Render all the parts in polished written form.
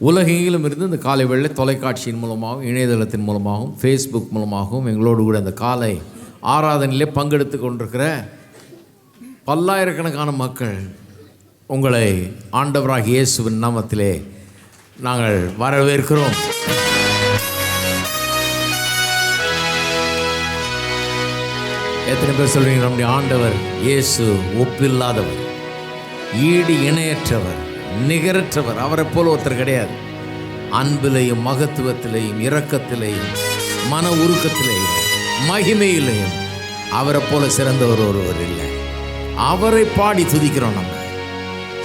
உலகெங்கிலும் இருந்து இந்த காலை வேளை தொலைக்காட்சியின் மூலமாகவும் இணையதளத்தின் மூலமாகவும் ஃபேஸ்புக் மூலமாகவும் எங்களோடு கூட இந்த காலை ஆராதனையிலே பங்கெடுத்து கொண்டிருக்கிற பல்லாயிரக்கணக்கான மக்கள் உங்களை ஆண்டவராகிய இயேசுவின் நாமத்திலே நாங்கள் வரவேற்கிறோம். எத்தனை பேர் சொல்றீங்க நம்முடைய ஆண்டவர் இயேசு ஒப்பில்லாதவர், ஈடு இணையற்றவர், நிகரற்றவர், அவரை போல ஒருத்தர் கிடையாது. அன்பிலையும் மகத்துவத்திலையும் இரக்கத்திலையும் மன உருக்கத்திலையும் மகிமையிலையும் அவரை போல சிறந்தவர் ஒருவர் இல்லை. அவரை பாடி துதிக்கிறோம். நம்ம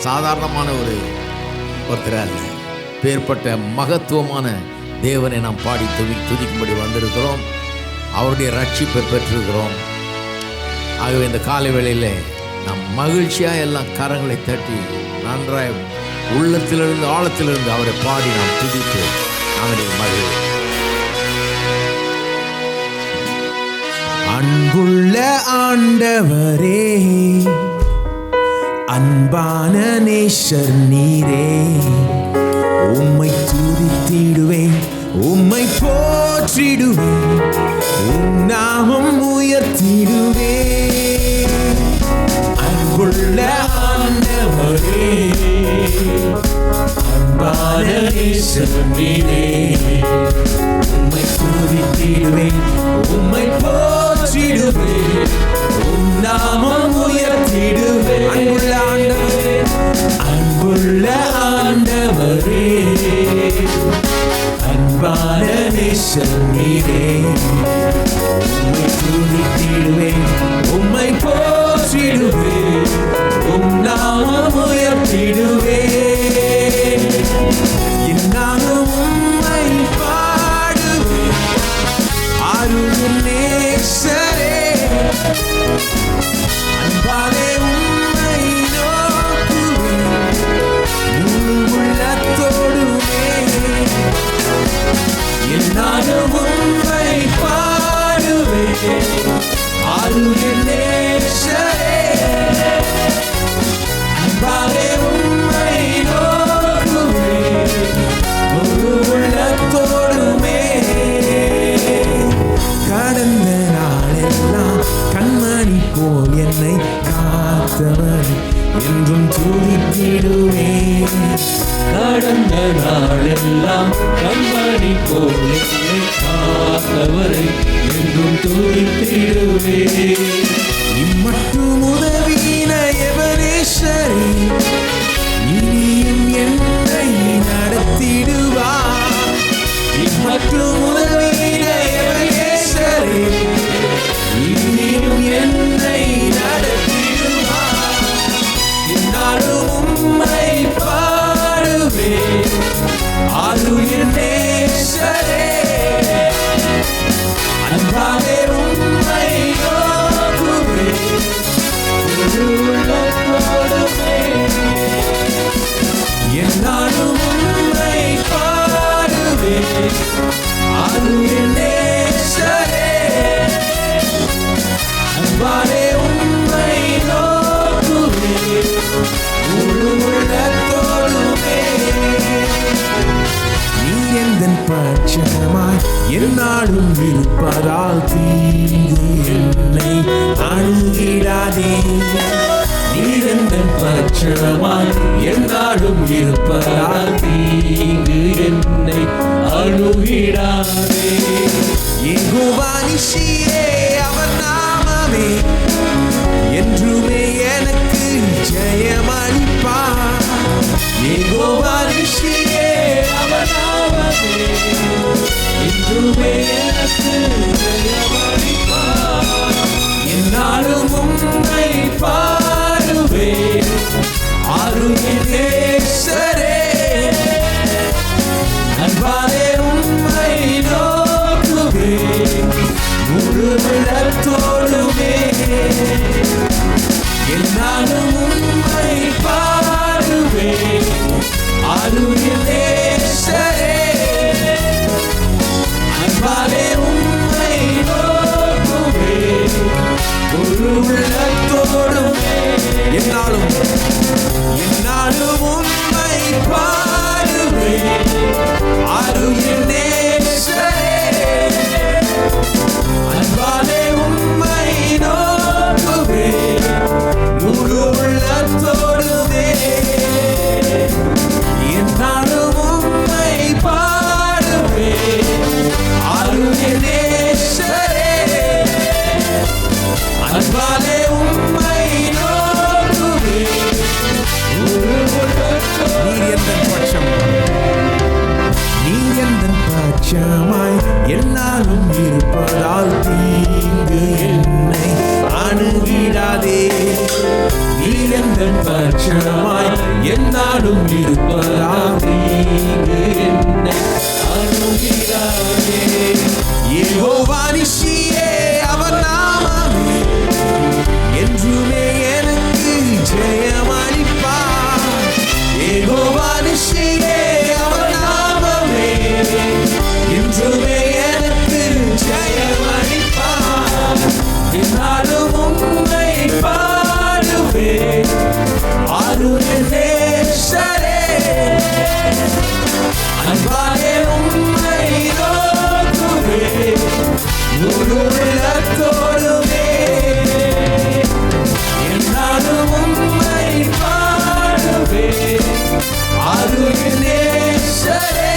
சாதாரணமான ஒருத்தர் அல்ல, பேர்பட்ட மகத்துவமான தேவனை நாம் பாடி துதிக்கும்படி வந்திருக்கிறோம். அவருடைய ரட்சிப்பை பெற்றிருக்கிறோம். ஆகவே இந்த காலை வேளையில் நாம் மகிழ்ச்சியாக எல்லாம் கரங்களை தட்டி நன்றாய் உள்ளத்திலிருந்து ஆழத்திலிருந்து அவரை பாடி நாம் துதித்து அவருடைய மகிழ். அன்புள்ள ஆண்டவரே, அன்பான நேசர் நீரே, உம்மை துதித்திடுவேன், உம்மை போற்றிடுவேன், உம் நாமம் உயர்த்திடுவேன். அன்புள்ள ஆண்டவரே, அன்பான நேசர் நீரே, உம்மை துதித்திடுவேன், உம்மை போற்றிடுவேன், உம் நாமம் உயர்த்திடுவேன். அன்புள்ள ஆண்டவரே, அன்புள்ள ஆண்டவரே, அன்பான நேசர் நீரே, உம்மை துதித்திடுவேன், உம்மை போற்றிடுவேன், உம் நாமம் உயர்த்திடுவேன். என்னாலும் உம்மை பாடுவேன், அருள் நேசரே, அன்பாலே உம்மை நோக்குவேன், முழு உள்ளத்தோடுமே. என்னாலும் உம்மை பாடுவேன், அருள் நேசரே, அன்பாலே உம்மை நோக்குவேன், முழு உள்ளத்தோடுமே. கடந்த நாளெல்லாம் கண்மணி போல் என்னை காத்தவர் என்றும் துதித்திடுவேன். கடந்த நாளெல்லாம் கண்மணி போல் என்னை காத்தவரை என்றும் துதித்திடுவேன். இம்மட்டும் உதவின எபனேசரே, இனியும் என்னை நடத்திடுவார். இம்மட்டும் உதவின எபனேசரே, இனியும் என்னை நடத்திடுவார். என்னாலும் உம்மை பாடுவேன், அருள் நேசரே, அன்பாலே உம்மை நோக்குவேன், முழு உள்ளத்தோடுமே. என்னாலும் உம்மை பாடுவேன், அருள் நேசரே, அன்பாலே உம்மை நோக்குவேன், முழு உள்ளத்தோடுமே. நீர் எந்தன் பட்சமாய் எந்நாளும் இருப்பதால் தீங்கு என்னை அணுகிடாதே. நீர் எந்தன் பட்சமாய் எந்நாளும் இருப்பதால் தீங்கு என்னை அணுகிடாதே. யெகோவா நிசியே, அவர் நாமமே என்றுமே எனக்கு ஜெயமளிப்பார். யெகோவா நிசியே, அவர் நாமமே என்றுமே எனக்கு ஜெயமளிப்பார். என்னாலும் உம்மை பாடுவேன், அருள் நேசரே, அன்பாலே உம்மை நோக்குவேன், முழு உள்ளத்தோடுமே. என்னாலும் உம்மை பாடுவேன், அருள் நேசரே, அன்பாலே உம்மை நோக்குவேன், முழு உள்ளத்தோடுமே. என்னாலும் உம்மை பாடுவேன், அருகில் நேசரே, அன்பாலே உம்மை நோக்குவேன் முழு உள்ளத்தோடுவே, என்னாலும் உம்மை பாடுவேன் அருகில் நேசரே, அன்பாலே உம்மை நோக்குவேன் முழு உள்ளத்தோடு. நீர் எந்தன் பட்சமாய் என்னாலும் இருப்பதால் தீங்கு என்னை அணுகிடாதே. நீர் எந்தன் பட்சமாய் என்னாலும் இருப்பதால் தீங்கு என்னை அணுகிடாதே. யெகோவா நிசியே அவர் நாமமே என்றுமே எனக்கு ஜெயமளிப்பார். யெகோவா நிசியே அவர் நாமமே என்றுமே எனக்கு ஜெயமளிப்பார். என்னாலும் உம்மை பாடுவேன் அருகில் நேசரே, அன்பாலே உம்மை நோக்குவேன் முழு உள்ளத்தோடுவே, என்னாலும் உம்மை பாடுவேன் அருகில் நேசரே,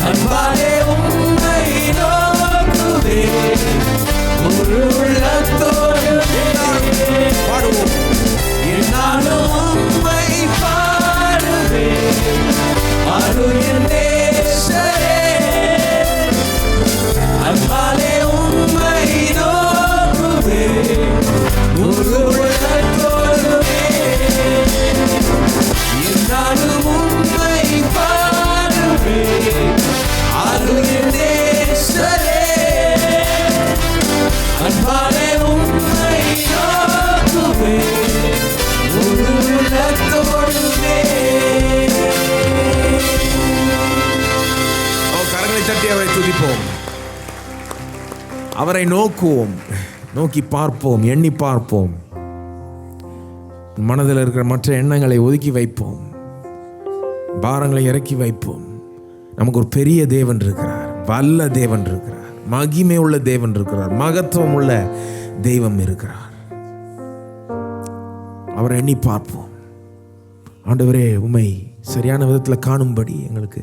அன்பாலே உம்மை நோக்குவேன் முழு உள்ளத்தோடுவே. பாடுவோம். என்னாலும் உம்மை பாடுவேன் அருகில் நேசரே, அன்பாலே உம்மை நோக்குவேன் முழு உள்ளத்தோடுவே, என்னாலும் உம்மை பாடுவேன் அருகில் நேசரே, அன்பாலே உம்மை நோக்குவேன் முழு உள்ளத்தோடுவே. கரங்களை தட்டி அவரை துதிப்போம், அவரை நோக்குவோம், நோக்கி பார்ப்போம், எண்ணி பார்ப்போம். மனதில் இருக்கிற மற்ற எண்ணங்களை ஒதுக்கி வைப்போம், பாரங்களை இறக்கி வைப்போம். நமக்கு ஒரு பெரிய தேவன் இருக்கிறார், வல்ல தேவன் இருக்கிறார், மகிமை உள்ள தேவன் இருக்கிறார், மகத்துவம் உள்ள தெய்வம் இருக்கிறார். அவரை எண்ணி பார்ப்போம். ஆண்டவரே, உம்மை சரியான விதத்தில் காணும்படி எங்களுக்கு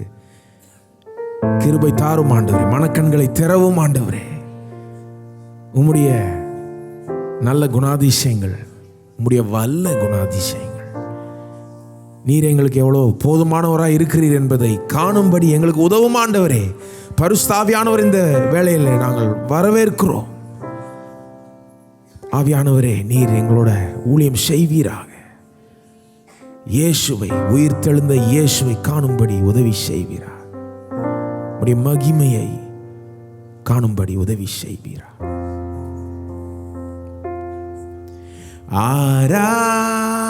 கிருபை தாரும் ஆண்டவரே, மனக்கண்களை திறவும் ஆண்டவரே. உம்முடைய நல்ல குணாதிசயங்கள், உம்முடைய வல்ல குணாதிசயங்கள், நீர் எங்களுக்கு எவ்வளோ போதுமானவராக இருக்கிறீர் என்பதை காணும்படி எங்களுக்கு உதவும் ஆண்டவரே. பரிசுத்தாவியானவர் இந்த வேளையில் நாங்கள் வரவேற்கிறோம். ஆவியானவரே, நீர் எங்களோட ஊழியம் செய்வீராக. இயேசுவை, உயிர்த்தெழுந்த இயேசுவை காணும்படி உதவி செய்வீரா. உடைய மகிமையை காணும்படி உதவி செய்வீரா.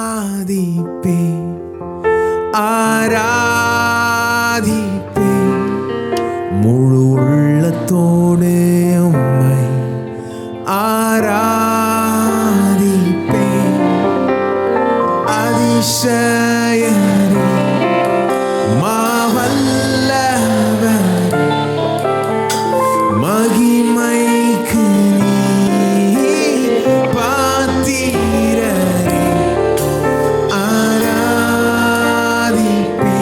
ஆராதிப்பே ஆராதிப்பே முழு உள்ளத்தோடு உம்மை ஆராதிப்பே. அதிசயரே, மாவல்லவர், மகிமைக்கு நீர் பாத்திரரே. ஆராதிப்பே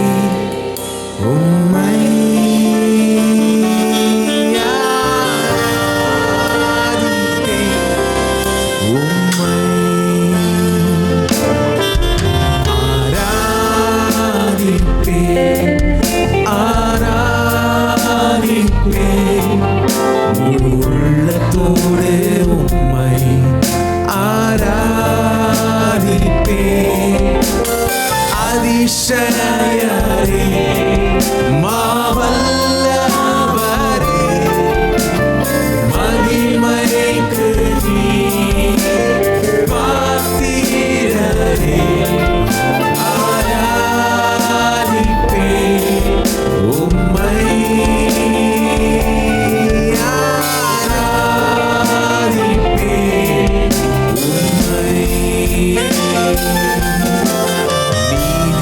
உம்மை, ஆராதிப்பே உம்மை, ஆராதிப்பே ஆராதிப்பே முழு உள்ளத்தோடு உம்மை ஆராதிப்பே. அதிசயரே, மாவல்லவரே, மகிமைக்கு நீர் பாத்திரரே. ஆராதிப்பே உம்மை, ஆராதிப்பே உம்மை.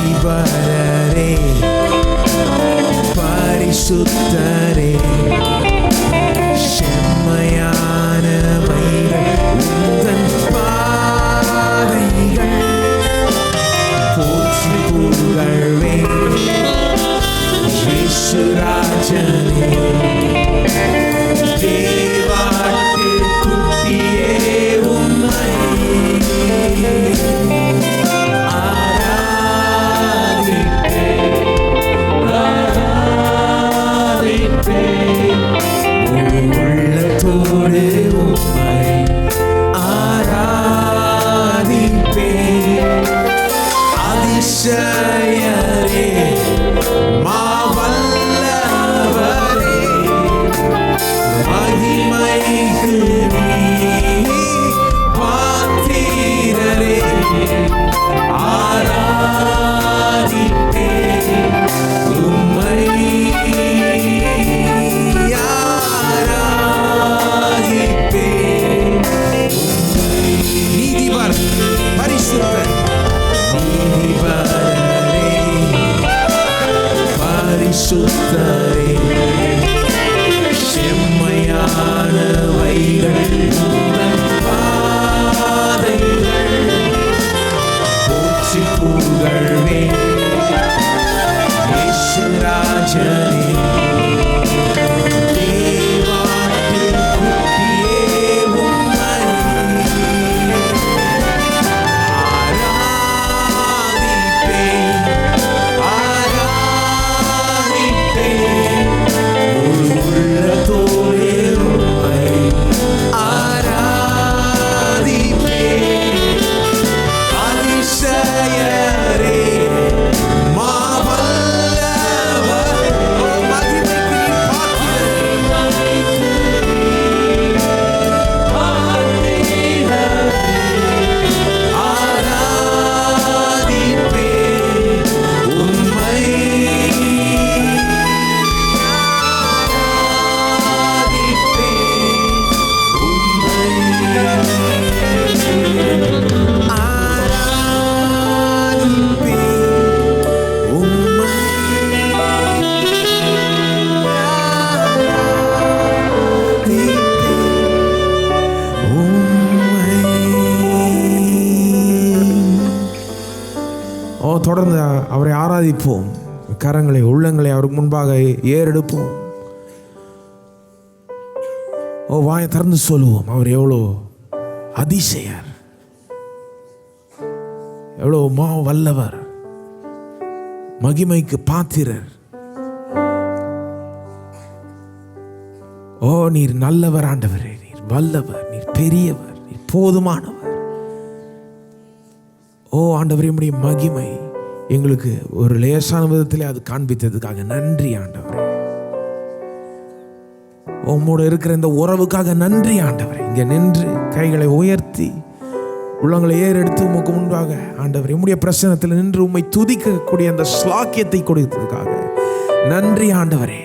நீதிபரரே, ராஜனே தேவாட்டு குட்டியே உம்மை உள்ளத்தோடு உம்மை ஆராதிப்பேன். அதிசயரே மாவல்லவரே மகிமைக்கு நீர் பாத்திரரே ஆராதிப்பேன் உம்மை நீதிபர் பரிசுத்தர் நீதிபரே பரிசுத்தரே செம்மையானவைகள் உந்தன் பாதைகள் போற்றி புகழ்வேன் இயேசு ராஜனே தொடர்ந்து அவரை ஆராதிப்போம். கரங்களை உள்ளங்களை அவருக்கு முன்பாக ஏறெடுப்போம். வாயை திறந்து சொல்லுவோம், அவர் எவ்வளோ அதிசயர், எவ்வளோ வல்லவர், மகிமைக்கு பாத்திரர். நீர் நல்லவர் ஆண்டவரே, நீர் வல்லவர், நீர் பெரியவர், நீர் போதுமானவர். ஆண்டவரே, உம்முடைய மகிமை எங்களுக்கு ஒரு லேசான விதத்திலே அது காண்பித்ததுக்காக நன்றி ஆண்டவரே. உம்மோடு இருக்கிற இந்த உறவுக்காக நன்றி ஆண்டவரே. இங்கே நின்று கைகளை உயர்த்தி உள்ளங்களை ஏறெடுத்து உமக்கு முன்பாக ஆண்டவரே உம்முடைய பிரசன்னத்தில் நின்று உம்மை துதிக்கக்கூடிய அந்த ஸ்லாக்கியத்தை கொடுத்ததுக்காக நன்றி ஆண்டவரே.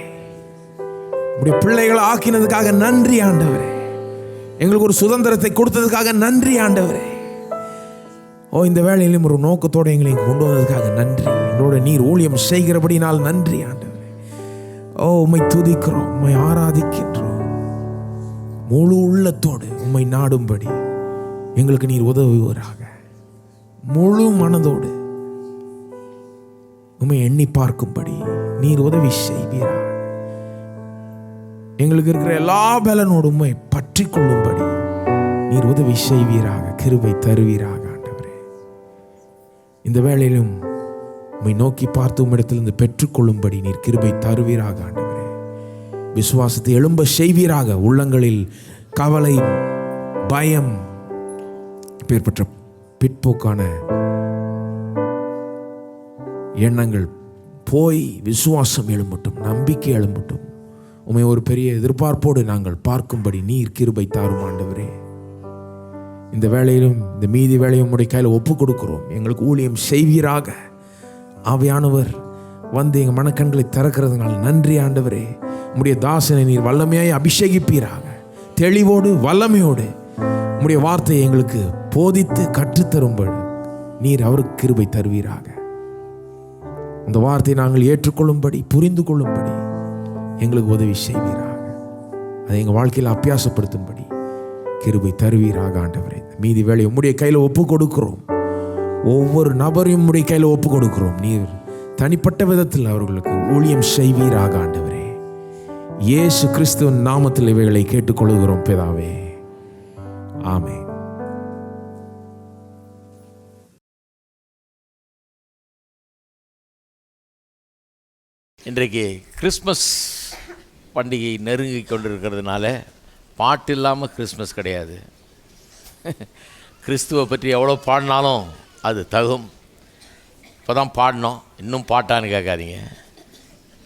உம்முடைய பிள்ளைகளை ஆக்கினதுக்காக நன்றி ஆண்டவரே. எங்களுக்கு ஒரு சுதந்திரத்தை கொடுத்ததுக்காக நன்றி ஆண்டவரே. இந்த வேளையிலும் ஒரு நோக்கத்தோடு எங்களை கொண்டு வந்ததுக்காக நன்றி. எங்களோட நீர் ஊழியம் செய்கிறபடினால் நன்றி ஆண்டவரே. உம்மை துதிக்கிறோம், உம்மை ஆராதிக்கின்றோம். முழு உள்ளத்தோடு உம்மை நாடும்படி எங்களுக்கு நீர் உதவுவராக. முழு மனதோடு உம்மை எண்ணி பார்க்கும்படி நீர் உதவி செய்வீராக. எங்களுக்கு இருக்கிற எல்லா பலனோடு உம்மை பற்றி கொள்ளும்படி நீர் உதவி செய்வீராக, கிருபை தருவீராக. இந்த வேளையிலும் உம்மை நோக்கி பார்த்து உம்மிடத்திலிருந்து பெற்றுக்கொள்ளும்படி நீர் கிருபை தருவீராக ஆண்டவரே. விசுவாசத்தை எழும்ப செய்வீராக. உள்ளங்களில் கவலை, பயம், பேர்பற்ற பிற்போக்கான எண்ணங்கள் போய் விசுவாசம் எழும்பட்டும், நம்பிக்கை எழும்பட்டும். உம்மை ஒரு பெரிய எதிர்பார்ப்போடு நாங்கள் பார்க்கும்படி நீர் கிருபை தாரும் ஆண்டவரே. இந்த வேளையிலும் இந்த மீதி வேலையும் உம்முடைய கையில் ஒப்பு கொடுக்கிறோம். எங்களுக்கு ஊழியம் செய்வீராக. ஆவியானவர் வந்து எங்கள் மனக்கண்களை திறக்கிறதுனால நன்றி ஆண்டவரே. உம்முடைய தாசனை நீர் வல்லமையாய் அபிஷேகிப்பீராக. தெளிவோடு வல்லமையோடு உம்முடைய வார்த்தையை எங்களுக்கு போதித்து கற்றுத்தரும்படி நீர் அவருக்கு கிருபை தருவீராக. அந்த வார்த்தையை நாங்கள் ஏற்றுக்கொள்ளும்படி, புரிந்து கொள்ளும்படி எங்களுக்கு உதவி செய்வீராக. அதை எங்கள் வாழ்க்கையில் அபியாசப்படுத்தும்படி கிருபை தருவீராக ஆண்டவரே. மீதி வேலை உம்முடைய கையில் ஒப்பு கொடுக்கிறோம். ஒவ்வொரு நபரையும் உம்முடைய கையில் ஒப்பு கொடுக்கிறோம். நீர் தனிப்பட்ட விதத்தில் அவர்களுக்கு ஊழியம் செய்வீராக ஆண்டவரே. இயேசு கிறிஸ்துவின் நாமத்தில் இவைகளை கேட்டுக்கொள்கிறோம் பிதாவே, ஆமென். இன்றைக்கு கிறிஸ்மஸ் பண்டிகை நெருங்கி கொண்டிருக்கிறதுனால பாட்டு இல்லாமல் கிறிஸ்மஸ் கிடையாது. கிறிஸ்துவை பற்றி எவ்வளோ பாடினாலும் அது தகும். இப்போ தான் பாடினோம், இன்னும் பாட்டான்னு கேட்காதீங்க.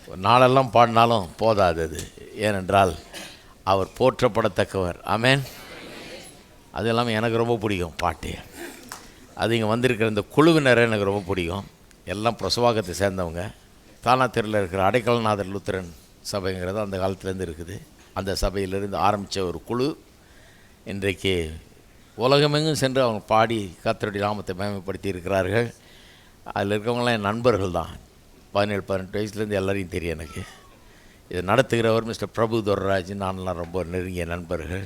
ஒரு நாளெல்லாம் பாடினாலும் போதாது அது. ஏனென்றால் அவர் போற்றப்படத்தக்கவர். ஆமென். அது இல்லாமல் எனக்கு ரொம்ப பிடிக்கும் பாட்டு. அது இங்கே வந்திருக்கிற இந்த குழுவினரை எனக்கு ரொம்ப பிடிக்கும். எல்லாம் பிரசவாகத்தை சேர்ந்தவங்க. தானாத்தெருவில் இருக்கிற அடைக்கலநாதர் லூத்தரன் சபைங்கிறது அந்த காலத்துலேருந்து இருக்குது. அந்த சபையிலிருந்து ஆரம்பித்த ஒரு குழு இன்றைக்கு உலகமெங்கும் சென்று அவங்க பாடி கர்த்தருடைய நாமத்தை மேம்படுத்தி இருக்கிறார்கள். அதில் இருக்கவங்களாம் என் நண்பர்கள் தான். 17-18 வயசுலேருந்து எல்லாரையும் தெரியும் எனக்கு. இதை நடத்துகிறவர் மிஸ்டர் பிரபு துர்ராஜ், நான்லாம் ரொம்ப நெருங்கிய நண்பர்கள்.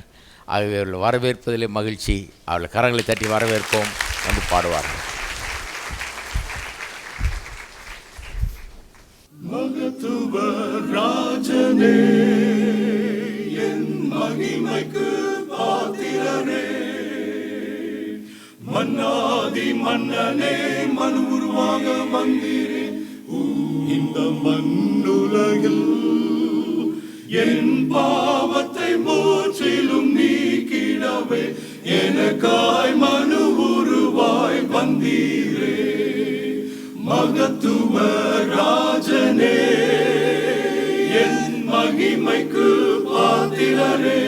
ஆகவே அவர்கள் வரவேற்பதிலே மகிழ்ச்சி. அவர்கள் கரங்களை தட்டி வரவேற்போம். வந்து பாடுவார்கள். மகத்துவ ராஜனே, என் மகிமைக்கு பாத்திரரே, மன்னாதி மன்னனே, மனு உருவாக வந்தீரே இந்த மண்ணுலகில், என் பாவத்தை முற்றிலும் நீக்கிடவே எனக்காய் மனு உருவாய் வந்தீரே. மகத்துவ ராஜனே, என் மகிமைக்கு பாத்திரரே,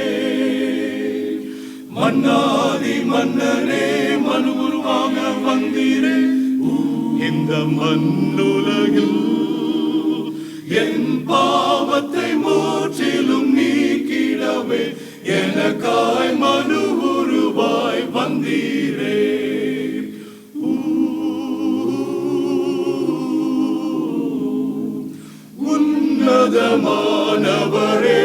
மன்னாதி மன்னனே, மனு உருவாக வந்தீரே இந்த மண்ணுலகில், என் பாவத்தை முற்றிலும் நீக்கிடவே எனக்காய் மனு உருவாய் வந்தீரே. உன்னதமானவரே,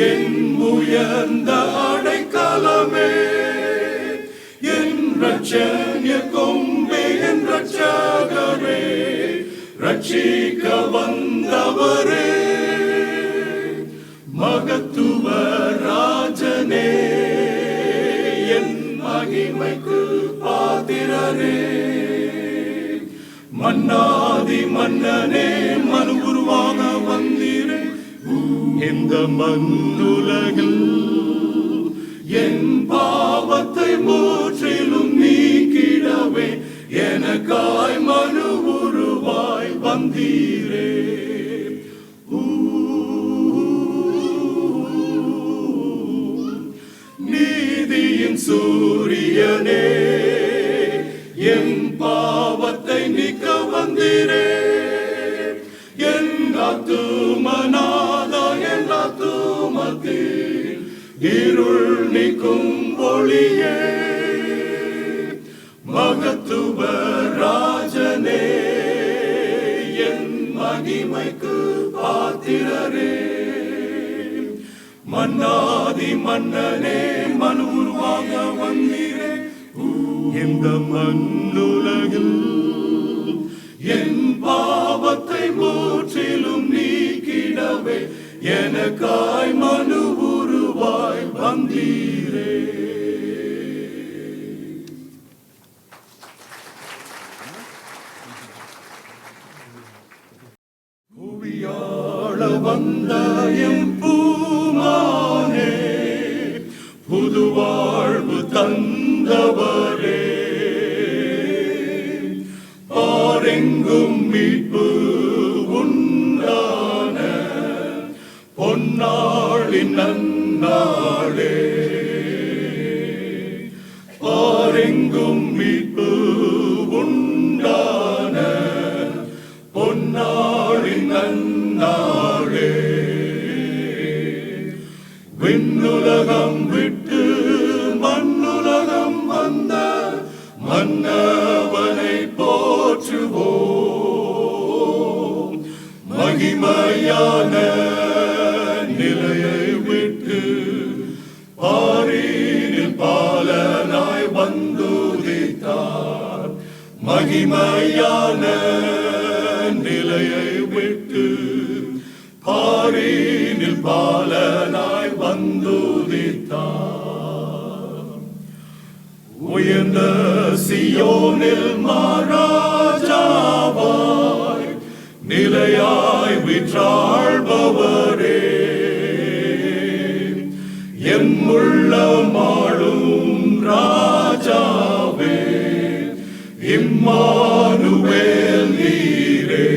என் உயர்ந்த அடைக்கலமே, என் ரட்சண்ய கொம்பே, என் ரட்சகரே, ரட்சிக்க வந்தவரே. மகத்துவ ராஜனே, என் மகிமைக்கு பாத்திரரே, மன்னாதி மன்னனே, மனு உருவாக வந்தீரே இந்த மண்ணுலகில், என் பாவத்தை முற்றிலும் நீக்கிடவே எனக்காய் மனு உருவாய் வந்தீரே. நீதியின் சூரியனே, என் பாவத்தை நீக்க வந்தீரே, என் ஆத்துமநாதா, என் ஆத்துமத்தில் இருள் நீக்கும் ஒளியே. மகத்துவ ராஜனே, என் மகிமைக்கு பாத்திரரே, மன்னாதி மன்னனே, மனு உருவாக வந்தீரே இந்த மண்ணுலகில், என் பாவத்தை முற்றிலும் நீக்கிடவே எனக்காய் மனு உருவாய் வந்தீரே. புவியாள வந்த எம் பூமானே, புது வாழ்வு தந்தவரே, பாரெங்கும் மீட்பு உண்டான பொன்னாளின் நன்னாளே, பாரெங்கும் மீட்பு உண்டான பொன்னாளின் நன்னாளே. விண்ணுலகம் விட்டு மண்ணுலகம் வந்த மன்னவனை போற்றுவோம். மகிமையான நிலையை விட்டு பாரினில் பாலனாய் வந்துதித்தார். மகிமையான நிலையை விட்டு பாரினில் பாலனாய் வந்துதித்தார். உயர்ந்த சியோனில் மகாராஜாவாய் நிலையாய் விற்றாழ்பவரே, எம்முள்ளமாளும் ராஜாவே, இம்மானுவேல் நீரே.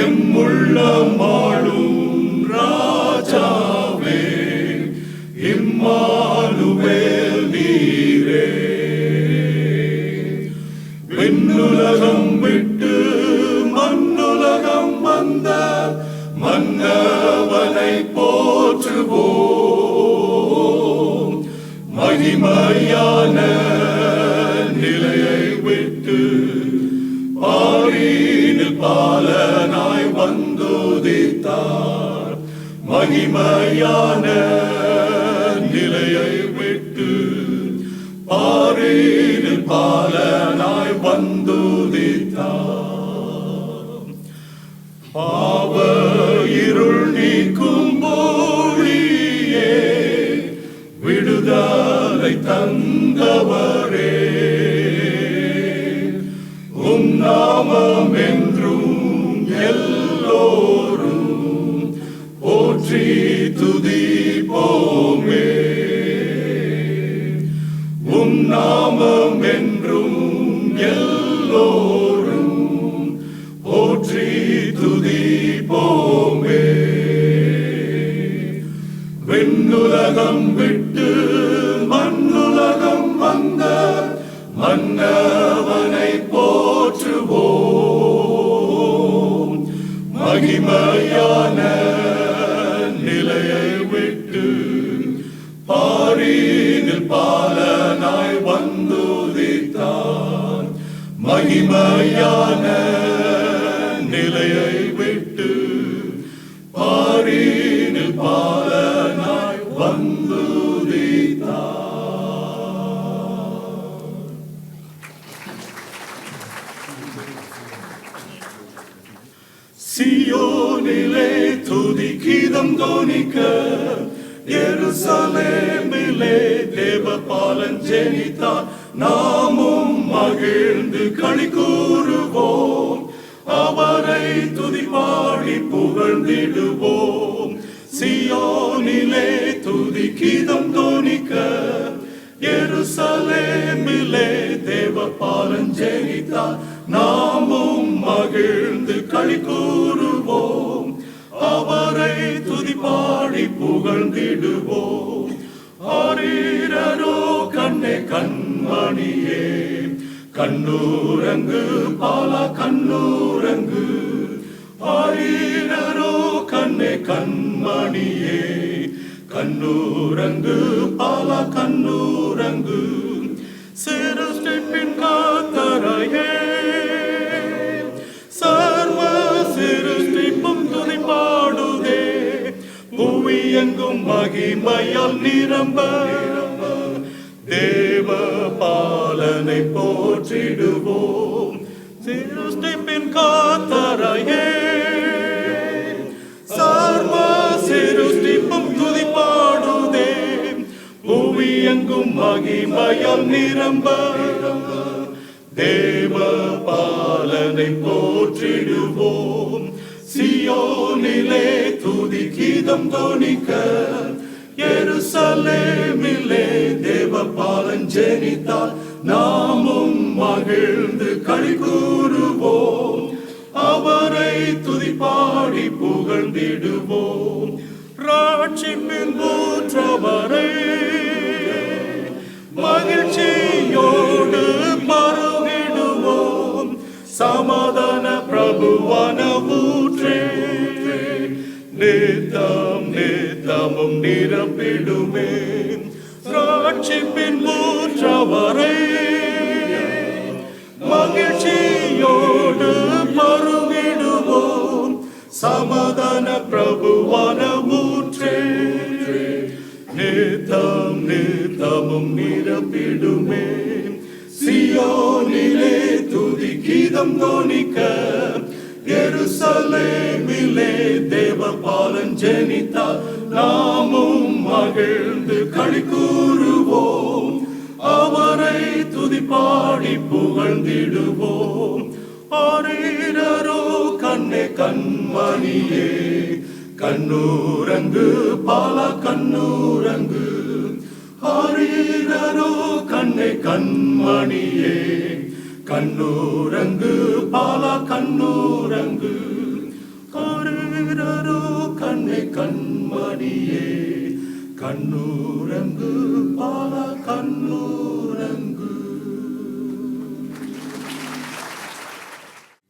எம்முள்ளமாளும் ராஜாவே, இம்மானுவேல் நீரே. விண்ணுலகம் விட்டு மண்ணுலகம் வந்த மன்னவனை போற்றுவோம். மகிமையான நிலையை விட்டு பாரினில் பாலனாய் வந்துதித்தார். மகிமையான நிலையை விட்டு பாரினில் பாலனாய் வந்துதித்தார். பாவ இருள் நீக்கும் ஒளியே, விடுதலை தந்தவரே, உம் நாமம் என்றும் எல்லோரும் போற்றி துதிப்போமே. உம் நாமம் என்றும் எல்லோரும் போற்றி துதிப்போமே. விண்ணுலகம் விட்டு மண்ணுலகம் வந்த மன்னவனை போற்றுவோம். மகிமையான நிலையை விட்டு பாரினில் பாலனாய் வந்துதித்தார். மகிமையான நிலையை விட்டு பாரினில் பாலனாய் வந்துதித்தார். சியோனிலே துதி கீதம் தோனிக்க, எருசலேமிலே தேவபாலன் ஜெனித்தார். நாமும் மகிழ்ந்து களி கூறுவோம், அவரை துதி பாடி புகழ்ந்திடுவோம். சியோனிலே துதி கீதம் தோனிக்க, எருசலேமிலே தேவபாலன் ஜெனித்தார். நாமும் மகிழ்ந்து களி கூறுவோம், அவரை துதி பாடி புகழ்ந்திடுவோம். ஆரீரரோ கண்ணே கண்மணியே, கண்ணூரங்கு பாலா கண்ணூரங்கு. ஆரீரரோ கண்ணே கண்மணியே, கண்ணூரங்கு பாலா கண்ணூரங்கு. சிருஷ்டிப்பின் காத்தரையே, சர்வ சிருஷ்டிப்பும் துதி பாடுதே. புவி எங்கும் மகிமையால் நிரம்ப தேவ பாலனை போற்றிடுவோம். சிருஷ்டிப்பின் காத்தரையே, சர்வ சிருஷ்டிப்பும் துதி பாடுதே. புவி எங்கும் மகிமையால் நிரம்ப தேவ பாலனை போற்றிடுவோம். சியோனிலே துதி கீதம் தோனிக்க, எருசலேமிலே தேவபாலன் ஜெனித்தார். நாமும் மகிழ்ந்து களி கூறுவோம், அவரை துதி பாடி புகழ்ந்திடுவோம். ராட்சிப்பின் ஊற்றவரை மகிழ்ச்சியோடு பருகிடுவோம். சமாதான பிரபுவான ஊற்றே, நித்தம் நித்தமும் நிரப்பிடுமே. ராட்சிப்பின் ஊற்றவரை மகிழ்ச்சியோடு பருகிடுவோம். சமாதான பிரபுவான ஊற்றே, நித்தம் நித்தமும் நிரப்பிடுமே. சியோனிலே துதி கீதம் தோனிக்க, எருசலேமிலே தேவபாலன் ஜெனித்தார். நாமும் மகிழ்ந்து களி கூறுவோம், அவரை துதிப்பாடி புகழ்ந்திடுவோம். ஆரீரரோ கண்ணே கண்மணியே, கண்ணூரங்கு பாலா கண்ணூரங்கு. ஆரீரரோ கண்ணே கண்மணியே, கண்ணூரங்கு பாலா கண்ணூரங்கு. ஆரீரரோ கண்ணே கண்மணியே, கண்ணூரங்கு Bala கண்ணூரங்கு.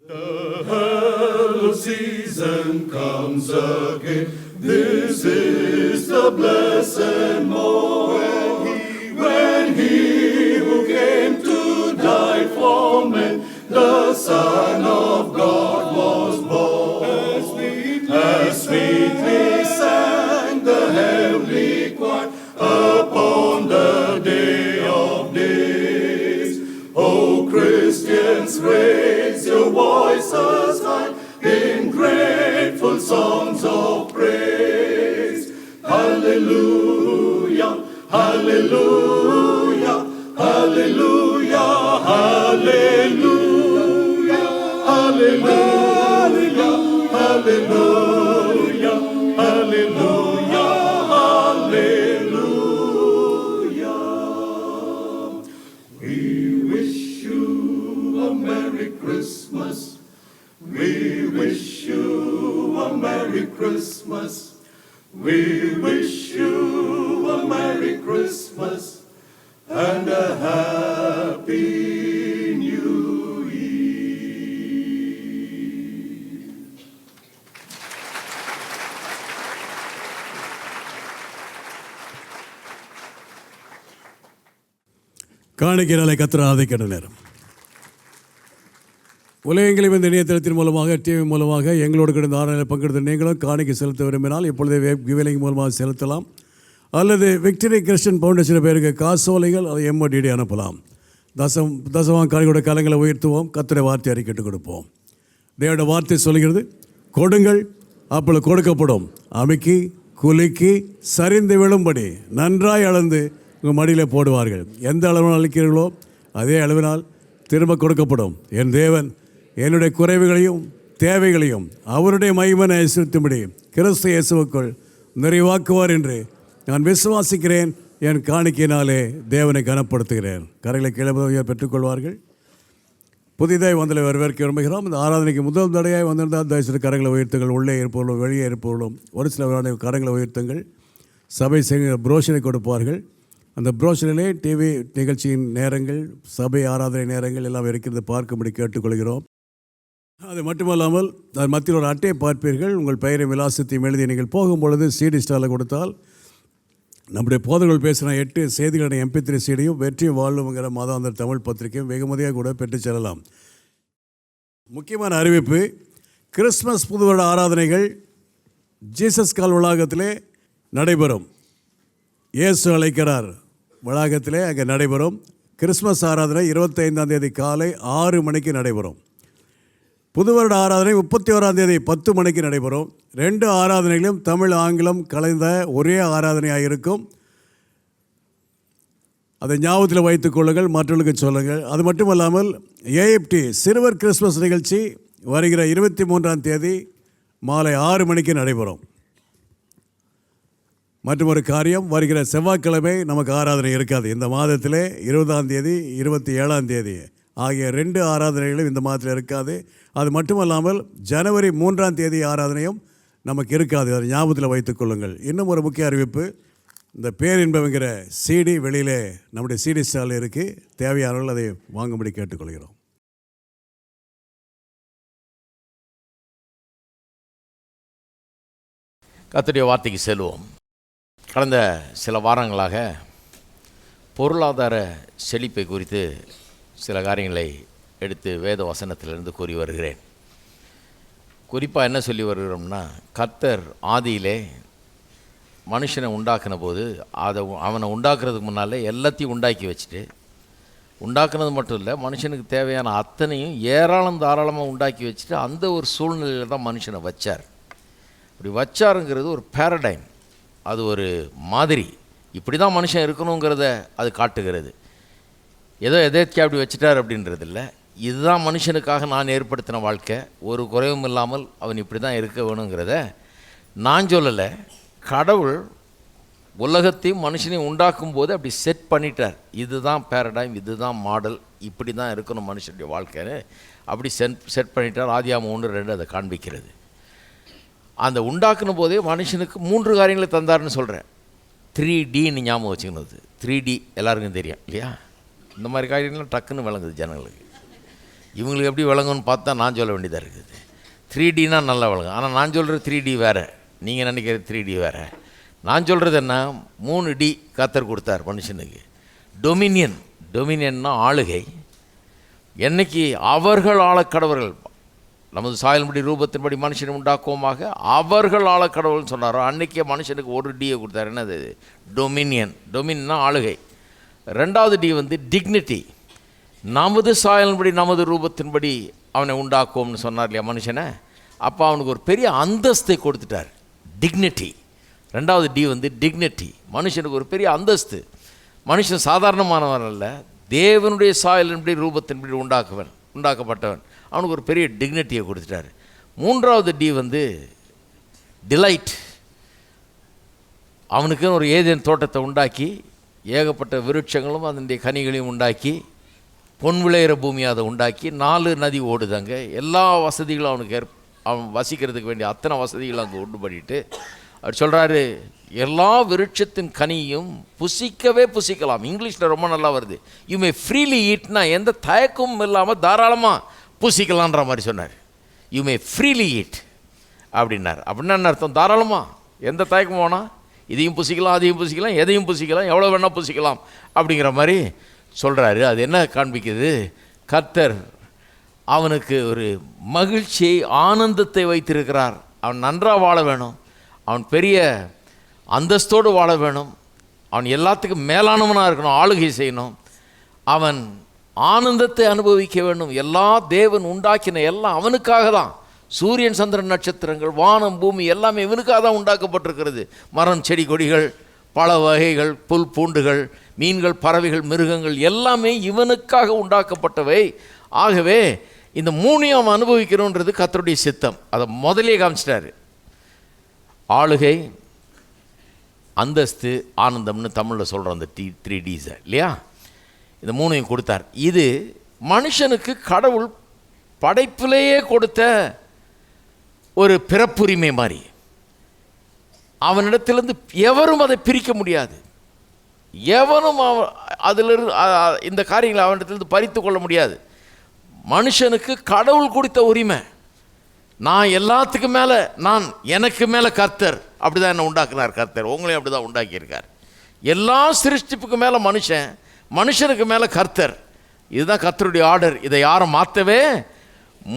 The hello season comes again. This is the blessed moment when he who came to die for men, the Son of God, was born. As sweetly sang the heavenly choir upon the day of days. Oh Christians, raise your voices high in grateful songs of praise. Hallelujah, hallelujah, hallelujah, hallelujah, hallelujah, hallelujah, hallelujah, hallelujah. We wish you a Merry Christmas. We wish you a Merry Christmas. We wish you a Merry Christmas and a Happy New Year. காணிக்கையாலே கர்த்தரை ஆராதிக்கிற நேரம். உலகெங்கிலும் இந்த இணையதளத்தின் மூலமாக TV மூலமாக எங்களோடு கிடந்த ஆராதனையில் பங்கெடுத்த நீங்களும் காணிக்கை செலுத்த விரும்பினால் இப்பொழுதே கிவிலிங் மூலமாக செலுத்தலாம். அல்லது விக்டரி கிறிஸ்டியன் ஃபவுண்டேஷன் பேருக்கு காசோலைகள் அதை MODD அனுப்பலாம். தசமாம் காணிக்கையோட கலங்களை உயர்த்துவோம், கர்த்தருடைய வார்த்தை அறிக்கைட்டு கொடுப்போம். தேவனுடைய வார்த்தை சொல்கிறது, கொடுங்கள் அப்பொழுது கொடுக்கப்படும், அமுக்கி குலுக்கி சரிந்து விழும்படி நன்றாய் அளந்து உங்கள் மடியில் போடுவார்கள். எந்த அளவினால் அளிக்கிறீர்களோ அதே அளவினால் திரும்ப கொடுக்கப்படும். என் தேவன் என்னுடைய குறைவுகளையும் தேவைகளையும் அவருடைய மகிமையை ஐஸ்வர்யத்தின்படி கிறிஸ்து இயேசுவுக்குள் நிறைவாக்குவார் என்று நான் விசுவாசிக்கிறேன். என் காணிக்கையினாலே தேவனை கனப்படுத்துகிறேன். கரைகளை கிளம்புவதை பெற்றுக்கொள்வார்கள். புதிதாக வந்தலை வரவேற்க விரும்புகிறோம். இந்த ஆராதனைக்கு முதல் தடையாக வந்திருந்தால் தயவுசெய்து கரங்களை உயர்த்துங்கள். உள்ளே இருப்பவர்களும் வெளியே இருப்பவர்களும் ஒரு சில கரங்களை உயர்த்துங்கள். சபை புரோஷரை கொடுப்பார்கள். அந்த புரோஷரிலே டிவி நிகழ்ச்சியின் நேரங்கள், சபை ஆராதனை நேரங்கள் எல்லாம் இருக்கிறது பார்க்கும்படி கேட்டுக்கொள்கிறோம். அது மட்டுமல்லாமல் அது மத்தியில் ஒரு அட்டையை பார்ப்பீர்கள். உங்கள் பெயரை விலாசத்தையும் எழுதி நீங்கள் போகும்பொழுது CD ஸ்டாலில் கொடுத்தால் நம்முடைய போதகர்கள் பேசின 8 செய்திகளுடைய MP3 CD-யும் வெற்றி வாழ்வுங்கிற மாதாந்திர தமிழ் பத்திரிகையும் வெகுமதியாக கூட பெற்று செல்லலாம். முக்கியமான அறிவிப்பு, கிறிஸ்மஸ் புது வருட ஆராதனைகள் ஜீசஸ் கால் வளாகத்திலே நடைபெறும். இயேசு அழைக்கிறார் வளாகத்திலே அங்கே நடைபெறும். கிறிஸ்மஸ் ஆராதனை 25ஆம் தேதி காலை 6 மணிக்கு நடைபெறும். புது வருட ஆராதனை 31ஆம் தேதி 10 மணிக்கு நடைபெறும். 2 ஆராதனைகளும் தமிழ் ஆங்கிலம் கலந்த ஒரே ஆராதனையாக இருக்கும். அதை ஞாபகத்தில் வைத்துக் கொள்ளுங்கள், மற்றவர்களுக்கு சொல்லுங்கள். அது மட்டுமல்லாமல் AFT சிறுவர் கிறிஸ்மஸ் நிகழ்ச்சி வருகிற 23ஆம் தேதி மாலை 6 மணிக்கு நடைபெறும். மற்றும் ஒரு காரியம், வருகிற செவ்வாய்க்கிழமை நமக்கு ஆராதனை இருக்காது. இந்த மாதத்திலே 20ஆம் தேதி 27ஆம் தேதி ஆகிய 2 ஆராதனைகளும் இந்த மாதத்தில் இருக்காது. அது மட்டுமல்லாமல் ஜனவரி 3ஆம் தேதி ஆராதனையும் நமக்கு இருக்காது. அதை ஞாபகத்தில் வைத்துக் கொள்ளுங்கள். இன்னும் ஒரு முக்கிய அறிவிப்பு, இந்த பேரின்பவங்கிற CD வெளியிலே நம்முடைய CD ஸ்டாலில் இருக்குது. தேவையானவர்கள் அதை வாங்கும்படி கேட்டுக்கொள்கிறோம். கர்த்தருடைய வார்த்தைக்கு செல்வோம். கடந்த சில வாரங்களாக பொருளாதார செழிப்பை குறித்து சில காரியங்களை எடுத்து வேத வசனத்திலிருந்து கூறி வருகிறேன். குறிப்பாக என்ன சொல்லி வருகிறோம்னா, கர்த்தர் ஆதியிலே மனுஷனை உண்டாக்கின போது அவனை உண்டாக்குறதுக்கு முன்னாலே எல்லாத்தையும் உண்டாக்கி வச்சுட்டு உண்டாக்குனது மட்டும் இல்லை, மனுஷனுக்கு தேவையான அத்தனையும் ஏராளம் தாராளமாக உண்டாக்கி வச்சுட்டு அந்த ஒரு சூழ்நிலையில் தான் மனுஷனை வச்சார். இப்படி வச்சாருங்கிறது ஒரு பேரடைம், அது ஒரு மாதிரி, இப்படி தான் மனுஷன் இருக்கணுங்கிறத அது காட்டுகிறது. ஏதோ எதேச்சியாக அப்படி வச்சுட்டார் அப்படின்றது இல்லை. இதுதான் மனுஷனுக்காக நான் ஏற்படுத்தின வாழ்க்கை, ஒரு குறைவும் இல்லாமல் அவன் இப்படி தான் இருக்க வேணுங்கிறத நான் சொல்லலை. கடவுள் உலகத்தையும் மனுஷனையும் உண்டாக்கும் போது அப்படி செட் பண்ணிட்டார். இதுதான் பேரடைம், இதுதான் மாடல், இப்படி தான் இருக்கணும் மனுஷனுடைய வாழ்க்கைன்னு அப்படி செட் பண்ணிட்டார். ஆதியாகமம் 1:2 அதை காண்பிக்கிறது. அந்த உண்டாக்குன போதே மனுஷனுக்கு 3 காரியங்களை தந்தார்னு சொல்கிறேன். 3Dன்னு ஞாபகம் வச்சுக்கணும். 3D எல்லாருக்கும் தெரியும் இல்லையா? இந்த மாதிரி காரியங்கள்லாம் டக்குன்னு விளங்குது ஜனங்களுக்கு. இவங்களுக்கு எப்படி விளங்குன்னு பார்த்தா நான் சொல்ல வேண்டியதாக இருக்குது. 3Dனா நல்லா விளங்கும். ஆனால் நான் சொல்கிற 3D வேறு, நீங்கள் நினைக்கிற 3D வேறு. நான் சொல்கிறது என்ன, 3D கர்த்தர் கொடுத்தார் மனுஷனுக்கு. டொமினியன்னா ஆளுகை. என்னைக்கு அவர்கள் ஆளக்கடவர்கள், நமது சாயலின்படி ரூபத்தின்படி மனுஷனை உண்டாக்குவோமாக அவர்கள் ஆளக்கடவுள்னு சொன்னாரோ அன்றைக்கே மனுஷனுக்கு ஒரு டியை கொடுத்தார். என்னது? டொமினியன்னா ஆளுகை. 2வது டி வந்து டிக்னிட்டி. நமது சாயலின்படி நமது ரூபத்தின்படி அவனை உண்டாக்குவோம்னு சொன்னார் இல்லையா மனுஷனை? அப்போ அவனுக்கு ஒரு பெரிய அந்தஸ்தை கொடுத்துட்டார், டிக்னிட்டி. 2வது டி வந்து டிக்னிட்டி. மனுஷனுக்கு ஒரு பெரிய அந்தஸ்து. மனுஷன் சாதாரணமானவன் அல்ல, தேவனுடைய சாயலின்படி ரூபத்தின்படி உண்டாக்கப்பட்டவன். அவனுக்கு ஒரு பெரிய டிக்னிட்டியை கொடுத்துட்டார். 3வது டி வந்து டிலைட். அவனுக்குன்னு ஒரு ஏதேன் தோட்டத்தை உண்டாக்கி ஏகப்பட்ட விருட்சங்களும் அதனுடைய கனிகளையும் உண்டாக்கி பொன் விளையிற பூமியை அதை உண்டாக்கி 4 நதி ஓடுதாங்க. எல்லா வசதிகளும் அவனுக்கு அவன் வசிக்கிறதுக்கு வேண்டிய அத்தனை வசதிகளும் அங்கே உண்டு பண்ணிட்டு அவர் சொல்கிறாரு, எல்லா விருட்சத்தின் கனியும் புசிக்கலாம். இங்கிலீஷில் ரொம்ப நல்லா வருது, யூ மே ஃப்ரீலி ஈட்னா எந்த தயக்கமும் இல்லாமல் தாராளமாக புசிக்கலான்ற மாதிரி சொன்னார். யூ மே ஃப்ரீலி ஈட் அப்படின்னார். அப்படின்னா என்ன அர்த்தம்? தாராளமாக, எந்த தயக்கம் வேணால் இதையும் புசிக்கலாம், அதையும் புசிக்கலாம், எதையும் புசிக்கலாம், எவ்வளோ வேணால் புசிக்கலாம் அப்படிங்கிற மாதிரி சொல்கிறாரு. அது என்ன காண்பிக்குது? கர்த்தர் அவனுக்கு ஒரு மகிழ்ச்சியை, ஆனந்தத்தை வைத்திருக்கிறார். அவன் நன்றாக வாழ வேணும், அவன் பெரிய அந்தஸ்தோடு வாழ வேணும், அவன் எல்லாத்துக்கும் மேலானவனாக இருக்கணும், ஆளுகை செய்யணும், அவன் ஆனந்தத்தை அனுபவிக்க வேண்டும். எல்லா தேவன் உண்டாக்கின எல்லாம் அவனுக்காக தான். சூரியன், சந்திரன், நட்சத்திரங்கள், வானம், பூமி எல்லாமே இவனுக்காக தான் உண்டாக்கப்பட்டிருக்கிறது. மரம், செடி, கொடிகள், பல வகைகள், புல் பூண்டுகள், மீன்கள், பறவைகள், மிருகங்கள் எல்லாமே இவனுக்காக உண்டாக்கப்பட்டவை. ஆகவே இந்த 3ஐயும் அவன் அனுபவிக்கணுன்றது கர்த்தருடைய சித்தம். அதை முதலே காமிச்சிட்டாரு. ஆளுகை, அந்தஸ்து, ஆனந்தம்னு தமிழில் சொல்கிறோம் அந்த 3Ds இல்லையா? இந்த 3ஐயும் கொடுத்தார். இது மனுஷனுக்கு கடவுள் படைப்பிலேயே கொடுத்த ஒரு பிறப்புரிமை மாதிரி. அவனிடத்திலிருந்து எவரும் அதை பிரிக்க முடியாது. எவனும் அதிலிருந்து இந்த காரியங்களை அவனிடத்திலிருந்து பறித்து கொள்ள முடியாது. மனுஷனுக்கு கடவுள் கொடுத்த உரிமை. நான் எல்லாத்துக்கும் மேலே, எனக்கு மேலே கர்த்தர். அப்படி தான் என்ன உண்டாக்குனார் கர்த்தர். உங்களையும் அப்படி தான் உண்டாக்கியிருக்கார். எல்லா சிருஷ்டிப்புக்கு மேலே மனுஷனுக்கு மேலே கர்த்தர். இதுதான் கர்த்தருடைய ஆர்டர். இதை யாரும் மாற்றவே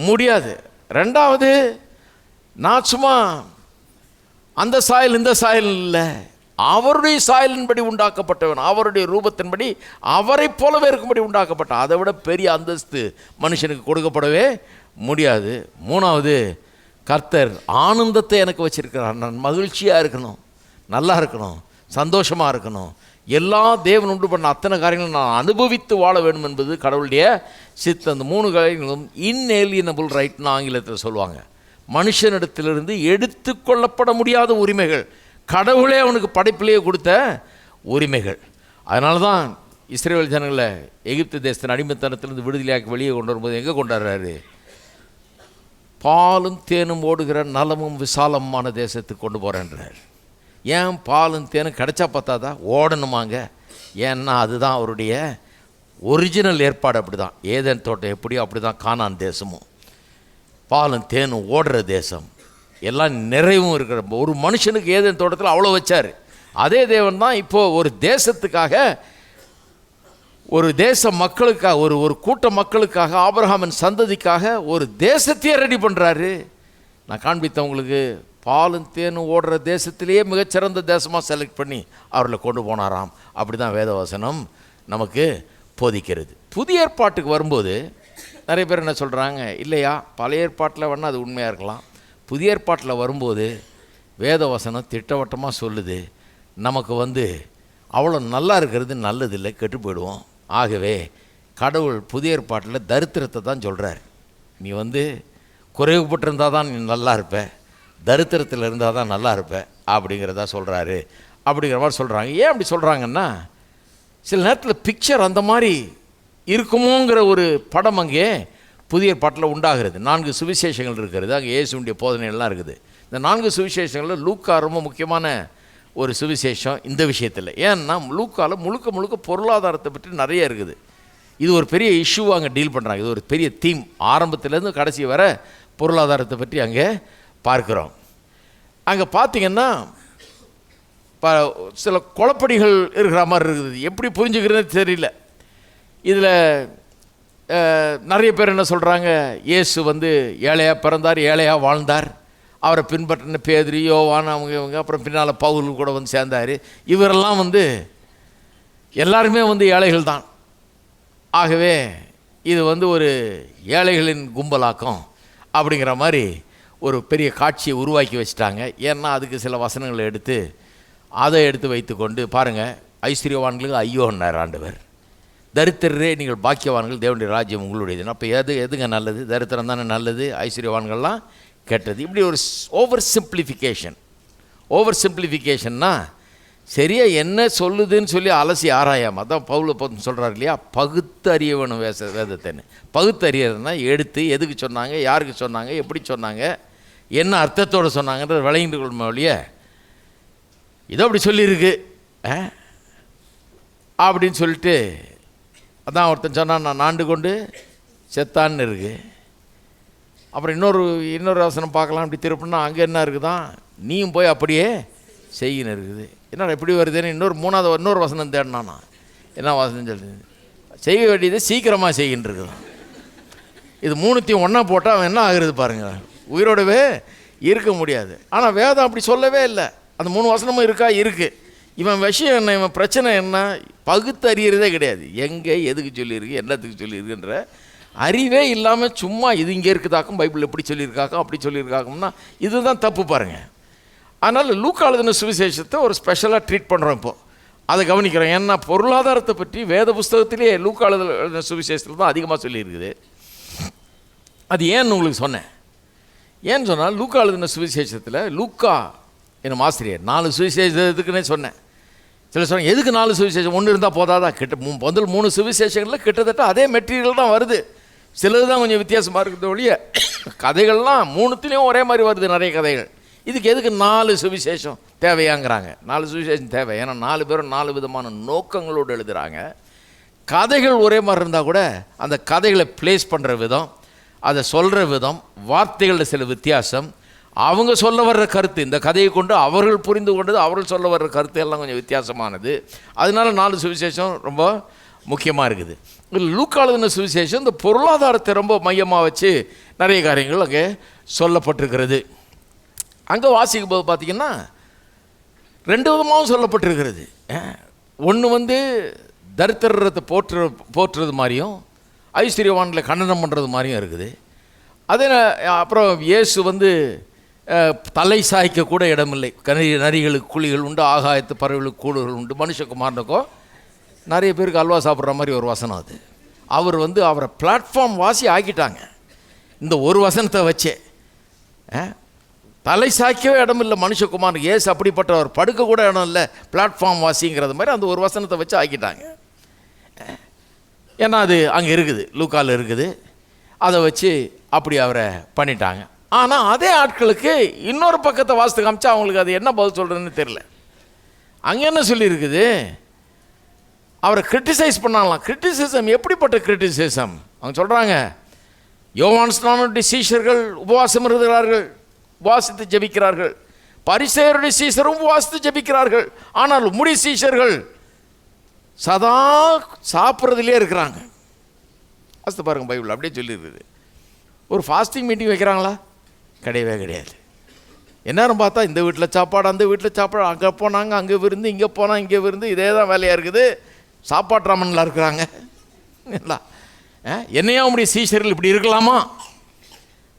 முடியாது. 2வது, நான் சும்மா அந்த சாயல் இந்த சாயல் இல்லை, அவருடைய சாயலின்படி உண்டாக்கப்பட்டவன், அவருடைய ரூபத்தின்படி அவரை போலவே இருக்கும்படி உண்டாக்கப்பட்டான். அதை விட பெரிய அந்தஸ்து மனுஷனுக்கு கொடுக்கப்படவே முடியாது. 3வது, கர்த்தர் ஆனந்தத்தை எனக்கு வச்சிருக்கிறார். நான் மகிழ்ச்சியாக இருக்கணும், நல்லா இருக்கணும், சந்தோஷமாக இருக்கணும், எல்லா தேவன் உண்டு பண்ண அத்தனை காரியங்களும் நான் அனுபவித்து வாழ வேண்டும் என்பது கடவுளுடைய சித்தம். அந்த 3 காரியங்களும் இன்ஏலியனபிள் ரைட்னு ஆங்கிலத்தில் சொல்லுவாங்க. மனுஷனிடத்திலிருந்து எடுத்து கொள்ளப்பட முடியாத உரிமைகள், கடவுளே அவனுக்கு படைப்பிலேயே கொடுத்த உரிமைகள். அதனால தான் இஸ்ரேல் ஜனங்களை எகிப்து தேசத்தின் அடிமைத்தனத்திலிருந்து விடுதலையாக்கி வெளியே கொண்டு வரும்போது எங்கே கொண்டாடுறாரு? பாலும் தேனும் ஓடுகிற நலமும் விசாலமான தேசத்துக்கு கொண்டு போகிறேன்றார். ஏன் பாலும் தேனும் கிடைச்சா பார்த்தாதா? ஓடணுமாங்க. ஏன்னா அதுதான் அவருடைய ஒரிஜினல் ஏற்பாடு. அப்படி தான் ஏதேன் தோட்டம் எப்படியோ அப்படி தான் கானான் தேசமும். பாலும் தேனும் ஓடுற தேசம், எல்லாம் நிறைவும் இருக்கிற ஒரு மனுஷனுக்கு ஏதேன் தோட்டத்தில் அவ்வளோ வச்சார். அதே தேவன் தான் இப்போது ஒரு தேசத்துக்காக, ஒரு தேச மக்களுக்காக, ஒரு கூட்ட மக்களுக்காக, ஆபிரகாமின் சந்ததிக்காக ஒரு தேசத்தையே ரெடி பண்ணுறாரு. நான் காண்பித்தவங்களுக்கு பாலும் தேனும் ஓடுற தேசத்திலேயே மிகச்சிறந்த தேசமாக செலக்ட் பண்ணி அவர்களை கொண்டு போனாராம். அப்படி தான் வேதவசனம் நமக்கு போதிக்கிறது. புதிய ஏற்பாட்டுக்கு வரும்போது நிறைய பேர் என்ன சொல்கிறாங்க, இல்லையா பழைய ஏற்பாட்டில் வேணால் அது உண்மையாக இருக்கலாம், புதிய ஏற்பாட்டில் வரும்போது வேத வசனம் திட்டவட்டமாக சொல்லுது, நமக்கு அவ்வளோ நல்லா இருக்கிறது நல்லதில்லை, கெட்டு போயிடுவோம். ஆகவே கடவுள் புதிய ஏற்பாட்டில் தரித்திரத்தை தான் சொல்கிறார். நீ குறைவுபட்டிருந்தால் தான் நீ நல்லா இருப்ப, தரித்திரத்தில் இருந்தால் தான் நல்லா இருப்ப அப்படிங்கிறதா சொல்கிறாரு. அப்படிங்கிற மாதிரி சொல்கிறாங்க. ஏன் அப்படி சொல்கிறாங்கன்னா, சில நேரத்தில் பிக்சர் அந்த மாதிரி இருக்குமோங்கிற ஒரு படம் அங்கே புதிய ஏற்பாட்டில் உண்டாகிறது. 4 சுவிசேஷங்கள் இருக்கிறது, அங்கே இயேசுடைய போதனைகள்லாம் இருக்குது. இந்த 4 சுவிசேஷங்களில் லூக்கா ரொம்ப முக்கியமான ஒரு சுவிசேஷம் இந்த விஷயத்தில். ஏன்னா லூக்காவில் முழுக்க முழுக்க பொருளாதாரத்தை பற்றி நிறைய இருக்குது. இது ஒரு பெரிய இஷ்யூவை அங்கே டீல் பண்ணுறாங்க. இது ஒரு பெரிய தீம், ஆரம்பத்துலேருந்து கடைசி வர பொருளாதாரத்தை பற்றி அங்கே பார்க்குறோம். அங்கே பார்த்திங்கன்னா சில குழப்படிகள் இருக்கிற மாதிரி இருக்குது. எப்படி புரிஞ்சுக்கிறதுன்னு தெரியல. இதில் நிறைய பேர் என்ன சொல்கிறாங்க, இயேசு ஏழையாக பிறந்தார், ஏழையாக வாழ்ந்தார், அவரை பின்பற்றின பேதுரு, யோவான், இவங்க அப்புறம் பின்னால் பவுல் கூட சேர்ந்தார். இவரெல்லாம் எல்லாருமே ஏழைகள் தான். ஆகவே இது ஒரு ஏழைகளின் கும்பலாக்கம் அப்படிங்கிற மாதிரி ஒரு பெரிய காட்சியை உருவாக்கி வச்சுட்டாங்க. ஏன்னா அதுக்கு சில வசனங்களை எடுத்து அதை எடுத்து வைத்து கொண்டு பாருங்கள், ஐஸ்வர்யவான்களுக்கு ஐயோன்னார் ஆண்டவர், தரித்திரரே நீங்கள் பாக்கியவான்கள், தேவனுடைய ராஜ்யம் உங்களுடையது. அப்போ எதுங்க நல்லது? தரித்திரம் தானே நல்லது, ஐஸ்வர்யவான்கள்லாம் கெட்டது. இப்படி ஒரு ஓவர் சிம்பிளிஃபிகேஷன்னா சரியாக என்ன சொல்லுதுன்னு சொல்லி அலசி ஆராயாமல், அதான் பவுல் சொல்கிறார் இல்லையா, பகுத்து அறிய வேணும் வேதத்தைன்னு. பகுத்து அறியறதுனா எடுத்து எதுக்கு சொன்னாங்க, யாருக்கு சொன்னாங்க, எப்படி சொன்னாங்க, என்ன அர்த்தத்தோடு சொன்னாங்கன்றது விளையிட்டு கொள்ளும் வழிய இதோ அப்படி சொல்லியிருக்கு அப்படின்னு சொல்லிட்டு. அதான் ஒருத்தன் சொன்னான், நான் நாண்டு கொண்டு செத்தான்னு இருக்குது. அப்புறம் இன்னொரு வசனம் பார்க்கலாம், அப்படி திருப்பினா அங்கே என்ன இருக்குதான், நீயும் போய் அப்படியே செய்யின்னு இருக்குது. என்ன எப்படி வருதுன்னு இன்னொரு வசனம் தேடினானா, என்ன வசனம் சொல்லுது, செய்ய வேண்டியது சீக்கிரமாக செய்கின்னு இருக்குதான். இது 3த்தையும் ஒன்றா போட்டால் அவன் என்ன ஆகுறது பாருங்கள், உயிரோடவே இருக்க முடியாது. ஆனால் வேதம் அப்படி சொல்லவே இல்லை. அந்த 3 வசனமும் இருக்குது. இவன் விஷயம் என்ன, இவன் பிரச்சனை என்ன, பகுத்து அறியறதே கிடையாது. எங்கே எதுக்கு சொல்லியிருக்கு, என்னத்துக்கு சொல்லியிருக்குன்ற அறிவே இல்லாமல் சும்மா இது இங்கே இருக்குதாக்கும், பைபிள் எப்படி சொல்லியிருக்காக்கும், அப்படி சொல்லியிருக்காக்கும்னா இதுதான் தப்பு பாருங்கள். அதனால் லூக்கா எழுதின சுவிசேஷத்தை ஒரு ஸ்பெஷலாக ட்ரீட் பண்ணுறோம். இப்போது அதை கவனிக்கிறோம். ஏன்னா பொருளாதாரத்தை பற்றி வேத புஸ்தகத்திலே லூக்கா எழுதின சுவிசேஷத்தில் தான் அதிகமாக சொல்லியிருக்குது. அது ஏன்னு உங்களுக்கு சொன்னேன். ஏன்னு சொன்னால் லூக்கா எழுதின சுவிசேஷத்தில் லூக்கா என்னும் ஆசிரியர் 4 சுவிசேஷத்துக்குன்னே சொன்னேன். சில சொன்னாங்க எதுக்கு 4 சுவிசேஷம், 1 இருந்தால் போதாதான். முதல் 3 சுவிசேஷங்களில் கிட்டத்தட்ட அதே மெட்டீரியல் தான் வருது. சிலது தான் கொஞ்சம் வித்தியாசமாக இருக்குது ஒழிய கதைகள்லாம் 3த்துலேயும் ஒரே மாதிரி வருது, நிறைய கதைகள். இதுக்கு எதுக்கு 4 சுவிசேஷம் தேவையாங்கிறாங்க. 4 சுவிசேஷம் தேவை. ஏன்னா 4 பேரும் 4 விதமான நோக்கங்களோடு எழுதுகிறாங்க. கதைகள் ஒரே மாதிரி இருந்தால் கூட அந்த கதைகளை ப்ளேஸ் பண்ணுற விதம், அதை சொல்கிற விதம், வார்த்தைகளில் சில வித்தியாசம், அவங்க சொல்ல வர்ற கருத்து, இந்த கதையை கொண்டு அவர்கள் புரிந்து கொண்டது, அவர்கள் சொல்ல வர்ற கருத்து எல்லாம் கொஞ்சம் வித்தியாசமானது. அதனால 4 சுவிசேஷம் ரொம்ப முக்கியமாக இருக்குது. லூக்கா எழுதின சுவிசேஷம் இந்த பொருளாதாரத்தை ரொம்ப மையமாக வச்சு நிறைய காரியங்கள் அங்கே சொல்லப்பட்டிருக்கிறது. அங்கே வாசிக்கும் போது பார்த்திங்கன்னா 2 விதமாகவும் சொல்லப்பட்டிருக்கிறது. ஒன்று தரித்திரத்தை போற்றுறது மாதிரியும் ஐஸ்வர்யவான்களை கண்டனம் பண்ணுறது மாதிரியும் இருக்குது. அதே அப்புறம் இயேசு தலை சாய்க்க கூட இடமில்லை, நரிகளுக்கு குழிகள் உண்டு, ஆகாயத்து பறவைகளுக்கு கூடுகள் உண்டு, மனுஷகுமாரனுக்கோ நிறைய பேருக்கு அல்வா சாப்பிட்ற மாதிரி ஒரு வசனம் அது. அவர் அவரை பிளாட்ஃபார்ம் வாசி ஆக்கிட்டாங்க இந்த ஒரு வசனத்தை வச்சே. தலை சாய்க்கவே இடம் இல்லை மனுஷகுமார், ஏசு அப்படிப்பட்டவர், படுக்க கூட இடம் இல்லை, பிளாட்ஃபார்ம் வாசிங்கிறது மாதிரி அந்த ஒரு வசனத்தை வச்சு ஆக்கிட்டாங்க. ஏன்னா அது அங்கே இருக்குது, லூக்காவில் இருக்குது, அதை வச்சு அப்படி அவரை பண்ணிட்டாங்க. ஆனால் அதே ஆட்களுக்கு இன்னொரு பக்கத்தை வாசித்து காமிச்சா அவங்களுக்கு அது என்ன பதில் சொல்கிறதுன்னு தெரியல. அங்கே என்ன சொல்லியிருக்குது, அவரை கிரிட்டிசைஸ் பண்ணலாம். கிரிட்டிசிசம் எப்படிப்பட்ட கிரிட்டிசிசம்? அவங்க சொல்கிறாங்க, யோவான் ஸ்நானனுடைய சீஷர்கள் உபவாசம் இருக்கிறார்கள், உபவாசித்து ஜெபிக்கிறார்கள், பரிசேயருடைய சீஷரும் உபவாசித்து ஜெபிக்கிறார்கள், ஆனால் உம்முடைய சீஷர்கள் சதா சாப்பிட்றதுலே இருக்கிறாங்க. வாசித்து பாருங்கள், பைபிள் அப்படியே சொல்லியிருக்குது. ஒரு ஃபாஸ்டிங் மீட்டிங் வைக்கிறாங்களா? கிடையவே கிடையாது. எந்நேரம் பார்த்தா இந்த வீட்டில் சாப்பாடு, அந்த வீட்டில் சாப்பாடு, அங்கே போனாங்க அங்கே விருந்து, இங்கே போனால் இங்கே விருந்து, இதே தான் வேலையாக இருக்குது. சாப்பாட்டு ராமன்லாம் இருக்கிறாங்க. என்னையா உடைய சீஷர்கள் இப்படி இருக்கலாமா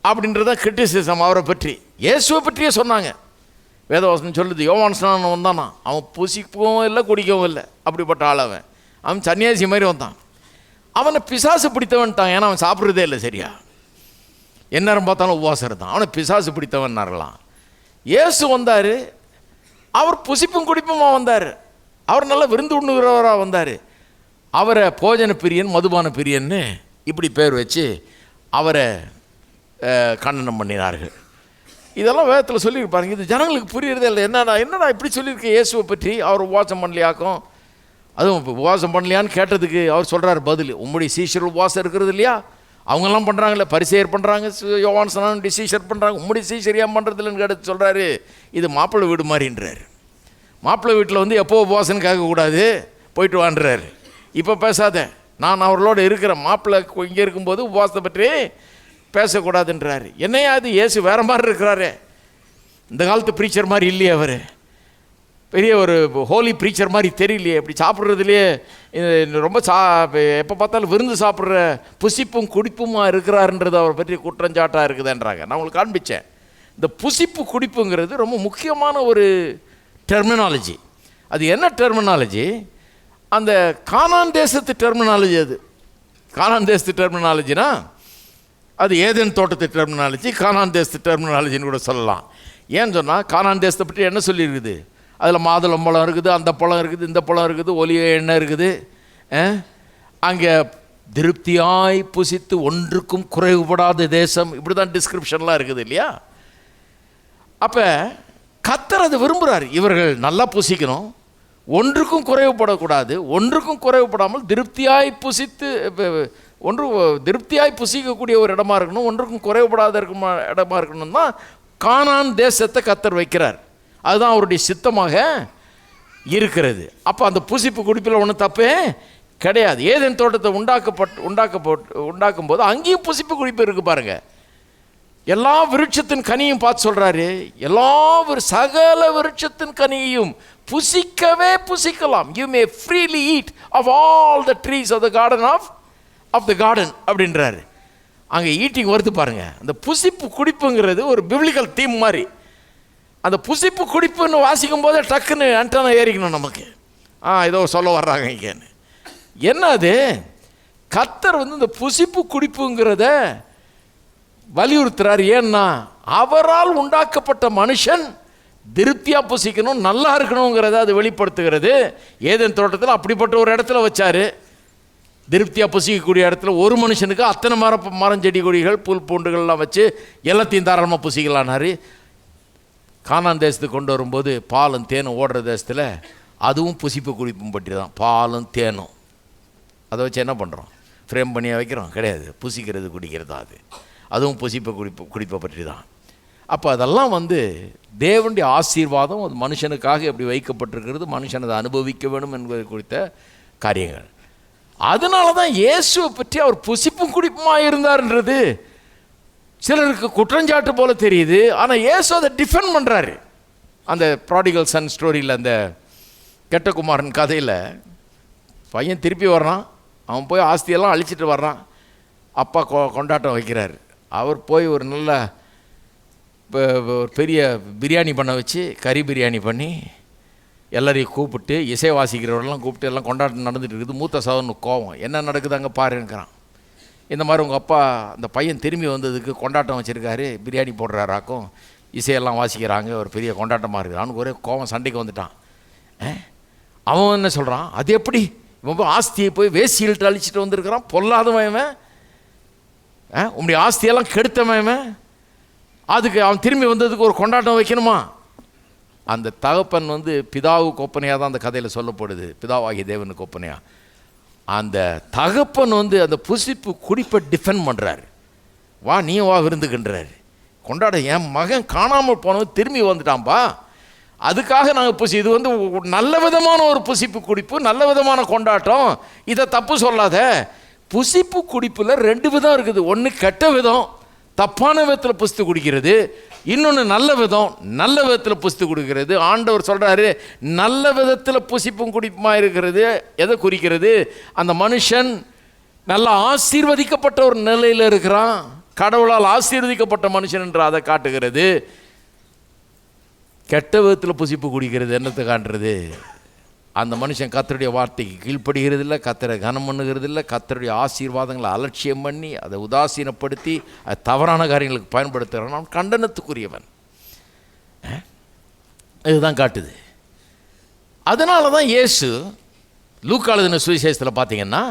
அப்படின்றத கிரிட்டிசிசம் அவரை பற்றி. இயேசுவை பற்றியே சொன்னாங்க. வேதவாசனம் சொல்லுது, யோவான் ஸ்நானன் வந்தானா, அவன் புசிக்கவும் இல்லை குடிக்கவும் இல்லை, அப்படிப்பட்ட ஆள் அவன் சன்னியாசி மாதிரி வந்தான். அவனை பிசாசு பிடித்தவன்ட்டான், ஏன்னா அவன் சாப்பிட்றதே இல்லை சரியா, எந்நேரம் பார்த்தாலும் உபவாசம் இருந்தான். அவனை பிசாசு பிடித்தவன்னார்களாம். இயேசு வந்தார், அவர் புசிப்பும் குடிப்புமாக வந்தார், அவர் நல்லா விருந்து உண்ணுகிறவராக வந்தார். அவரை போஜன பிரியன் மதுபான பிரியன்னு இப்படி பேர் வச்சு அவரை கண்டனம் பண்ணினார்கள். இதெல்லாம் வேதத்தில் சொல்லியிருப்பாருங்க. இது ஜனங்களுக்கு புரியறதே இல்லை. என்னடா இப்படி சொல்லியிருக்க இயேசுவை பற்றி. அவர் உபவாசம் பண்ணலையாக்கும், அதுவும் உபவாசம் பண்ணலையான்னு கேட்டதுக்கு அவர் சொல்கிறார் பதில், உம்முடைய சீஷர் உபவாசம் இருக்கிறது இல்லையா, அவங்கெல்லாம் பண்ணுறாங்களே, பரிசேயர் பண்ணுறாங்க, யோவான் ஸ்நானனுடைய சீஷர் பண்ணுறாங்க, உம்முடைய சீஷர் ஏன் பண்ணுறது இல்லைன்னு கேட்டு சொல்கிறாரு, இது மாப்பிள்ளை வீடு மாதிரின்றார். மாப்பிள்ளை வீட்டில் வந்து எப்போ உபவாசம் கேட்கக்கூடாது, போயிட்டு வான்றாரு. இப்போ பேசாத, நான் அவர்களோடு இருக்கிறேன், மாப்பிள்ளை இங்கே இருக்கும்போது உபவாசத்தை பற்றி பேசக்கூடாதுன்றாரு. என்னையா அது, இயேசு வேறு மாதிரி இருக்கிறாரு, இந்த காலத்து ப்ரீச்சர் மாதிரி இல்லையே, அவர் பெரிய ஒரு ஹோலி ப்ரீச்சர் மாதிரி தெரியலையே, இப்படி சாப்பிட்றதுலையே ரொம்ப எப்போ பார்த்தாலும் விருந்து சாப்பிட்ற புசிப்பும் குடிப்புமா இருக்கிறாருன்றது அவரை பற்றி குற்றஞ்சாட்டாக இருக்குதுன்றாங்க. நான் உங்களுக்கு காண்பித்தேன். இந்த புசிப்பு குடிப்புங்கிறது ரொம்ப முக்கியமான ஒரு டெர்மினாலஜி. அது என்ன டெர்மினாலஜி? அந்த கானான் தேசத்து டெர்மினாலஜி. அது கானான் தேசத்து டெர்மினாலஜினா அது ஏதேன் தோட்டத்து டெர்மினாலஜி, கானான் தேசத்து டெர்மினாலஜின்னு கூட சொல்லலாம். ஏன்னு சொன்னால் கானான் தேசத்தை பற்றி என்ன சொல்லியிருக்குது, அதில் மாதுளம்பழம் இருக்குது, அந்த பழம் இருக்குது, இந்த பழம் இருக்குது, ஒலிவ எண்ணெய் இருக்குது, அங்கே திருப்தியாய் புசித்து ஒன்றுக்கும் குறைவுபடாத தேசம், இப்படி தான் டிஸ்கிரிப்ஷன்லாம் இருக்குது இல்லையா. அப்போ கர்த்தர் அதை விரும்புகிறார், இவர்கள் நல்லா புசிக்கணும், ஒன்றுக்கும் குறைவுபடக்கூடாது, ஒன்றுக்கும் குறைவுபடாமல் திருப்தியாய் புசித்து திருப்தியாய் புசிக்கக்கூடிய ஒரு இடமா இருக்கணும், ஒன்றுக்கும் குறைவுபடாத இடமா இருக்கணும் தான் கானான் தேசத்தை கர்த்தர் வைக்கிறார். அதுதான் அவருடைய சித்தமாக இருக்கிறது. அப்போ அந்த புசிப்பு குடிப்பில் ஒன்றும் தப்பே கிடையாது. ஏதேன் தோட்டத்தை உண்டாக்கும் போது அங்கேயும் புசிப்பு குடிப்பு இருக்குது பாருங்க. எல்லா விருட்சத்தின் கனியும் பார்த்து சொல்கிறாரு, சகல விருட்சத்தின் கனியையும் புசிக்கவே புசிக்கலாம். You may freely eat of all the trees of the garden of the garden அப்படின்றாரு. அங்கே ஈட்டிங் வருது பாருங்க. அந்த புசிப்பு குடிப்புங்கிறது ஒரு பிப்ளிக்கல் தீம் மாதிரி. அந்த புசிப்பு குடிப்புன்னு வாசிக்கும் போதே டக்குன்னு அன்டான ஏறிக்கணும் நமக்கு, ஏதோ சொல்ல வர்றாங்க இங்கேன்னு. என்ன அது, கர்த்தர் வந்து இந்த புசிப்பு குடிப்புங்கிறத வலியுறுத்துறார். ஏன்னா அவரால் உண்டாக்கப்பட்ட மனுஷன் திருப்தியாக புசிக்கணும், நல்லா இருக்கணுங்கிறத அது வெளிப்படுத்துகிறது. ஏதேன் தோட்டத்தில் அப்படிப்பட்ட ஒரு இடத்துல வச்சார், திருப்தியாக புசிக்கக்கூடிய இடத்துல. ஒரு மனுஷனுக்கு அத்தனை மரம் செடி கொடிகள் புல் பூண்டுகள்லாம் வச்சு எல்லாத்தையும் தாராளமாக புசிக்கலான்னாரு. கானான் தேசத்துக்கு கொண்டு வரும்போது பாலும் தேனும் ஓடுற தேசத்தில் அதுவும் புசிப்பு குடிப்பும் பற்றி தான். பாலும் தேனும் அதை வச்சு என்ன பண்ணுறோம், ஃப்ரேம் பண்ணி வைக்கிறோம் கிடையாது, புசிக்கிறது குடிக்கிறது அதுவும் புசிப்பு குடிப்பை பற்றி தான். அப்போ அதெல்லாம் வந்து தேவனுடைய ஆசீர்வாதம், அது மனுஷனுக்காக எப்படி வைக்கப்பட்டிருக்கிறது, மனுஷன் அதை அனுபவிக்க வேணும் என்பது குறித்த காரியங்கள். அதனால தான் இயேசுவை பற்றி அவர் புசிப்பும் குடிப்புமாக இருந்தார்ன்றது சிலருக்கு குற்றஞ்சாட்டு போல தெரியுது. ஆனால் இயேசு அதை டிஃபெண்ட் பண்ணுறாரு. அந்த ப்ராடிகல் சன் ஸ்டோரியில், அந்த கெட்டகுமாரன் கதையில் பையன் திருப்பி வர்றான், அவன் போய் ஆஸ்தியெல்லாம் அழிச்சிட்டு வர்றான், அப்பா கொண்டாட்டம் வைக்கிறார். அவர் போய் ஒரு நல்ல ஒரு பெரிய பிரியாணி பண்ண வச்சு, கறி பிரியாணி பண்ணி எல்லாரையும் கூப்பிட்டு, இசை வாசிக்கிறவரெல்லாம் கூப்பிட்டு எல்லாம் கொண்டாட்டம் நடந்துட்டு இருக்குது. மூத்த சகோதரனுக்கு கோவம், என்ன நடக்குது அங்கே பாருங்கிறான். இந்த மாதிரி உங்கள் அப்பா அந்த பையன் திரும்பி வந்ததுக்கு கொண்டாட்டம் வச்சுருக்காரு, பிரியாணி போடுறாராக்கும், இசையெல்லாம் வாசிக்கிறாங்க, ஒரு பெரிய கொண்டாட்டமாக இருக்குது. அவனுக்கு ஒரே கோவம், சண்டைக்கு வந்துட்டான். அவன் என்ன சொல்கிறான், அது எப்படி இவன் போய் ஆஸ்தியை போய் வேசியில்ட்டு அழிச்சிட்டு வந்திருக்கிறான், பொல்லாதவன், உன்னுடைய ஆஸ்தியெல்லாம் கெடுத்தவன், அதுக்கு அவன் திரும்பி வந்ததுக்கு ஒரு கொண்டாட்டம் வைக்கணுமா? அந்த தகப்பன் வந்து பிதாவுக்கு ஒப்பனையாக தான் அந்த கதையில் சொல்லப்படுது, பிதாவாகிய தேவனுக்கு ஒப்பனையாக. அந்த தகப்பன் வந்து அந்த புசிப்பு குடிப்பை டிஃபெண்ட் பண்ணுறாரு. வா நீ வா விருந்துக்கின்றாரு, கொண்டாட. என் மகன் காணாமல் போனவன் திரும்பி வந்துட்டான்பா, அதுக்காக நாங்கள் இது வந்து நல்ல விதமான ஒரு புசிப்பு குடிப்பு, நல்ல விதமான கொண்டாட்டம், இதை தப்பு சொல்லாத. புசிப்பு குடிப்பில் 2 விதம் இருக்குது. ஒன்று கெட்ட விதம், தப்பான விதத்தில் புசித்து குடிக்கிறது. இன்னொன்று நல்ல விதம், நல்ல விதத்தில் புசித்து குடிக்கிறது. ஆண்டவர் சொல்கிறாரு, நல்ல விதத்தில் புசிப்பும் குடிப்புமா இருக்கிறது எதை குறிக்கிறது? அந்த மனுஷன் நல்லா ஆசீர்வதிக்கப்பட்ட ஒரு நிலையில் இருக்கிறான். கடவுளால் ஆசீர்வதிக்கப்பட்ட மனுஷன் என்று அதை காட்டுகிறது. கெட்ட விதத்தில் புசிப்பு குடிக்கிறது என்னத்தை காட்டுறது? அந்த மனுஷன் கர்த்தருடைய வார்த்தைக்கு கீழ்ப்படுகிறது இல்லை, கர்த்தரை கனம் பண்ணுகிறது இல்லை, கர்த்தருடைய ஆசீர்வாதங்களை அலட்சியம் பண்ணி அதை உதாசீனப்படுத்தி அதை தவறான காரியங்களுக்கு பயன்படுத்துகிறான். அவன் கண்டனத்துக்குரியவன். இதுதான் காட்டுது. அதனால தான் இயேசு லூக்கா எழுதின சுவிசேஷத்தில் பார்த்தீங்கன்னா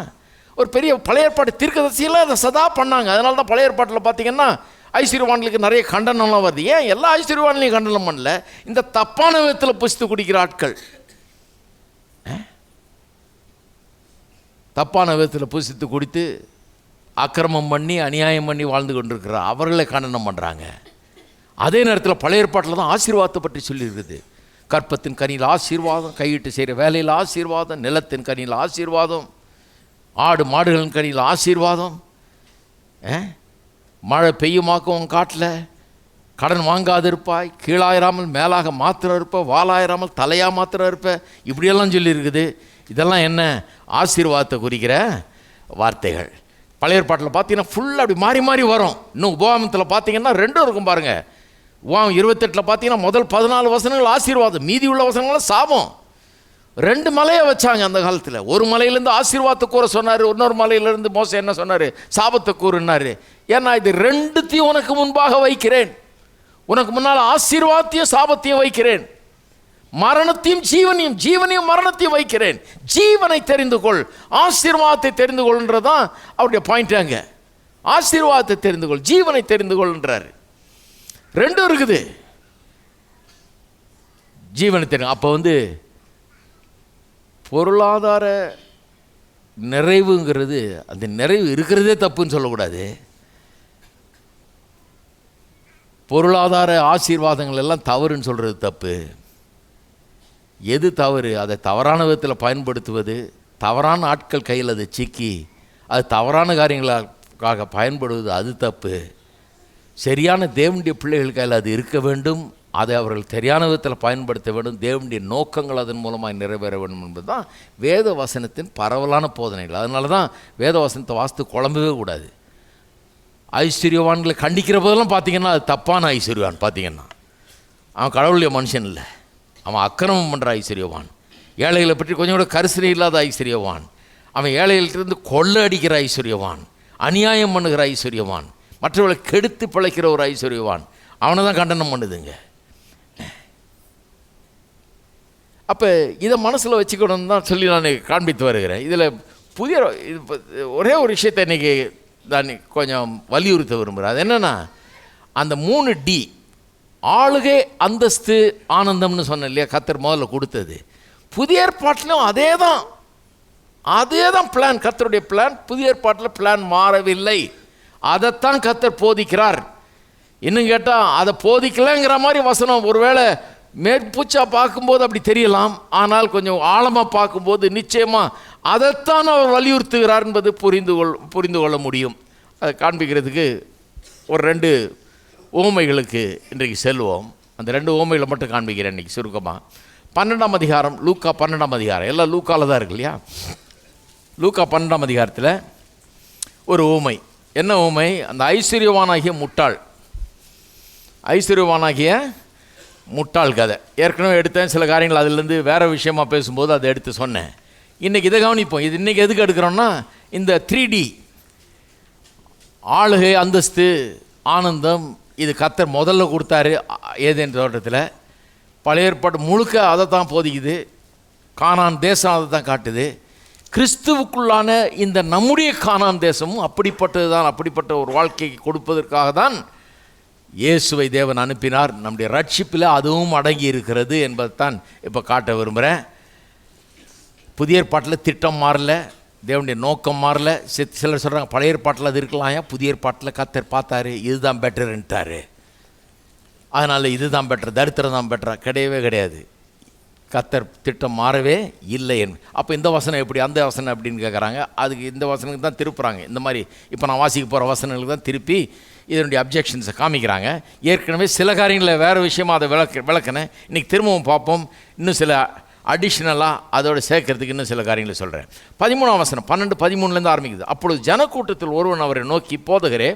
ஒரு பெரிய பழைய ஏற்பாடு தீர்க்கதரிசியெல்லாம் அதை சதா பண்ணாங்க. அதனால தான் பழைய ஏற்பாட்டில் பார்த்தீங்கன்னா ஐஸ்வர்யவான்களுக்கு நிறைய கண்டனம்லாம் வருது. ஏன் எல்லா ஐஸ்வர்யவான்களையும் கண்டனம் பண்ணல? இந்த தப்பான விதத்தில் புசித்து குடிக்கிற ஆட்கள், தப்பான விதத்தில் புசித்து குடித்து அக்கிரமம் பண்ணி அநியாயம் பண்ணி வாழ்ந்து கொண்டிருக்கிற அவர்களை கண்டனம் பண்ணுறாங்க. அதே நேரத்தில் பழைய ஏற்பாட்டில் தான் ஆசீர்வாதத்தை பற்றி சொல்லியிருக்குது. கற்பத்தின் கனியில் ஆசீர்வாதம், கையிட்டு செய்கிற வேலையில் ஆசீர்வாதம், நிலத்தின் கனியில் ஆசீர்வாதம், ஆடு மாடுகளின் கனியில் ஆசீர்வாதம், மழை பெய்யுமாக்கும் காட்டில், கடன் வாங்காது இருப்பாய், கீழாயிராமல் மேலாக மாத்திரம் இருப்ப, வாலாயிராமல் தலையாக மாத்திரம் இருப்ப, இப்படியெல்லாம் சொல்லியிருக்குது. இதெல்லாம் என்ன? ஆசீர்வாதத்தை குறிக்கிற வார்த்தைகள். பழைய ஏற்பாட்டில் பார்த்தீங்கன்னா ஃபுல்லாக அப்படி மாறி மாறி வரும். இன்னும் உபவாமத்தில் பார்த்தீங்கன்னா ரெண்டும் இருக்கும் பாருங்கள். உபவாமம் 28 பார்த்தீங்கன்னா முதல் 14 வசனங்கள் ஆசீர்வாதம், மீதி உள்ள வசனங்கள்லாம் சாபம். 2 மலையை வச்சாங்க அந்த காலத்தில். ஒரு மலையிலேருந்து ஆசீர்வாதத்தை கூற சொன்னார், இன்னொரு மலையிலேருந்து மோசே என்ன சொன்னார்? சாபத்தை கூறுனார். ஏன்னா இது ரெண்டுத்தையும் உனக்கு முன்பாக வைக்கிறேன், உனக்கு முன்னால் ஆசீர்வாதத்தையும் சாபத்தையும் வைக்கிறேன், மரணத்தையும் ஜீவனையும், ஜீவனையும் மரணத்தையும் வைக்கிறேன். ஜீவனை தெரிந்து கொள், ஆசீர்வாதத்தை தெரிந்து கொள்ன்றதான் அவருடைய பாயிண்ட். அங்கே ஆசீர்வாதத்தை தெரிந்து கொள், ஜீவனை தெரிந்து கொள்ன்றார். ரெண்டும் இருக்குது. ஜீவனை தெரியும். அப்போ பொருளாதார நிறைவுங்கிறது, அந்த நிறைவு இருக்கிறதே தப்புன்னு சொல்லக்கூடாது. பொருளாதார ஆசீர்வாதங்கள் எல்லாம் தவறுன்னு சொல்கிறது தப்பு. எது தவறு? அதை தவறான விதத்தில் பயன்படுத்துவது, தவறான ஆட்கள் கையில் அதை சிக்கி அது தவறான காரியங்களுக்காக பயன்படுவது, அது தப்பு. சரியான தேவனுடைய பிள்ளைகள் கையில் அது இருக்க வேண்டும், அதை அவர்கள் சரியான விதத்தில் பயன்படுத்த வேண்டும், தேவனுடைய நோக்கங்கள் அதன் மூலமாக நிறைவேற வேண்டும் என்பது தான் வேத வசனத்தின் பரவலான போதனைகள். அதனால தான் வேத வசனத்தை வாசித்து குழம்பவே கூடாது. ஐஸ்வர்யவான்களை கண்டிக்கிற போதெல்லாம் பார்த்தீங்கன்னா அது தப்பான ஐஸ்வர்யவான். பார்த்தீங்கன்னா அவன் கடவுளுடைய மனுஷன் இல்லை, அவன் அக்கிரமம் பண்ணுற ஐஸ்வர்யவான். ஏழைகளை பற்றி கொஞ்சம் கூட கரிசனை இல்லாத ஐஸ்வர்யவான். அவன் ஏழைகளிலிருந்து கொள்ளை அடிக்கிற ஐஸ்வர்யவான், அநியாயம் பண்ணுகிற ஐஸ்வர்யவான், மற்றவர்களை கெடுத்து பிழைக்கிற ஒரு ஐஸ்வர்யவான். அவனை தான் கண்டனம் பண்ணுதுங்க. அப்போ இதை மனசில் வச்சுக்கணும்னு தான் சொல்லி நான் காண்பித்து வருகிறேன். இதில் புதிய ஒரே ஒரு விஷயத்தை இன்றைக்கி நான் கொஞ்சம் வலியுறுத்த விரும்புகிறேன். அது என்னென்னா, அந்த 3D, ஆளுகை, அந்தஸ்து, ஆனந்தம்னு சொன்னேன் இல்லையா, கர்த்தர் முதல்ல கொடுத்தது. புதிய ஏற்பாட்டிலும் அதே தான் பிளான், கர்த்தருடைய பிளான். புதிய ஏற்பாட்டில் பிளான் மாறவில்லை. அதைத்தான் கர்த்தர் போதிக்கிறார். இன்னும் கேட்டால் அதை போதிக்கலைங்கிற மாதிரி வசனம் ஒருவேளை மேற்பூச்சா பார்க்கும்போது அப்படி தெரியலாம், ஆனால் கொஞ்சம் ஆழமாக பார்க்கும்போது நிச்சயமாக அதைத்தான் அவர் வலியுறுத்துகிறார் என்பது புரிந்து கொள்ள முடியும். அதை காண்பிக்கிறதுக்கு ஒரு 2 உவமைகளுக்கு இன்றைக்கு செல்வோம். அந்த 2 உவமைகளை மட்டும் காண்பிக்கிறேன் இன்றைக்கி சுருக்கமாக. 12ஆம் அதிகாரம், லூக்கா 12ஆம் அதிகாரம், எல்லாம் லூக்காவில் தான் இருக்கு இல்லையா. லூக்கா 12ஆம் அதிகாரத்தில் ஒரு உவமை. என்ன உவமை? அந்த ஐஸ்வர்யவானாகிய முட்டாள் கதை. ஏற்கனவே எடுத்தேன் சில காரியங்கள், அதிலேருந்து வேறு விஷயமா பேசும்போது அதை எடுத்து சொன்னேன். இன்றைக்கி இதை கவனிப்போம். இது இன்றைக்கி எதுக்கு எடுக்கிறோன்னா, இந்த 3D, ஆளுகை, அந்தஸ்து, ஆனந்தம், இது கர்த்தர் முதல்ல கொடுத்தாரு ஏதேன் தோட்டத்தில். பழைய ஏற்பாடு முழுக்க அதை தான் போதிக்குது. கானான் தேசம் அதை தான் காட்டுது. கிறிஸ்துவுக்குள்ளான இந்த நம்முடைய கானான் தேசமும் அப்படிப்பட்டது தான். அப்படிப்பட்ட ஒரு வாழ்க்கைக்கு கொடுப்பதற்காக தான் இயேசுவை தேவன் அனுப்பினார். நம்முடைய ரட்சிப்பில் அதுவும் அடங்கி இருக்கிறது என்பதைத்தான் இப்போ காட்ட விரும்புகிறேன். புதிய ஏற்பாட்டில் திட்டம் மாறல, தேவனுடைய நோக்கம் மாறல. சிலர் சொல்கிறாங்க பழைய ஏற்பாட்டில் அது இருக்கலாம், புதிய ஏற்பாட்டில் கர்த்தர் பார்த்தாரு இதுதான் பெட்டர்ன்ட்டார், அதனால் இதுதான் பெட்டர், தரித்திரம் தான் பெட்டரா? கிடையவே கிடையாது. கர்த்தர் திட்டம் மாறவே இல்லை. அப்போ இந்த வசனம் எப்படி, அந்த வசனம் எப்படின்னு கேட்குறாங்க. அதுக்கு இந்த வசனத்துக்கு தான் திருப்புறாங்க. இந்த மாதிரி இப்போ நான் வாசிக்க போகிற வசனங்களுக்கு தான் திருப்பி இதனுடைய அப்ஜெக்ஷன்ஸை காமிக்கிறாங்க. ஏற்கனவே சில காரியங்களில் வேறு விஷயமாக அதை விளக்கினேன். இன்றைக்கி திரும்பவும் பார்ப்போம். இன்னும் சில அடிஷ்னலாக அதோடு சேர்க்கறதுக்கு இன்னும் சில காரியங்களை சொல்கிறேன். 13ஆம் வசனம் 12-13 ஆரம்பிக்குது. அப்பொழுது ஜனக்கூட்டத்தில் ஒருவன் அவரை நோக்கி, போதகரே,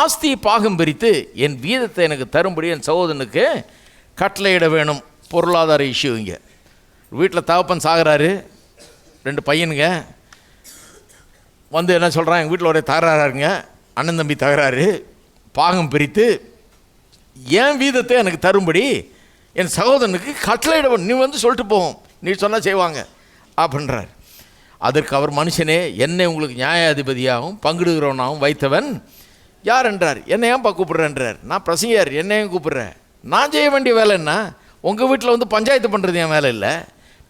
ஆஸ்தி பாகம் பிரித்து என் வீதத்தை எனக்கு தரும்படி என் சகோதரனுக்கு கட்டளையிட வேணும். பொருளாதார இஷ்யூ. இங்கே வீட்டில் தகப்பன் சாகிறாரு, 2 பையனுங்க வந்து என்ன சொல்கிறான், எங்கள் வீட்டில் ஒரே தகராறுங்க, அண்ணன் தம்பி தகராறு, பாகம் பிரித்து என் வீதத்தை எனக்கு தரும்படி என் சகோதரனுக்கு கட்டளையிடவன். நீ வந்து சொல்லிட்டு போவோம், நீ சொன்னால் செய்வாங்க அப்படின்றார். அதற்கு அவர், மனுஷனே, என்னை உங்களுக்கு நியாயாதிபதியாகவும் பங்கிடுகிறவனாகவும் வைத்தவன் யார் என்றார். என்னை ஏன்பா கூப்பிட்றேன்றார். நான் பிரசங்கியார், என்னையும் கூப்பிட்றேன். நான் செய்ய வேண்டிய வேலை என்ன? உங்கள் வீட்டில் வந்து பஞ்சாயத்து பண்ணுறது என் வேலை இல்லை.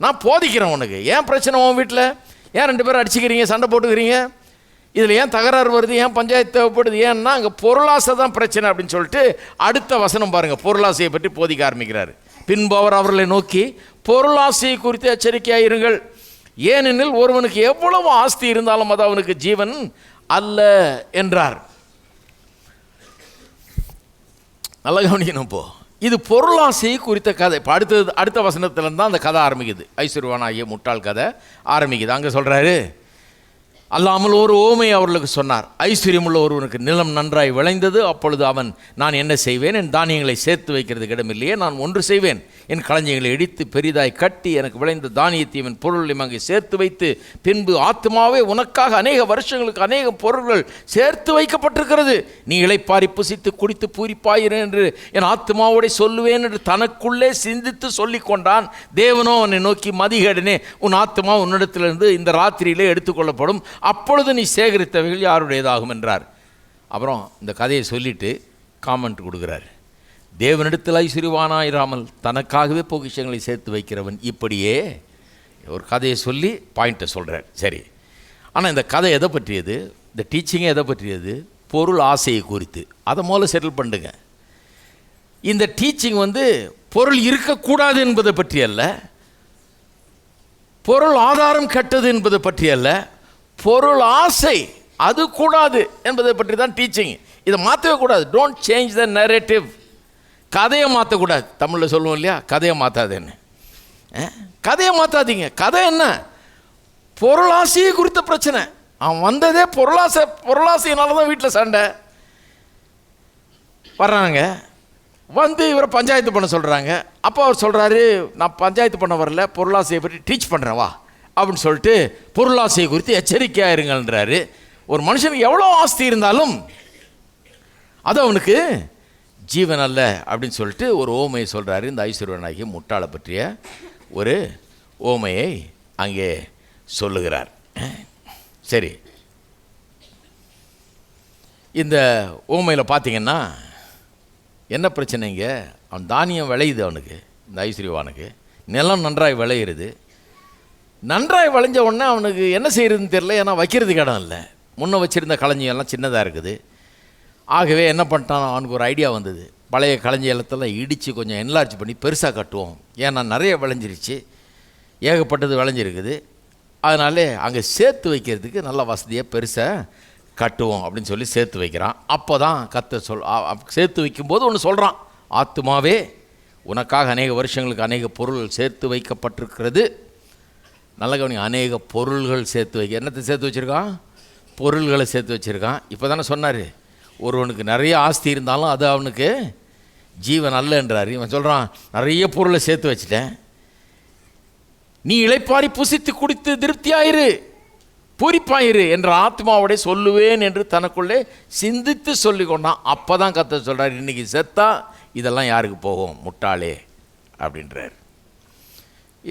நான் போதிக்கிறேன். உனக்கு ஏன் பிரச்சனை? உன் வீட்டில் ஏன் 2 பேரும் அடிச்சுக்கிறீங்க, சண்டை போட்டுக்கிறீங்க? இதில் ஏன் தகராறு வருது, ஏன் பஞ்சாயத்து தேவைப்படுது? ஏன்னா அங்கே பொருளாசை தான் பிரச்சனை அப்படின்னு சொல்லிட்டு அடுத்த வசனம் பாருங்கள், பொருளாசையை பற்றி போதிக்க ஆரம்பிக்கிறார். பின்பு அவர் அவர்களை நோக்கி, பொருளாசையை குறித்து எச்சரிக்கையாயிருங்கள். ஏனெனில் ஒருவனுக்கு எவ்வளவு ஆஸ்தி இருந்தாலும் அது அவனுக்கு ஜீவன் அல்ல என்றார். நல்லா கவனிக்கணும். இப்போ இது பொருளாசை குறித்த கதை. இப்போ அடுத்த வசனத்துலேருந்து தான் அந்த கதை ஆரம்பிக்குது. ஐஸ்வர்யவானாகிய முட்டாள் கதை ஆரம்பிக்குது. அங்கே சொல்கிறாரு, அல்லாமல் ஒரு ஓமை அவர்களுக்கு சொன்னார். ஐஸ்வர்யமுள்ள ஒருவனுக்கு நிலம் நன்றாய் விளைந்தது. அப்பொழுது அவன், நான் என்ன செய்வேன்? என் தானியங்களை சேர்த்து வைக்கிறதுக்கு இடமில்லையே. நான் ஒன்று செய்வேன், என் களஞ்சியங்களை இடித்து பெரிதாய் கட்டி எனக்கு விளைந்த தானியத்தையும் என் பொருளையும் அங்கே சேர்த்து வைத்து, பின்பு ஆத்துமாவே, உனக்காக அநேக வருஷங்களுக்கு அநேக பொருள்கள் சேர்த்து வைக்கப்பட்டிருக்கிறது. நீ இளைப்பாரி புசித்து குடித்து பூரிப்பாயிரு என்று என் ஆத்துமாவோட சொல்லுவேன் என்று தனக்குள்ளே சிந்தித்து சொல்லி கொண்டான். தேவனோ அவனை நோக்கி, மதிகேடனே, உன் ஆத்துமா உன்னிடத்திலிருந்து இந்த ராத்திரியிலே எடுத்துக்கொள்ளப்படும். அப்பொழுது நீ சேகரித்தவைகள் யாருடையதாகும் என்றார். அப்புறம் இந்த கதையை சொல்லிட்டு காமெண்ட் கொடுக்குறார். தேவனிடத்தில் ஐஸ்வர்யவானாயிராமல் தனக்காகவே பொக்கிஷங்களை சேர்த்து வைக்கிறவன் இப்படியே ஒரு கதையை சொல்லி பாயிண்ட்டை சொல்கிறார். சரி, ஆனால் இந்த கதை எதை பற்றியது? இந்த டீச்சிங்கே எதை பற்றியது? பொருள் ஆசையை குறித்து. அதை முதல்ல செட்டில் பண்ணுங்க. இந்த டீச்சிங் வந்து பொருள் இருக்கக்கூடாது என்பதை பற்றி அல்ல, பொருள் ஆதாரம் கெட்டது என்பதை பற்றி அல்ல, பொருள் ஆசை அது கூடாது என்பதை பற்றி தான் டீச்சிங். இதை மாற்றவே கூடாது. Don't change the narrative. கதையை மாற்றக்கூடாது. தமிழில் சொல்லுவோம் இல்லையா, கதையை மாற்றாதேன்னு. கதையை மாற்றாதீங்க. கதை என்ன? பொருளாசையை குறித்த பிரச்சனை. அவன் வந்ததே பொருளாசையினால தான் வீட்டில் சண்டை. வர்றாங்க, வந்து இவரை பஞ்சாயத்து பண்ண சொல்கிறாங்க. அப்போ அவர் சொல்கிறாரு, நான் பஞ்சாயத்து பண்ண வரல, பொருளாசையை பற்றி டீச் பண்ணுறேன் வா அப்படின்னு சொல்லிட்டு பொருளாசையை குறித்து எச்சரிக்கையாக இருங்கன்றாரு. ஒரு மனுஷனுக்கு எவ்வளோ ஆஸ்தி இருந்தாலும் அது அவனுக்கு ஜீவன் அல்ல அப்படின்னு சொல்லிட்டு ஒரு ஓமையை சொல்கிறாரு. இந்த ஐஸ்வர்யனாகிய முட்டாளை பற்றிய ஒரு ஓமையை அங்கே சொல்லுகிறார். சரி, இந்த ஓமையில் பார்த்தீங்கன்னா என்ன பிரச்சனைங்க? அவன் தானியம் விளையுது. அவனுக்கு, இந்த ஐஸ்வர்யவானுக்கு நிலம் நன்றாய் விளையிறது. நன்றாய் விளைஞ்ச உடனே அவனுக்கு என்ன செய்கிறதுன்னு தெரியல. ஏன்னா வைக்கிறதுக்கு இடம் இல்லை. முன்னே வச்சுருந்த களஞ்சியெல்லாம் சின்னதாக இருக்குது. ஆகவே என்ன பண்ணிட்டான், அவனுக்கு ஒரு ஐடியா வந்தது. பழைய களஞ்சியலத்தெல்லாம் இடித்து கொஞ்சம் என்லார்ஜ் பண்ணி பெருசாக கட்டுவோம். ஏன்னா நிறைய விளைஞ்சிருச்சு, ஏகப்பட்டது விளைஞ்சிருக்குது. அதனாலே அங்கே சேர்த்து வைக்கிறதுக்கு நல்ல வசதியாக பெருசாக கட்டுவோம் அப்படின்னு சொல்லி சேர்த்து வைக்கிறான். அப்போ தான் சேர்த்து வைக்கும்போது ஒன்று சொல்கிறான், ஆத்துமாவே, உனக்காக அநேக வருஷங்களுக்கு அநேக பொருள் சேர்த்து வைக்கப்பட்டிருக்கிறது. நல்ல கவனிங்க, அநேக பொருள்கள் சேர்த்து வைக்க. என்னத்தை சேர்த்து வச்சுருக்கான்? பொருள்களை சேர்த்து வச்சுருக்கான். இப்போ தானே சொன்னார், ஒருவனுக்கு நிறைய ஆஸ்தி இருந்தாலும் அது அவனுக்கு ஜீவன் அல்ல என்றார். இவன் சொல்கிறான், நிறைய பொருளை சேர்த்து வச்சுட்டேன், நீ இளைப்பாரி புசித்து குடித்து திருப்தியாயிரு, பூரிப்பாயிரு என்ற ஆத்மாவோட சொல்லுவேன் என்று தனக்குள்ளே சிந்தித்து சொல்லி கொண்டான். அப்போ தான் கர்த்தர் சொல்கிறார், இன்றைக்கி செத்தா இதெல்லாம் யாருக்கு போகும், முட்டாளே அப்படின்றார்.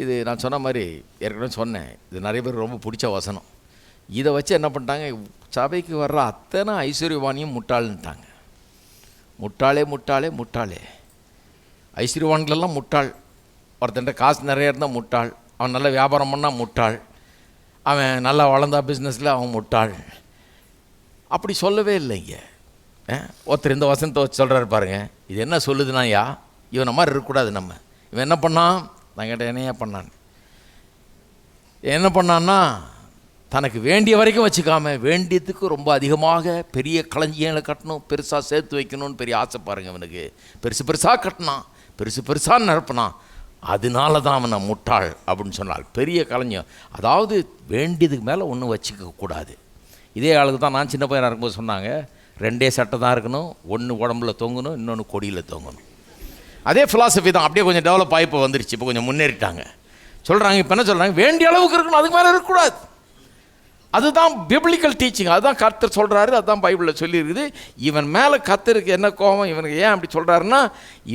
இது நான் சொன்ன மாதிரி ஏற்கனவே சொன்னேன், இது நிறைய பேர் ரொம்ப பிடிச்ச வசனம். இதை வச்சு என்ன பண்ணிட்டாங்க, சபைக்கு வர்ற அத்தனை ஐஸ்வர்யவானியும் முட்டாள்ன்ட்டாங்க. முட்டாளே முட்டாளே முட்டாளே. ஐஸ்வர்யவான்களெல்லாம் முட்டாள். ஒருத்தன்ட்ட காசு நிறைய இருந்தால் முட்டாள், அவன் நல்ல வியாபாரம் பண்ணால் முட்டாள், அவன் நல்லா வளர்ந்தா பிஸ்னஸில் அவன் முட்டாள். அப்படி சொல்லவே இல்லைங்க. ஒருத்தர் இந்த வசனத்தை வச்சு சொல்கிறாரு பாருங்க, இது என்ன சொல்லுதுன்னா, யா இவனை மாதிரி இருக்கக்கூடாது. நம்ம இவன் என்ன பண்ணான், நான் கேட்டேன் என்னையா பண்ணான், என்ன பண்ணான்னா தனக்கு வேண்டிய வரைக்கும் வச்சுக்காம வேண்டியதுக்கு ரொம்ப அதிகமாக பெரிய களஞ்சியங்களை கட்டணும், பெருசாக சேர்த்து வைக்கணும்னு பெரிய ஆசை பாருங்கள். அவனுக்கு பெருசாக கட்டினான், பெருசாக நிரப்பினான். அதனால தான் அவனை முட்டாள் அப்படின்னு சொன்னாள். பெரிய கலைஞர். அதாவது வேண்டியதுக்கு மேலே ஒன்றும் வச்சுக்க கூடாது. இதே ஆளுக்கு தான் நான் சின்ன பையனாக இருக்கும்போது சொன்னாங்க, 2 சட்டை தான் இருக்கணும், ஒன்று உடம்புல தொங்கணும், இன்னொன்று கொடியில் தொங்கணும். அதே ஃபிலாசபி தான் அப்படியே கொஞ்சம் டெவலப் ஆகி இப்போ வந்துருச்சு. இப்போ கொஞ்சம் முன்னேறிட்டாங்க. சொல்கிறாங்க இப்போ என்ன சொல்கிறாங்க, வேண்டிய அளவுக்கு இருக்கணும், அதுக்கு மேலே இருக்கக்கூடாது. அதுதான் பிப்ளிக்கல் டீச்சிங். அதுதான் கர்த்தர் சொல்கிறாரு, அதுதான் பைபிளில் சொல்லியிருக்குது. இவன் மேலே கர்த்தருக்கு என்ன கோபம், இவனுக்கு ஏன் அப்படி சொல்கிறாருன்னா,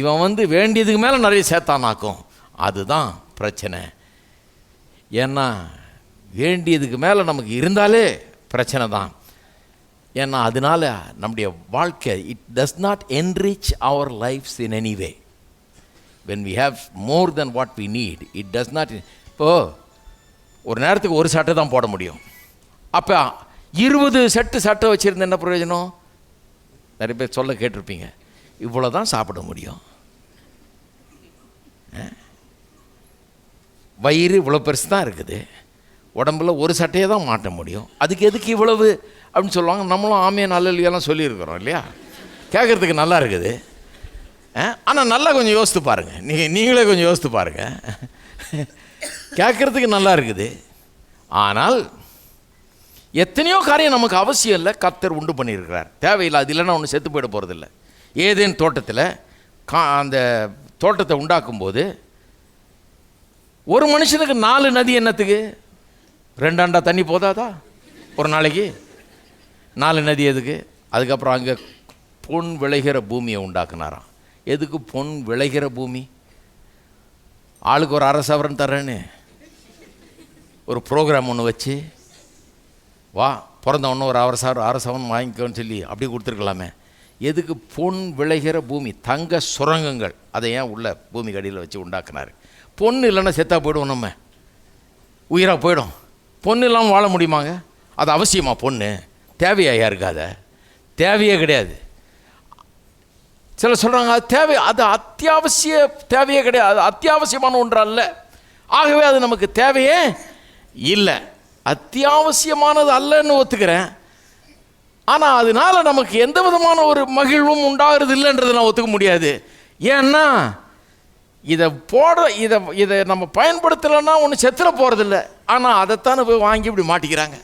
இவன் வேண்டியதுக்கு மேலே நிறைய சேத்தானாக்கும். அதுதான் பிரச்சனை. ஏன்னா வேண்டியதுக்கு மேலே நமக்கு இருந்தாலே பிரச்சனை தான். ஏன்னா அதனால நம்முடைய வாழ்க்கை it does not enrich our lives in any way. When we have more than what we need it does not. இப்போது ஒரு நேரத்துக்கு ஒரு சட்டை தான் போட முடியும். அப்போ 20 செட்டு சட்டை வச்சுருந்த என்ன பிரயோஜனம்? நிறைய பேர் சொல்ல கேட்டிருப்பீங்க, இவ்வளோ தான் சாப்பிட முடியும், வயிறு இவ்வளோ பெருசு தான் இருக்குது, உடம்புல ஒரு சட்டையை தான் மாட்ட முடியும், அதுக்கு எதுக்கு இவ்வளவு அப்படின்னு சொல்லுவாங்க. நம்மளும் ஆமையை நல்ல இல்லையெல்லாம் சொல்லியிருக்கிறோம் இல்லையா? கேட்குறதுக்கு நல்லா இருக்குது. ஆனால் நல்லா கொஞ்சம் யோசித்து பாருங்கள். நீங்களே கொஞ்சம் யோசித்து பாருங்கள். கேட்குறதுக்கு நல்லா இருக்குது, ஆனால் எத்தனையோ காரியம் நமக்கு அவசியம் இல்லை, கர்த்தர் உண்டு பண்ணியிருக்கிறார். தேவையில்லை, அது இல்லைன்னா ஒன்று செத்து போயிட போகிறதில்ல. ஏதேன் தோட்டத்தில் அந்த தோட்டத்தை உண்டாக்கும்போது ஒரு மனுஷனுக்கு 4 நதி என்னத்துக்கு? 2 அண்டா தண்ணி போதாதா ஒரு நாளைக்கு? 4 நதி எதுக்கு? அதுக்கப்புறம் அங்கே பொன் விளைகிற பூமியை உண்டாக்குனாராம். எதுக்கு பொன் விளைகிற பூமி? ஆளுக்கு ஒரு 1/2 சவரன் தர்றேன்னு ஒரு ப்ரோக்ராம் ஒன்று வச்சு, வா பிறந்த ஒன்று ஒரு 1/2 சவரன் வாங்கிக்கோன்னு சொல்லி அப்படி கொடுத்துருக்கலாமே. எதுக்கு? பொன் விளைகிற பூமி, தங்க சுரங்கங்கள், அதை ஏன் உள்ள பூமி கடியில் வச்சு உண்டாக்குனார்? பொண்ணு இல்லைன்னா செத்தாக போய்டும், நம்ம உயிராக போயிடும். பொண்ணு இல்லாமல் வாழ முடியுமாங்க? அது அவசியமா? பொண்ணு தேவையா இருக்காத? தேவையே கிடையாது. சில சொல்கிறாங்க அது தேவை, அது அத்தியாவசிய தேவையே கிடையாது, அது அத்தியாவசியமான ஒன்று அல்ல. ஆகவே அது நமக்கு தேவையே இல்லை. அத்தியாவசியமானது அல்லன்னு ஒத்துக்கிறேன், ஆனால் அதனால் நமக்கு எந்த விதமான ஒரு மகிழ்வும் உண்டாகிறது இல்லைன்றதை நான் ஒத்துக்க முடியாது. ஏன்னா இதை நம்ம பயன்படுத்தலைன்னா ஒன்று செத்துற போகிறதில்ல. ஆனால் அதைத்தானே போய் வாங்கி இப்படி மாட்டிக்கிறாங்க.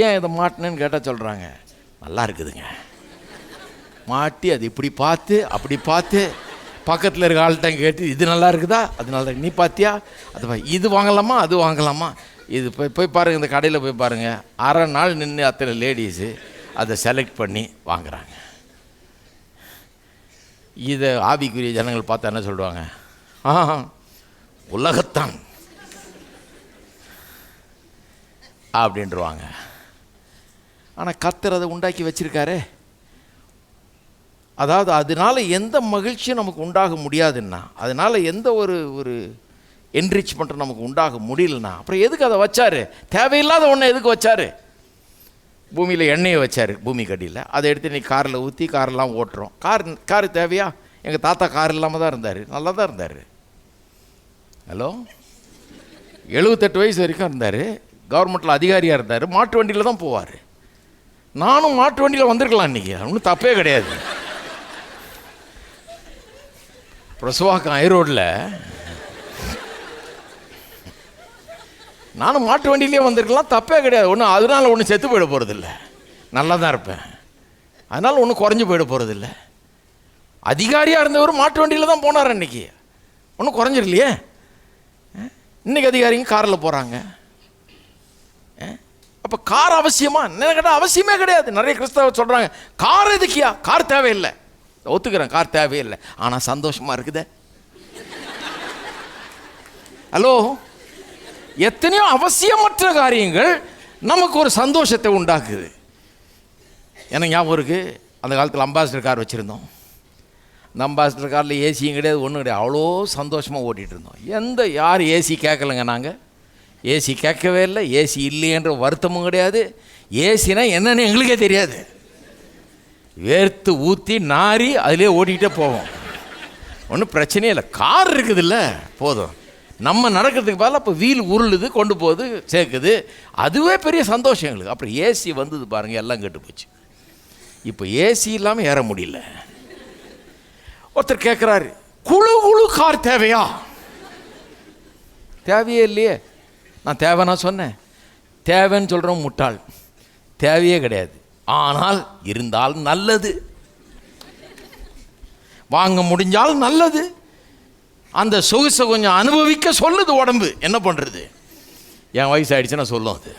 ஏன் இதை மாட்டினேன்னு கேட்டால் சொல்கிறாங்க, நல்லா இருக்குதுங்க மாட்டி, அது இப்படி பார்த்து அப்படி பார்த்து பக்கத்தில் இருக்க ஆள்கிட்ட கேட்டு, இது நல்லா இருக்குதா, அது நல்லா நீ பார்த்தியா, அது இது வாங்கலாமா அது வாங்கலாமா, இது போய் பாருங்கள், இந்த கடையில் போய் பாருங்கள், 1/2 நாள் நின்று அத்தனை லேடிஸு அதை செலக்ட் பண்ணி வாங்குகிறாங்க. இதை ஆவிக்குரிய ஜனங்கள் பார்த்தா என்ன சொல்லுவாங்க? உலகத்தான் அப்படின்ட்டுருவாங்க. ஆனால் கர்த்தர் அதை உண்டாக்கி வச்சிருக்காரு. அதாவது அதனால் எந்த மகிழ்ச்சியும் நமக்கு உண்டாக முடியாதுன்னா, அதனால் எந்த ஒரு என்ரிச்மெண்ட்டும் நமக்கு உண்டாக முடியலன்னா, அப்புறம் எதுக்கு அதை வச்சார்? தேவையில்லாத ஒன்று எதுக்கு வச்சார்? பூமியில் எண்ணெயை வச்சார் பூமி கடியில், அதை எடுத்து நீ காரில் ஊற்றி காரெல்லாம் ஓட்டுறோம். காரு தேவையா? எங்கள் தாத்தா கார் இல்லாமல் தான் இருந்தார், நல்லா தான் இருந்தார். ஹலோ, 78 வயசு வரைக்கும் இருந்தார், கவர்மெண்ட்டில் அதிகாரியாக இருந்தார், மாட்டு வண்டியில் தான் போவார். நானும் மாட்டு வண்டியில் வந்திருக்கலாம் இன்றைக்கி, ஒன்றும் தப்பே கிடையாது. பிரசவாக்கம் ஐரோடில் நானும் மாட்டு வண்டியிலே வந்திருக்கலாம், தப்பே கிடையாது. ஒன்றும் அதனால் ஒன்றும் செத்து போயிட போகிறதில்ல, நல்லா தான் இருப்பேன். அதனால் ஒன்றும் குறைஞ்சி போயிட போகிறதில்ல. அதிகாரியாக இருந்தவர் மாட்டு வண்டியில் தான் போனார் அன்றைக்கி, ஒன்றும் குறைஞ்சிடலையே. இன்றைக்கி அதிகாரிங்க காரில் போகிறாங்க. அப்போ கார் அவசியமா? என்ன கேட்டால் அவசியமே கிடையாது. நிறைய கிறிஸ்தவ சொல்கிறாங்க, கார் எதுக்கியா? கார் தேவையில்லை. ஒத்துக்கிறேன், கார் தேவையில்லை, ஆனால் சந்தோஷமாக இருக்குதே. ஹலோ, எத்தனையோ அவசியமற்ற காரியங்கள் நமக்கு ஒரு சந்தோஷத்தை உண்டாக்குது. எனக்கு ஞாபகம் இருக்குது, அந்த காலத்தில் அம்பாசிடர் கார் வச்சுருந்தோம். அந்த அம்பாசிடர் காரில் ஏசியும் கிடையாது, ஒன்றும் கிடையாது, அவ்வளோ சந்தோஷமாக ஓட்டிகிட்டு இருந்தோம். யார் ஏசி கேட்கலைங்க, நாங்கள் ஏசி கேட்கவே இல்லை. ஏசி இல்லையன்ற வருத்தமும் கிடையாது. ஏசினா என்னன்னு எங்களுக்கே தெரியாது, வேர்த்து ஊற்றி நாரி அதிலே ஓட்டிக்கிட்டே போவோம், ஒன்றும் பிரச்சனையே இல்லை. கார் இருக்குது இல்லை, போதும். நம்ம நடக்கிறதுக்கு பதிலாக இப்போ வீல் உருளுது, கொண்டு போகுது, சேர்க்குது, அதுவே பெரிய சந்தோஷம் எங்களுக்கு. அப்புறம் ஏசி வந்தது பாருங்கள், எல்லாம் கெட்டு போச்சு. இப்போ ஏசி இல்லாமல் ஏற முடியல. ஒருத்தர் கேட்குறாரு, குழு குழு கார் தேவையா? தேவையே இல்லையே. நான் தேவைன்னா சொன்னேன். தேவைன்னு சொல்கிறோம் முட்டாள். தேவையே கிடையாது. ஆனால் இருந்தால் நல்லது, வாங்க முடிஞ்சால் நல்லது. அந்த சொகுசை கொஞ்சம் அனுபவிக்க சொல்லுது உடம்பு. என்ன பண்ணுறது? என் வயசு ஆயிடுச்சுன்னா சொல்லும் அது.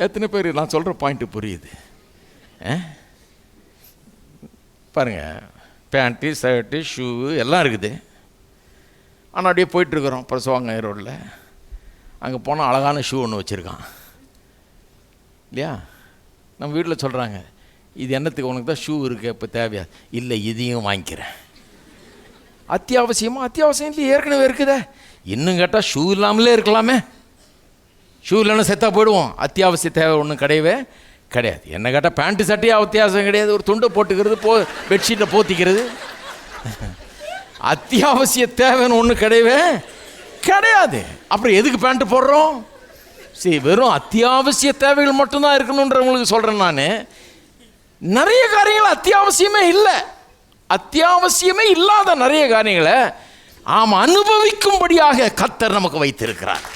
எத்தனை பேர் நான் சொல்கிற பாயிண்ட்டு புரியுது? பாருங்கள், பேண்ட்டு ஷர்ட்டு ஷூ எல்லாம் இருக்குது. ஆனால் அப்படியே போயிட்டுருக்குறோம் பிரசவாங்க ரோட்டில். அங்கே போனால் அழகான ஷூ ஒன்று வச்சுருக்கான் இல்லையா? நம்ம வீட்டில் சொல்கிறாங்க, இது என்னத்துக்கு, உனக்கு தான் ஷூ இருக்குது, இப்போ தேவையா? இல்லை, இதையும் வாங்கிக்கிறேன். அத்தியாவசியமாக? அத்தியாவசியம் இல்லை, ஏற்கனவே இருக்குதே. இன்னும் கேட்டால் ஷூ இல்லாமலே இருக்கலாமே. ஷூ இல்லைன்னா செத்தா போயிடுவோம். அத்தியாவசிய தேவை ஒன்றும் கிடையவே கிடையாது. என்ன கேட்டால் பேண்ட்டு சட்டையே அத்தியாவசியம் கிடையாது. ஒரு துண்டை போட்டுக்கிறது, பெட்ஷீட்டை போத்திக்கிறது. அத்தியாவசிய தேவைன்னு ஒன்று கிடையவே கிடையாது. அப்புறம் எதுக்கு பேண்ட்டு போடுறோம்? சரி, வெறும் அத்தியாவசிய தேவைகள் மட்டும்தான் இருக்கணுன்றவங்களுக்கு சொல்கிறேன் நான். நிறைய காரியங்கள் அத்தியாவசியமே இல்லை. அத்தியாவசியமே இல்லாத நிறைய காரியங்களை ஆம் அனுபவிக்கும்படியாக கர்த்தர் நமக்கு வைத்திருக்கிறார்.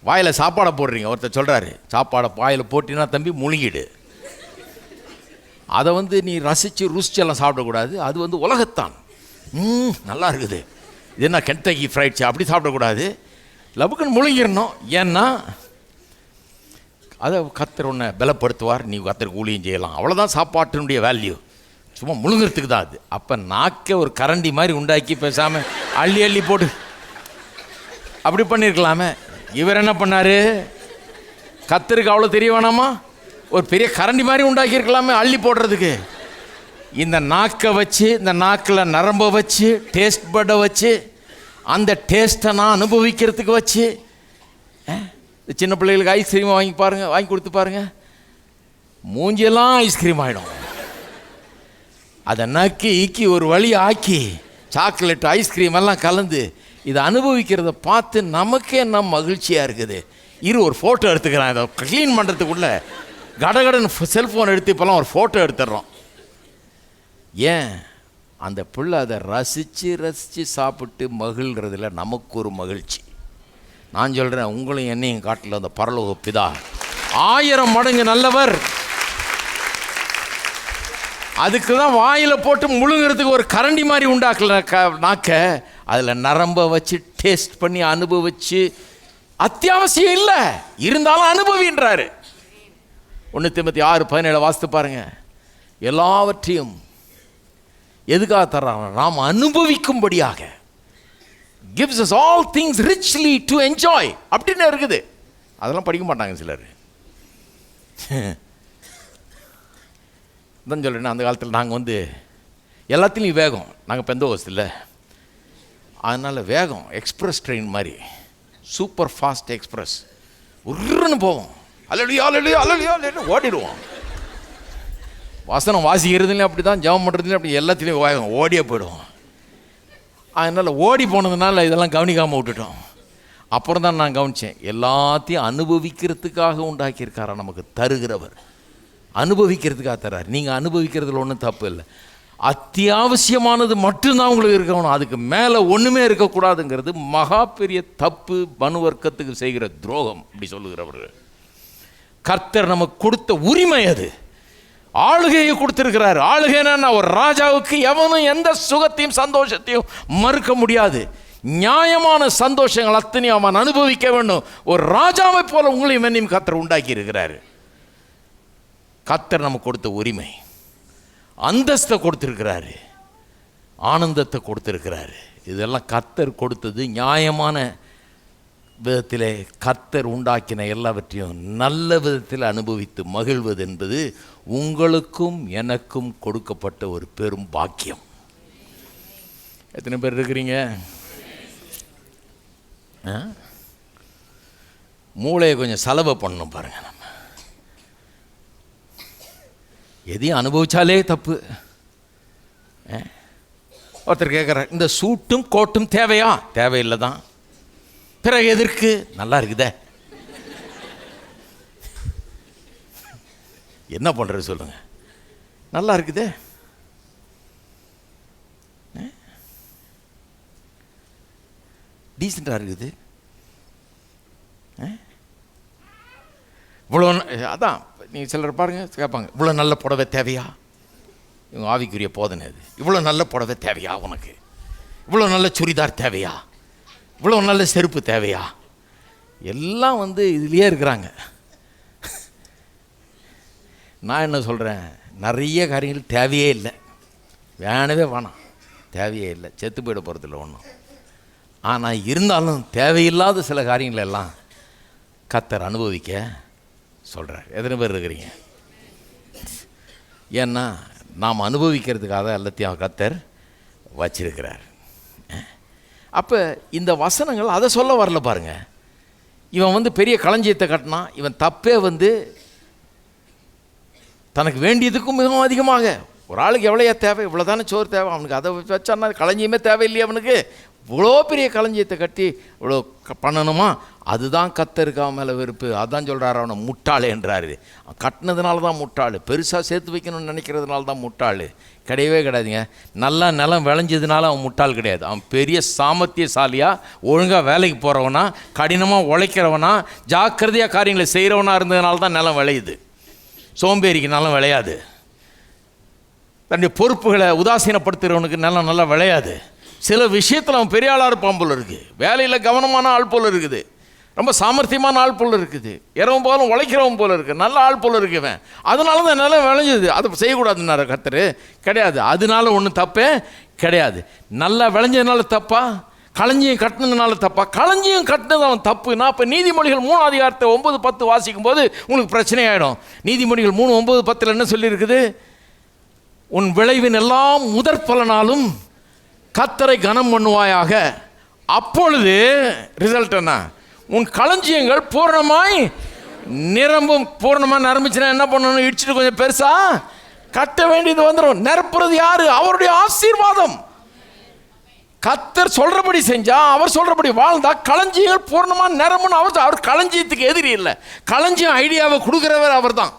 வாயில் சாப்பாடை போடுறீங்க, ஒருத்தர் சொல்கிறாரு, சாப்பாடை வாயில் போட்டினா தம்பி முழுங்கிடு. அதை நீ ருசிச்செல்லாம் சாப்பிடக்கூடாது. அது உலகத்தான். நல்லா இருக்குது, இது என்ன கென்டக்கி ஃப்ரைட்ஸ், அப்படி சாப்பிடக்கூடாது. லபுக்குன்னு முழுங்கிடணும். ஏன்னா அதை கர்த்தர் ஒன்றை பலப்படுத்துவார், நீ கர்த்தருக்கு ஊழியம் செய்யலாம். அவ்வளோதான் சாப்பாட்டினுடைய வேல்யூ. சும்மா முழுங்கிறதுக்கு தான் அது. அப்போ நாக்கை ஒரு கரண்டி மாதிரி உண்டாக்கி பேசாமல் அள்ளி அள்ளி போட்டு அப்படி பண்ணியிருக்கலாமே. இவர் என்ன பண்ணார்? கர்த்தருக்கு அவ்வளோ தெரிய வேணாமா? ஒரு பெரிய கரண்டி மாதிரி உண்டாக்கியிருக்கலாமே அள்ளி போடுறதுக்கு. இந்த நாக்கை வச்சு, இந்த நாக்கில் நரம்பை வச்சு, டேஸ்ட் பட்டை வச்சு, அந்த டேஸ்ட்டை நான் அனுபவிக்கிறதுக்கு வச்சு. சின்ன பிள்ளைகளுக்கு ஐஸ்கிரீமை வாங்கி கொடுத்து பாருங்கள், மூஞ்சியெல்லாம் ஐஸ்கிரீம் ஆகிடும். அதை நக்கி ஈக்கி ஒரு வழி ஆக்கி சாக்லேட் ஐஸ்கிரீம் எல்லாம் கலந்து இதை அனுபவிக்கிறத பார்த்து நமக்கே நம்ம மகிழ்ச்சியாக இருக்குது. ஒரு ஃபோட்டோ எடுத்துக்கிறேன். இதை க்ளீன் பண்ணுறதுக்குள்ளே கடகடன் செல்ஃபோன் எடுத்து இப்போலாம் ஒரு ஃபோட்டோ எடுத்துடுறோம். ஏன்? அந்த பிள்ளை அதை ரசித்து சாப்பிட்டு மகிழ்கிறதுல நமக்கு ஒரு மகிழ்ச்சி. நான் சொல்கிறேன், உங்களையும் என்னையும் காட்டில் அந்த பரலோக பிதா 1000 மடங்கு நல்லவர். அதுக்கு தான் வாயில் போட்டு முழுங்கிறதுக்கு ஒரு கரண்டி மாதிரி உண்டாக்கல நாக்க, அதில் நரம்பை வச்சு டேஸ்ட் பண்ணி அனுபவிச்சு. அத்தியாவசியம் இல்லை, இருந்தாலும் அனுபவின்றாரு. 1 தீமோத்தேயு 6:17 வாசித்து பாருங்க. எல்லாவற்றையும் எதுக்காக தர்றாங்க? நாம் அனுபவிக்கும்படியாக. gives us all things richly to enjoy அப்படின்னு இருக்குது. அதெல்லாம் படிக்க மாட்டாங்க சிலர். தான் சொல்கிறேன், அந்த காலத்தில் நாங்கள் எல்லாத்துலேயும் வேகம். நாங்கள் பெந்தோகஸ்து இல்லை, அதனால் வேகம் எக்ஸ்பிரஸ் ட்ரெயின் மாதிரி, சூப்பர் ஃபாஸ்ட் எக்ஸ்பிரஸ் உருன்னு போவோம். அல்ல ஓடிடுவோம். வசனம் வாசிக்கிறதுலையும் அப்படி தான், ஜெபம் பண்ணுறதுலையும் அப்படி, எல்லாத்துலேயும் வேகம் ஓடியே போயிடுவோம். அதனால் ஓடி போனதுனால இதெல்லாம் கவனிக்காமல் விட்டுட்டோம். அப்புறம் தான் நான் கவனித்தேன், எல்லாத்தையும் அனுபவிக்கிறதுக்காக உண்டாக்கியிருக்காரா நமக்கு தருகிறவர். அனுபவிக்கிறதுக்காக தர்றார். நீங்கள் அனுபவிக்கிறதுல ஒன்றும் தப்பு இல்லை. அத்தியாவசியமானது மட்டும்தான் உங்களுக்கு இருக்கணும், அதுக்கு மேலே ஒன்றுமே இருக்கக்கூடாதுங்கிறது மகா பெரிய தப்பு, மனுவர்க்கத்துக்கு செய்கிற துரோகம். அப்படி சொல்லுகிறவர்கள். கர்த்தர் நமக்கு கொடுத்த உரிமை அது. ஆளுகையை கொடுத்திருக்கிறார். ஆளுகைன்னா ஒரு ராஜாவுக்கு எவனும் எந்த சுகத்தையும் சந்தோஷத்தையும் மறுக்க முடியாது. நியாயமான சந்தோஷங்கள் அத்தனையும் அவன் அனுபவிக்க வேண்டும். ஒரு ராஜாவை போல உங்களையும் என்னையும் கர்த்தர் உண்டாக்கி இருக்கிறார். கர்த்தர் நமக்கு கொடுத்த உரிமை, அந்தஸ்தை கொடுத்திருக்கிறாரு, ஆனந்தத்தை கொடுத்திருக்கிறாரு. இதெல்லாம் கர்த்தர் கொடுத்தது. நியாயமான விதத்திலே கர்த்தர் உண்டாக்கின எல்லாவற்றையும் நல்ல விதத்தில் அனுபவித்து மகிழ்வது என்பது உங்களுக்கும் எனக்கும் கொடுக்கப்பட்ட ஒரு பெரும் பாக்கியம். எத்தனை பேர் இருக்கிறீங்க? மூளையை கொஞ்சம் செலவு பண்ணணும் பாருங்க. நம்ம எதையும் அனுபவிச்சாலே தப்பு. ஒருத்தர் கேட்குறார், இந்த சூட்டும் கோட்டும் தேவையா? தேவையில்லை தான். பிறகு எதற்கு? நல்லா இருக்குதே. என்ன பண்ணுறது சொல்லுங்கள்? நல்லா இருக்குதே. டீசெண்டாக இருக்குது. இவ்வளோ அதான் நீங்கள் சிலர் பாருங்கள் கேட்பாங்க, இவ்வளோ நல்ல புடவை தேவையா? இவங்க ஆவிக்குரிய போதனை அது. இவ்வளோ நல்ல புடவை தேவையா உனக்கு? இவ்வளோ நல்ல சுடிதார் தேவையா? இவ்வளோ நல்ல செருப்பு தேவையா? எல்லாம் இதுலேயே இருக்கிறாங்க. நான் என்ன சொல்கிறேன், நிறைய காரியங்கள் தேவையே இல்லை, வேணவே வேணாம், தேவையே இல்லை, செத்து போயிட போகிறதில்ல ஒன்றும். ஆனால் இருந்தாலும் தேவையில்லாத சில காரியங்கள் எல்லாம் கர்த்தர் அனுபவிக்க சொல்கிறார். எத்தனை பேர் இருக்கிறீங்க? ஏன்னா நாம் அனுபவிக்கிறதுக்காக எல்லாத்தையும் கர்த்தர் வச்சிருக்கிறார். அப்போ இந்த வசனங்கள் அதை சொல்ல வரல பாருங்க. இவன் பெரிய களஞ்சியத்தை கட்டினா, இவன் தப்பே தனக்கு வேண்டியதுக்கும் மிகவும் அதிகமாக. ஒரு ஆளுக்கு எவ்வளோயா தேவை? இவ்வளோ தானே சோறு தேவை, அவனுக்கு அதை வச்சான்னா களஞ்சியமே தேவையில்லையே அவனுக்கு. இவ்வளோ பெரிய களஞ்சியத்தை கட்டி இவ்வளோ பண்ணணுமா? அதுதான் கர்த்தருக்கு அவன் மேலே வெறுப்பு. அதான் சொல்கிறார், அவனை முட்டாள் என்றார். கட்டினதுனால தான் முட்டாள், பெருசாக சேர்த்து வைக்கணும்னு நினைக்கிறதுனால தான் முட்டாள். கிடையவே கிடையாதுங்க. நல்லா நிலம் விளைஞ்சதுனால அவன் முட்டாள் கிடையாது. அவன் பெரிய சாமர்த்தியசாலியாக ஒழுங்காக வேலைக்கு போகிறவனா, கடினமாக உழைக்கிறவனா, ஜாக்கிரதையாக காரியங்களை செய்கிறவனா இருந்ததுனால தான் நிலம் விளையுது. சோம்பேறிக்கு நிலம் விளையாது. தன்னுடைய பொறுப்புகளை உதாசீனப்படுத்துகிறவனுக்கு நிலம் நல்லா விளையாது. சில விஷயத்தில் அவன் பெரிய ஆளாக இருப்பான் போல் இருக்குது, வேலையில் கவனமான ஆள் போல் இருக்குது, ரொம்ப சாமர்த்தியமான ஆள் போல் இருக்குது, இரவும் போலும் உழைக்கிறவன் போல் இருக்குது, நல்ல ஆள் போல் இருக்குவேன். அதனால தான் நிலம் விளைஞ்சது. அதை செய்யக்கூடாதுன்னாரு கர்த்தர். கிடையாது, அதனால ஒன்றும் தப்பே கிடையாது. நல்லா விளைஞ்சதுனால தப்பா? களஞ்சியம் கட்டினதுனால தப்பா? களஞ்சியம் கட்டினது அவன் தப்புனா, இப்போ நீதிமொழிகள் 3 அதிகாரத்தை 9-10 வாசிக்கும் போது உங்களுக்கு பிரச்சனை ஆகிடும். நீதிமொழிகள் 3:9-10 என்ன சொல்லியிருக்குது? உன் விளைவின் எல்லாம் முதற் பலனாலும் கர்த்தரை கனம் பண்ணுவாயாக, அப்பொழுது ரிசல்ட் என்ன? உன் களஞ்சியங்கள் பூர்ணமாய் நிரம்பும். பூர்ணமாக நிரம்பிச்சுன்னா என்ன பண்ணணும்? இடிச்சுட்டு கொஞ்சம் பெருசா கட்ட வேண்டியது வந்துடும். நிரப்புறது யாரு? அவருடைய ஆசீர்வாதம். கர்த்தர் சொல்றபடி செஞ்சா, அவர் சொல்றபடி வாழ்ந்தா களஞ்சியங்கள் பூர்ணமாக நிரம்புன்னு. அவர் களஞ்சியத்துக்கு எதிரி இல்லை. களஞ்சியம் ஐடியாவை கொடுக்குறவர் அவர் தான்.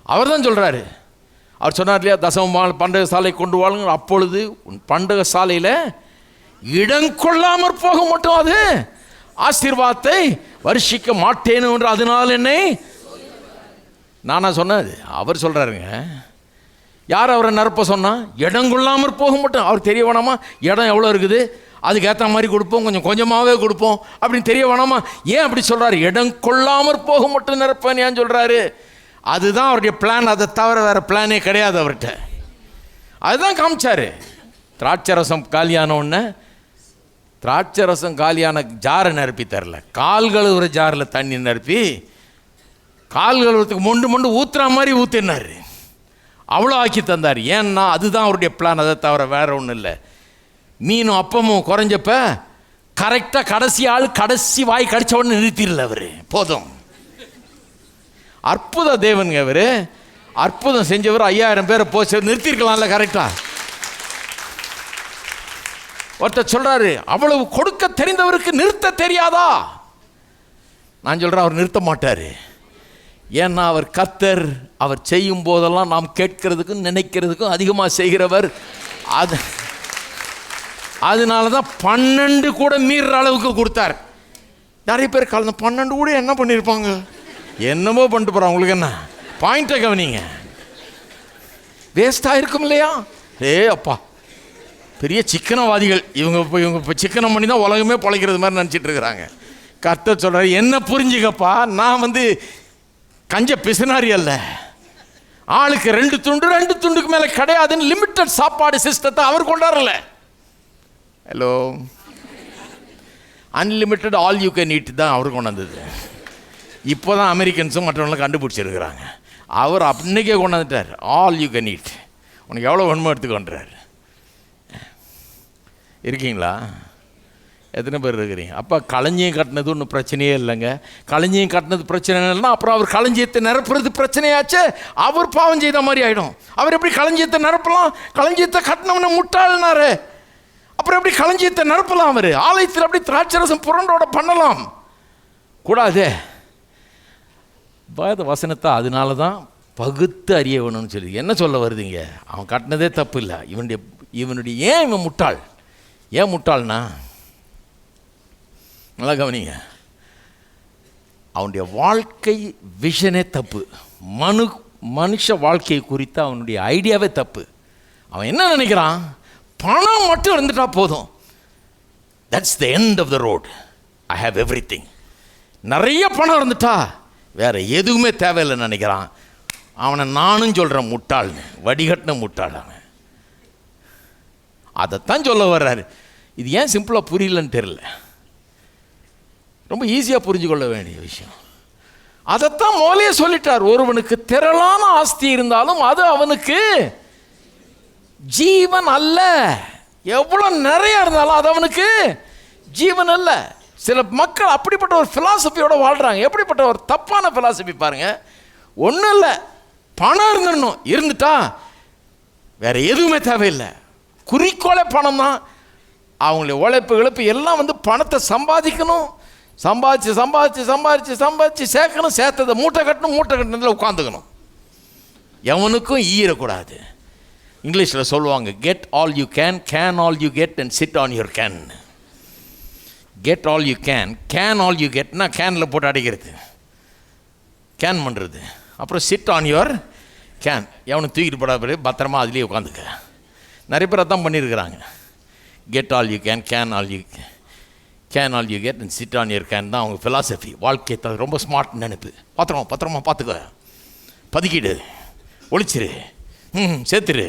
அவர் தான் சொல்றாரு. அவர் சொன்னார் இல்லையா, தசம பண்டக சாலை கொண்டு வாழுங்க, அப்பொழுது உன் பண்டக சாலையில் இடம் கொள்ளாமற் போக மட்டும் அது ஆசீர்வாதத்தை வருஷிக்க மாட்டேன்னு என்று அதனால் என்னை நானா சொன்னது? அவர் சொல்றாருங்க. யார் அவரை நிரப்ப சொன்னா? இடம் கொள்ளாமற் போக மட்டும். அவர் தெரிய வேணாமா இடம் எவ்வளோ இருக்குது, அதுக்கேற்ற மாதிரி கொடுப்போம், கொஞ்சம் கொஞ்சமாகவே கொடுப்போம் அப்படின்னு தெரிய வேணாமா? ஏன் அப்படி சொல்றாரு? இடம் கொள்ளாமற் போக மட்டும் நிரப்பேன்னு ஏன் சொல்றாரு? அதுதான் அவருடைய பிளான். அதை தவிர வேறு பிளானே கிடையாது அவர்கிட்ட. அதுதான் காமிச்சார். திராட்சை ரசம் காலியான உடனே, திராட்சை ரசம் காலியான ஜாரை நிரப்பி தரல, கால் கழுவுற ஜாரில் தண்ணி நிரப்பி கால் கழுவுறதுக்கு மொண்டு ஊற்றுற மாதிரி ஊற்றினார். அவ்வளோ ஆக்கி தந்தார். ஏன்னா அதுதான் அவருடைய பிளான். அதை தவிர வேற ஒன்றும் இல்லை. மீனும் அப்பமும் குறைஞ்சப்ப கரெக்டாக கடைசி ஆள் கடைசி வாய் கடிச்ச உடனே நிறுத்திடல அவர். போதும். அற்புத தேவனுங்க அவர். அற்புதம் செஞ்சவர். 5000 பேரை போச்சு நிறுத்திருக்கலாம்ல கரெக்டாக. ஒருத்தர் சொல்றாரு, அவ்வளவு கொடுக்க தெரிந்தவருக்கு நிறுத்த தெரியாதா? நான் சொல்றேன், அவர் நிறுத்த மாட்டார். ஏன்னா அவர் கர்த்தர். அவர் செய்யும் போதெல்லாம் நாம் கேட்கறதுக்கும் நினைக்கிறதுக்கும் அதிகமாக செய்கிறவர். அதனால தான் 12 கூட மீறுற அளவுக்கு கொடுத்தார். நிறைய பேர் கலந்து 12 கூட என்ன பண்ணியிருப்பாங்க? என்னமோ பண்ணிட்டு போகிறான். உங்களுக்கு என்ன பாயிண்ட்டை கவனிங்க. வேஸ்டாக இருக்கும் இல்லையா? அப்பா பெரிய சிக்கனவாதிகள் இவங்க. இப்போ சிக்கனம் பண்ணி தான் உலகமே பிழைக்கிறது மாதிரி நினச்சிட்டு இருக்கிறாங்க. கர்த்தர் சொல்கிறார், என்ன புரிஞ்சுக்கப்பா, நான் கஞ்ச பிசுனாரி அல்ல. ஆளுக்கு 2 துண்டு 2 துண்டுக்கு மேலே கிடையாதுன்னு லிமிட்டட் சாப்பாடு சிஸ்டத்தை அவர் கொண்டாடல. Hello, unlimited all you can eat தான் அவர் கொண்டு வந்தது. இப்போ தான் அமெரிக்கன்ஸும் மற்றவங்களும் கண்டுபிடிச்சிருக்கிறாங்க. அவர் அன்னைக்கே கொண்டு வந்துட்டார். ஆல் யூ கேன் ஈட், உனக்கு எவ்வளோ வேணுமோ எடுத்துக்கொண்டார். இருக்கீங்களா? எத்தனை பேர் இருக்கிறீங்க? அப்போ களஞ்சியம் கட்டினது ஒன்றும் பிரச்சனையே இல்லைங்க. களஞ்சியம் கட்டினது பிரச்சனை இல்லைன்னா அப்புறம் அவர் களஞ்சியத்தை நிரப்புறது பிரச்சனையாச்சு. அவர் பாவம் செய்த மாதிரி ஆகிடும். அவர் எப்படி களஞ்சியத்தை நிரப்பலாம்? களஞ்சியத்தை கட்டினவன முட்டாள்னாரு. அப்புறம் எப்படி களஞ்சியத்தை நிரப்பலாம்? அவர் ஆலயத்தில் அப்படி திராட்சரசம் புரண்டோட பண்ணலாம் கூடாது. வேத வசனத்தை அதனால தான் பகுத்து அறிய வேணும்னு சொல்லி. என்ன சொல்ல வருதுங்க? அவன் கட்டினதே தப்பு இல்லை. இவனுடைய ஏன் இவன் முட்டாள்? ஏன் முட்டாள்னா, நல்லா கவனிங்க, அவனுடைய வாழ்க்கை விஷனே தப்பு. மனுஷ வாழ்க்கையை குறித்து அவனுடைய ஐடியாவே தப்பு. அவன் என்ன நினைக்கிறான்? பணம் மட்டும் இருந்துட்டா போதும். That's the end of the road. I have everything. நிறைய பணம் இருந்துட்டா வேற எதுவுமே தேவையில்லைன்னு நினைக்கிறான். அவனை நானும் சொல்கிறேன் முட்டாள்னு, வடிகட்டின முட்டாள் அவன். அதைத்தான் சொல்ல வர்றாரு. இது ஏன் சிம்பிளாக புரியலன்னு தெரியல. ரொம்ப ஈஸியாக புரிஞ்சு கொள்ள வேண்டிய விஷயம். அதைத்தான் மோலே சொல்லிட்டார். ஒருவனுக்கு திரளான ஆஸ்தி இருந்தாலும் அது அவனுக்கு ஜீவன் அல்ல. எவ்வளோ நிறைய இருந்தாலும் அது அவனுக்கு ஜீவன் அல்ல. சில மக்கள் அப்படிப்பட்ட ஒரு ஃபிலாசபியோட வாழ்கிறாங்க. எப்படிப்பட்ட ஒரு தப்பான ஃபிலாசபி பாருங்க. ஒன்றும் இல்லை, பணம் இருந்துடணும், இருந்துட்டா வேற எதுவுமே தேவையில்லை. குறிக்கோளே பணம் தான். அவங்களுடைய உழைப்பு எல்லாம் பணத்தை சம்பாதிக்கணும், சம்பாதிச்சு சேர்க்கணும், சேர்த்ததை மூட்டை கட்டினதில் உட்காந்துக்கணும். எவனுக்கும் ஈரக்கூடாது. இங்கிலீஷில் சொல்லுவாங்க, get all you can all you get and sit on your can. Get all you can all you கெட்னா கேனில் போட்டு அடைக்கிறது, கேன் பண்ணுறது. அப்புறம் சிட் ஆன் யுவர் கேன், எவனுக்கு தூக்கிட்டு போடாது பத்திரமா அதுலேயே உட்காந்துக்க. நிறைய பேர் அதான் பண்ணியிருக்கிறாங்க. Get all you can all you get and sit on your can தான் அவங்க ஃபிலாசபி. வாழ்க்கை ரொம்ப ஸ்மார்ட் நினைப்பு. பத்திரமா பார்த்துக்க, பதுக்கிடு, ஒழிச்சிரு, சேர்த்துரு.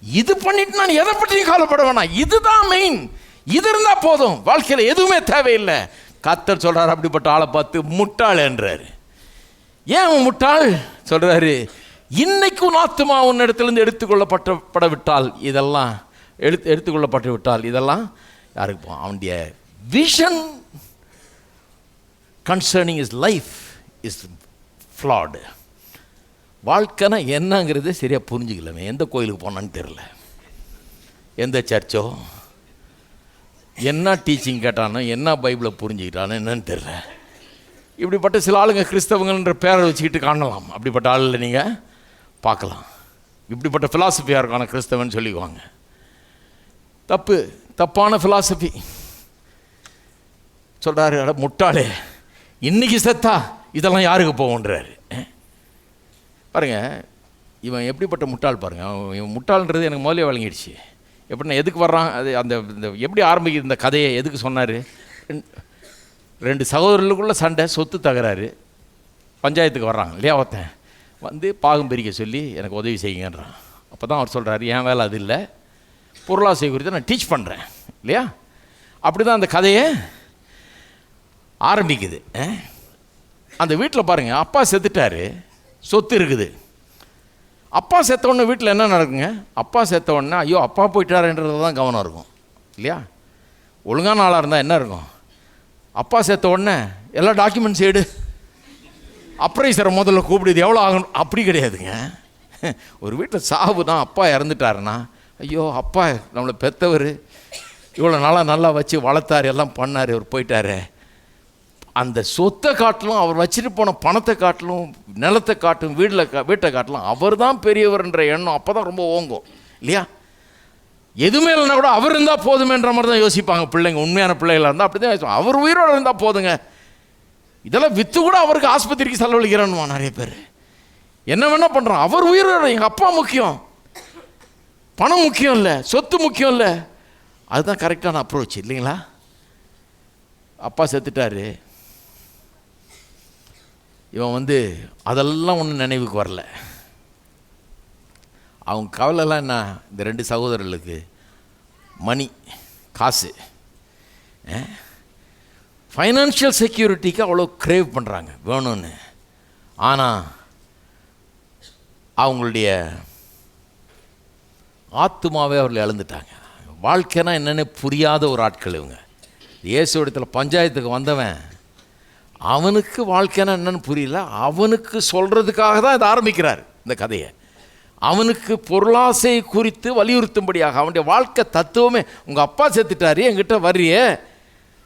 இது பண்ணிட்டு நான் எதை பற்றியும் கவலைப்பட வேணாம். இதுதான் மெயின். இது இருந்தால் போதும், வாழ்க்கையில் எதுவுமே தேவையில்லை. கர்த்தர் சொல்கிறார், அப்படிப்பட்ட ஆளை பார்த்து முட்டாள் என்றார். ஏன் அவன் முட்டாள் சொல்கிறாரு? இன்னைக்கு உன் ஆத்துமா உன்னிடத்திலிருந்து எடுத்துக்கொள்ளப்பட்டு விட்டால் இதெல்லாம் யாருக்கு போகும்? அவனுடைய vision concerning his life is flat. வாழ்க்கைனா என்னங்கிறது சரியாக புரிஞ்சுக்கலாமே. எந்த கோயிலுக்கு போனான்னு தெரில, எந்த சர்ச்சோ, என்ன டீச்சிங் கேட்டானோ, என்ன பைபிளை புரிஞ்சுக்கிட்டானோ என்னன்னு தெரில. இப்படிப்பட்ட சில ஆளுங்க கிறிஸ்தவங்கன்ற பேரை வச்சுக்கிட்டு காணலாம். அப்படிப்பட்ட ஆளில் நீங்கள் பார்க்கலாம். இப்படிப்பட்ட ஃபிலாசபியாக இருக்கான கிறிஸ்தவன் சொல்லிக்குவாங்க. தப்பான ஃபிலாசபி. சொல்கிறாரு, அட முட்டாளே, இன்னைக்கு செத்தா இதெல்லாம் யாருக்கு போகுன்றாரு. பாருங்க, இவன் எப்படிப்பட்ட முட்டாள் பாருங்க. இவன் முட்டாள்ன்றது எனக்கு முதலே வழங்கிடுச்சு. எப்படின்னா எதுக்கு வர்றான், அது அந்த எப்படி ஆரம்பிக்குது இந்த கதையை, எதுக்கு சொன்னார்? 2 சகோதரர்களுக்குள்ள சண்டை, சொத்து தகராறு, பஞ்சாயத்துக்கு வர்றாங்க இல்லையா. ஒருத்தன் பாகம் பிரிக்க சொல்லி எனக்கு உதவி செய்யுங்கன்றான். அப்போ தான் அவர் சொல்கிறாரு, என் வேலை அது இல்லை, பொருளாசை குறித்து நான் டீச் பண்ணுறேன் இல்லையா. அப்படி தான் அந்த கதையை ஆரம்பிக்குது. அந்த வீட்டில் பாருங்கள், அப்பா செத்துட்டார், சொத்து இருக்குது. அப்பா செத்த உடனே வீட்டில் என்ன நடக்குங்க? அப்பா செத்த உடனே ஐயோ அப்பா போயிட்டாருன்றது தான் கவனம் இருக்கும் இல்லையா. ஒழுங்கான ஆளாக இருந்தால் என்ன இருக்கும்? அப்பா செத்த உடனே எல்லா டாக்குமெண்ட்ஸ் எடு, அப்ரைசரை முதல்ல கூப்பிடுது, எவ்வளோ ஆகணும், அப்படி கிடையாதுங்க. ஒரு வீட்டில் சாவு தான். அப்பா இறந்துட்டாருன்னா ஐயோ அப்பா நம்மளை பெற்றவர், இவ்வளோ நாளாக நல்லா வச்சு வளர்த்தார், எல்லாம் பண்ணார், அவர் போயிட்டார். அந்த சொத்தை காட்டிலும், அவர் வச்சுட்டு போன பணத்தை காட்டிலும், நிலத்தை காட்டும், வீட்டை காட்டிலும் அவர் தான் பெரியவர்ன்ற எண்ணம் அப்போ தான் ரொம்ப ஓங்கும் இல்லையா. எதுவுமே இல்லைன்னா கூட அவர் இருந்தால் போதுமேன்ற மாதிரி தான் யோசிப்பாங்க பிள்ளைங்க. உண்மையான பிள்ளைகளாக இருந்தால் அப்படி தான் யோசிப்பாங்க. அவர் உயிரோடு இருந்தால் போதுங்க, இதெல்லாம் விற்று கூட அவருக்கு ஆஸ்பத்திரிக்கு செலவழிக்கிறேன்னுமா நிறைய பேர். என்ன வேணால் பண்ணுறான், அவர் உயிரோடு. எங்கள் அப்பா முக்கியம், பணம் முக்கியம் இல்லை, சொத்து முக்கியம் இல்லை. அதுதான் கரெக்டான அப்ரோச் இல்லைங்களா. அப்பா செத்துட்டாரு, இவன் அதெல்லாம் ஒன்றும் நினைவுக்கு வரல. அவங்க கவலைலாம் என்ன? இந்த 2 சகோதரர்களுக்கு மணி, காசு, ஃபைனான்ஷியல் செக்யூரிட்டிக்கு அவ்வளோ க்ரேவ் பண்ணுறாங்க, வேணும்னு. ஆனால் அவங்களுடைய ஆத்துமாவே அவர்கள் இழந்துட்டாங்க. வாழ்க்கைனா என்னென்னு புரியாத ஒரு ஆட்கள் இவங்க. இயேசு இடத்துல பஞ்சாயத்துக்கு வந்தவன், அவனுக்கு வாழ்க்கைனா என்னன்னு புரியல. அவனுக்கு சொல்கிறதுக்காக தான் இதை ஆரம்பிக்கிறார் இந்த கதையை. அவனுக்கு பொருளாசை குறித்து வலியுறுத்தும்படியாக அவனுடைய வாழ்க்கை தத்துவமே. உங்கள் அப்பா செத்துட்டாரு, என்கிட்ட வர்றியே,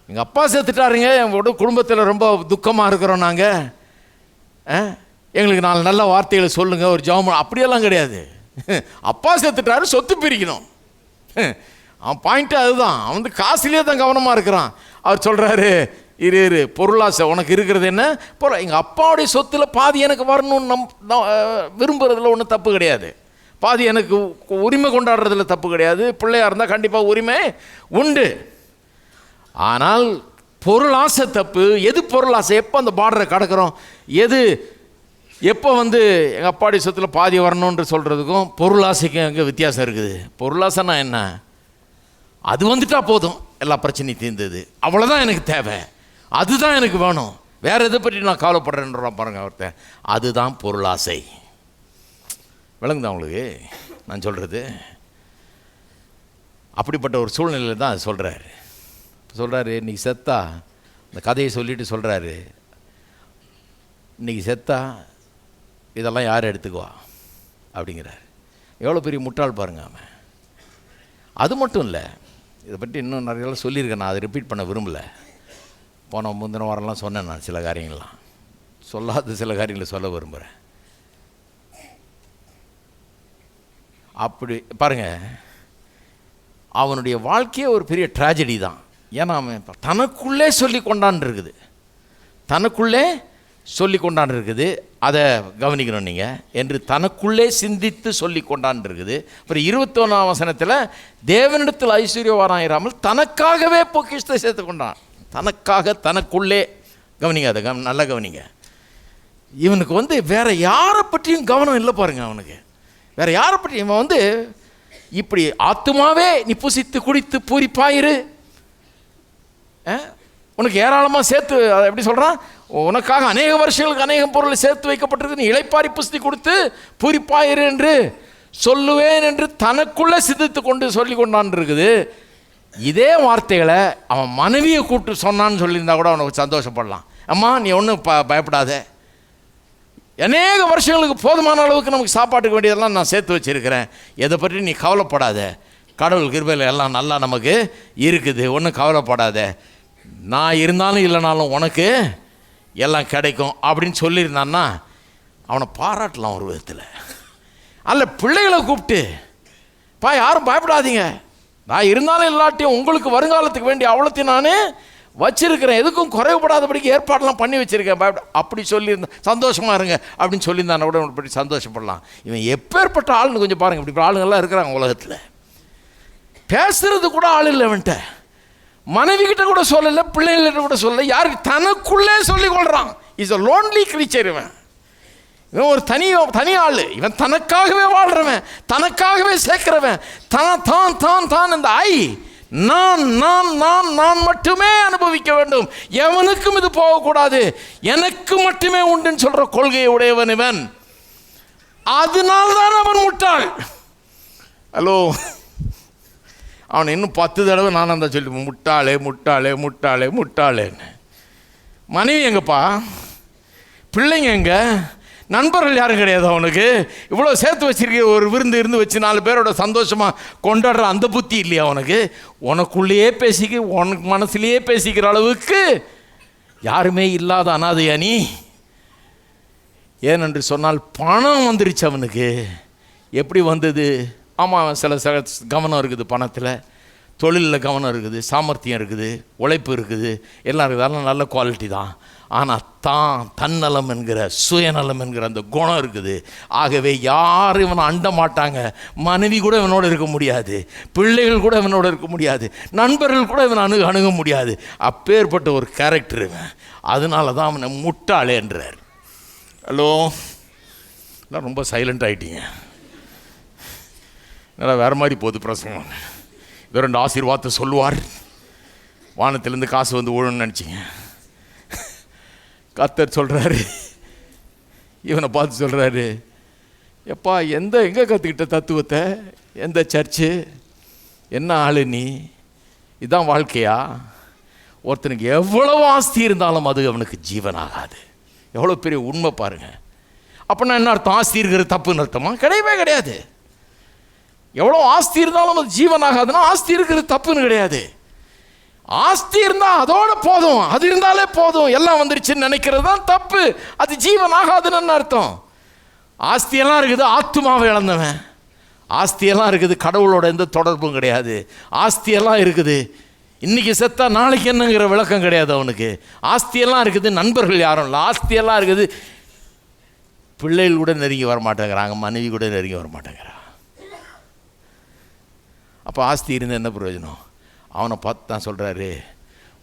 எங்கள் அப்பா செத்துட்டாருங்க, எங்களோட குடும்பத்தில் ரொம்ப துக்கமாக இருக்கிறோம் நாங்கள், எங்களுக்கு 4 நல்ல வார்த்தைகளை சொல்லுங்கள், ஒரு ஜெபம். அப்படியெல்லாம் கிடையாது. அப்பா செத்துட்டாரு, சொத்து பிரிக்கணும். அவன் பாயிண்ட்டு அதுதான். அவன் வந்து காசுலேயே தான் கவனமாக இருக்கிறான். அவர் சொல்கிறாரு, இரு பொருளாசை உனக்கு இருக்கிறது என்ன பொருள், எங்கள் அப்பாவுடைய சொத்தில் பாதி எனக்கு வரணும்னு விரும்புகிறதுல ஒன்றும் தப்பு கிடையாது. பாதி எனக்கு உரிமை கொண்டாடுறதுல தப்பு கிடையாது. பிள்ளையாக இருந்தால் கண்டிப்பாக உரிமை உண்டு. ஆனால் பொருள் ஆசை தப்பு. எது பொருள் ஆசை? எப்போ அந்த பார்டரை கடக்கிறோம், எப்போ வந்து எங்கள் அப்பாடி சொத்தில் பாதி வரணுன்ற சொல்கிறதுக்கும் பொருள் ஆசைக்கும் எங்கே வித்தியாசம் இருக்குது? பொருள் ஆசைன்னா என்ன? அது வந்துட்டால் போதும், எல்லா பிரச்சனையும் தீர்ந்தது, அவ்வளோதான் எனக்கு தேவை, அதுதான் எனக்கு வேணும், வேறு எதை பற்றி நான் கவலைப்படுறேன்றான் பாருங்கள் ஒருத்தன். அதுதான் பொருள் ஆசை. விளங்குதா உங்களுக்கு நான் சொல்கிறது? அப்படிப்பட்ட ஒரு சூழ்நிலையில் தான் அது சொல்கிறாரு. இன்றைக்கி செத்தா, இந்த கதையை சொல்லிட்டு சொல்கிறாரு, இன்றைக்கி செத்தா இதெல்லாம் யார் எடுத்துக்குவா அப்படிங்கிறார். எவ்வளோ பெரிய முட்டாள் பாருங்க அவன். அது மட்டும் இல்லை, இதை பற்றி இன்னும் நிறைய சொல்லியிருக்கேன். நான் அதை ரிப்பீட் பண்ண விரும்பலை. முந்தின வாரம்லாம் சொன்னேன் நான் சில காரியங்கள்லாம். சொல்லாத சில காரியங்களை சொல்ல விரும்புகிறேன். அப்படி பாருங்கள், அவனுடைய வாழ்க்கையே ஒரு பெரிய ட்ராஜடி தான். ஏன்னா அவன் தனக்குள்ளே சொல்லி கொண்டான் இருக்குது. அதை கவனிக்கணும் நீங்கள். என்று தனக்குள்ளே சிந்தித்து சொல்லி கொண்டான் இருக்குது. அப்புறம் 21ஆம் வசனத்தில் தேவனிடத்தில் ஐஸ்வர்யவானாயிராமல் தனக்காகவே பொக்கிஷத்தை சேர்த்து கொண்டான். தனக்குள்ளே கவனிங்க, அதை நல்லா கவனிங்க. இவனுக்கு வந்து வேற யாரை பற்றியும் கவனம் இல்லை பாருங்க. அவனுக்கு வேற யாரை பற்றியும் இவன் வந்து இப்படி ஆத்துமாவே நீ புசித்து குடித்து பூரிப்பாயிரு, உனக்கு ஏராளமாக சேர்த்து, அதை எப்படி சொல்கிறான், உனக்காக அநேக வருஷங்களுக்கு அநேக பொருளை சேர்த்து வைக்கப்பட்டிருக்கு, நீ இளைப்பாரி புஸ்தி கொடுத்து பூரிப்பாயிரு என்று சொல்லுவேன் என்று தனக்குள்ளே சிந்தித்து கொண்டு சொல்லி கொண்டான் இருக்குது. இதே வார்த்தைகளை அவன் மனைவியை கூப்பிட்டு சொன்னான்னு சொல்லியிருந்தா கூட அவனுக்கு சந்தோஷப்படலாம். அம்மா நீ ஒன்றும் பயப்படாத, அநேக வருஷங்களுக்கு போதுமான அளவுக்கு நமக்கு சாப்பாட்டுக்கு வேண்டியதெல்லாம் நான் சேர்த்து வச்சுருக்கிறேன், எதை பற்றி நீ கவலைப்படாத, கடவுள் கிருபையில் எல்லாம் நல்லா நமக்கு இருக்குது, ஒன்றும் கவலைப்படாத, நான் இருந்தாலும் இல்லைனாலும் உனக்கு எல்லாம் கிடைக்கும் அப்படின்னு சொல்லியிருந்தான்னா அவனை பாராட்டலாம் ஒரு விதத்தில். அல்ல பிள்ளைகளை கூப்பிட்டு, யாரும் பயப்படாதீங்க, நான் இருந்தாலும் இல்லாட்டியும் உங்களுக்கு வருங்காலத்துக்கு வேண்டிய அவ்வளோத்தையும் நான் வச்சிருக்கிறேன், எதுக்கும் குறைவுபடாதபடிக்கு ஏற்பாடெல்லாம் பண்ணி வச்சுருக்கேன், அப்படி சொல்லியிருந்தேன், சந்தோஷமாக இருங்க அப்படின்னு சொல்லியிருந்தான கூட இப்படி சந்தோஷப்படலாம். இவன் எப்பேற்பட்ட ஆளுன்னு கொஞ்சம் பாருங்கள். இப்படி ஆளுங்கள்லாம் இருக்கிறாங்க உலகத்தில். பேசுறது கூட ஆள் இல்லை அவன்கிட்ட. மனைவி கிட்ட கூட சொல்லலை, பிள்ளைகிட்ட கூட சொல்லலை, யாருக்கு தனக்குள்ளே சொல்லிக் கொள்கிறான். Is a lonely creature. இவன் ஒரு தனி ஆள். இவன் தனக்காகவே வாழ்கிறவன், தனக்காகவே சேர்க்கிறவன். தான் இந்த நான் மட்டுமே அனுபவிக்க வேண்டும், எவனுக்கும் இது போகக்கூடாது, எனக்கு மட்டுமே உண்டுன்னு சொல்கிற கொள்கையை உடையவன் இவன். அதனால்தான் அவன் முட்டாள். ஹலோ, அவனை இன்னும் 10 தடவை நானும் தான் சொல்லி முட்டாளேன்னு. மனைவி எங்கப்பா, பிள்ளைங்க எங்க, நண்பர்கள் யாரும் கிடையாது அவனுக்கு. இவ்வளோ சேர்த்து வச்சிருக்க, ஒரு விருந்து இருந்து வச்சு 4 பேரோட சந்தோஷமாக கொண்டாடுற அந்த புத்தி இல்லையா அவனுக்கு? உனக்குள்ளேயே உனக்கு மனசுலேயே பேசிக்கிற அளவுக்கு யாருமே இல்லாத அனாதையா நீ? ஏனென்று சொன்னால் பணம் வந்துருச்சு அவனுக்கு. எப்படி வந்தது? ஆமாம், அவன் சில கவனம் இருக்குது, பணத்தில், தொழிலில் கவனம் இருக்குது, சாமர்த்தியம் இருக்குது, உழைப்பு இருக்குது, எல்லாம் இருக்குது, அதெல்லாம் நல்ல குவாலிட்டி தான். ஆனால் தன்னலம் என்கிற சுயநலம் என்கிற அந்த குணம் இருக்குது. ஆகவே யாரும் இவனை அண்ட மாட்டாங்க. மனைவி கூட இவனோடு இருக்க முடியாது, பிள்ளைகள் கூட இவனோடு இருக்க முடியாது, நண்பர்கள் கூட இவனை அணுக முடியாது. அப்பேற்பட்ட ஒரு கேரக்டர் இவன். அதனால தான் அவனை முட்டாளே என்றார். ஹலோ, எல்லாம் ரொம்ப சைலண்ட் ஆகிட்டீங்க. நல்லா வேறு மாதிரி போகுது பிரசங்கம். இதோ 2 ஆசீர்வாதத்தை சொல்லுவார், வானத்திலேருந்து காசு வந்து ஊழன்னு நினச்சிங்க. கர்த்தர் சொல்கிறாரு, இவனை பார்த்து சொல்கிறாரு, எப்பா எங்கே கற்றுக்கிட்ட தத்துவத்தை, எந்த சர்ச்சு, என்ன ஆளு நீ, இதுதான் வாழ்க்கையா? ஒருத்தனுக்கு எவ்வளவு ஆஸ்தி இருந்தாலும் அது அவனுக்கு ஜீவனாகாது. எவ்வளோ பெரிய உண்மை பாருங்கள். அப்படின்னா என்ன அர்த்தம்? ஆஸ்தி இருக்கிறது தப்புன்னு அர்த்தமா? கிடையவே கிடையாது. எவ்வளோ ஆஸ்தி இருந்தாலும் அது ஜீவனாகாதுன்னா ஆஸ்தி இருக்கிறது தப்புன்னு கிடையாது. ஆஸ்தி இருந்தால் அதோட போதும், அது இருந்தாலே போதும், எல்லாம் வந்துருச்சுன்னு நினைக்கிறது தான் தப்பு. அது ஜீவன் ஆகாதுன்னு அர்த்தம். ஆஸ்தியெல்லாம் இருக்குது, ஆத்துமாவை இழந்தவன். ஆஸ்தியெல்லாம் இருக்குது, கடவுளோட எந்த தொடர்பும் கிடையாது. ஆஸ்தியெல்லாம் இருக்குது, இன்றைக்கி செத்தா நாளைக்கு என்னங்கிற விளக்கம் கிடையாது அவனுக்கு. ஆஸ்தியெல்லாம் இருக்குது, நண்பர்கள் யாரும் இல்லை. ஆஸ்தியெல்லாம் இருக்குது, பிள்ளைகள் கூட நெருங்கி வர மாட்டேங்கிறாங்க, மனைவி கூட நெருங்கி வர மாட்டேங்கிறாங்க. அப்போ ஆஸ்தி இருந்து என்ன பிரயோஜனம்? அவனை பார்த்து தான் சொல்கிறாரு,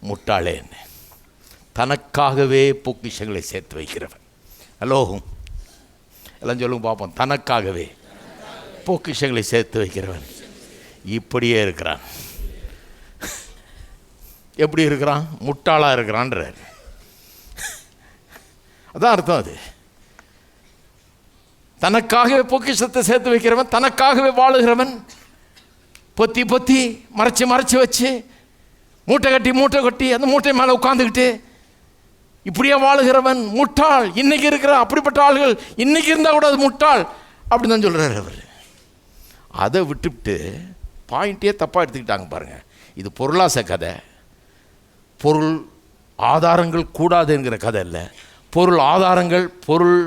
முட்டாளேன்னு. தனக்காகவே பொக்கிஷங்களை சேர்த்து வைக்கிறவன். ஹலோ, எல்லாம் சொல்லுங்க பார்ப்போம். தனக்காகவே பொக்கிஷங்களை சேர்த்து வைக்கிறவன் இப்படியே இருக்கிறான். எப்படி இருக்கிறான்? முட்டாளாக இருக்கிறான்றார். அதான் அர்த்தம். அது தனக்காகவே பொக்கிஷத்தை சேர்த்து வைக்கிறவன், தனக்காகவே வாழுகிறவன், பொத்தி பொத்தி மறைச்சி மறைச்சி வச்சு மூட்டை கட்டி அந்த மூட்டை மேலே உட்காந்துக்கிட்டு இப்படியே வாழுகிறவன் முட்டாள். இன்னைக்கு இருக்கிற அப்படிப்பட்ட ஆள்கள் இன்னைக்கு இருந்தால் கூட அது முட்டாள் அப்படின்னு தான் சொல்கிறார் அவர். அதை விட்டுவிட்டு பாயிண்ட்டே தப்பாக எடுத்துக்கிட்டாங்க பாருங்கள். இது பொருளாசை கதை, பொருள் ஆதாரங்கள் கூடாதுங்கிற கதை இல்லை. பொருள் ஆதாரங்கள், பொருள்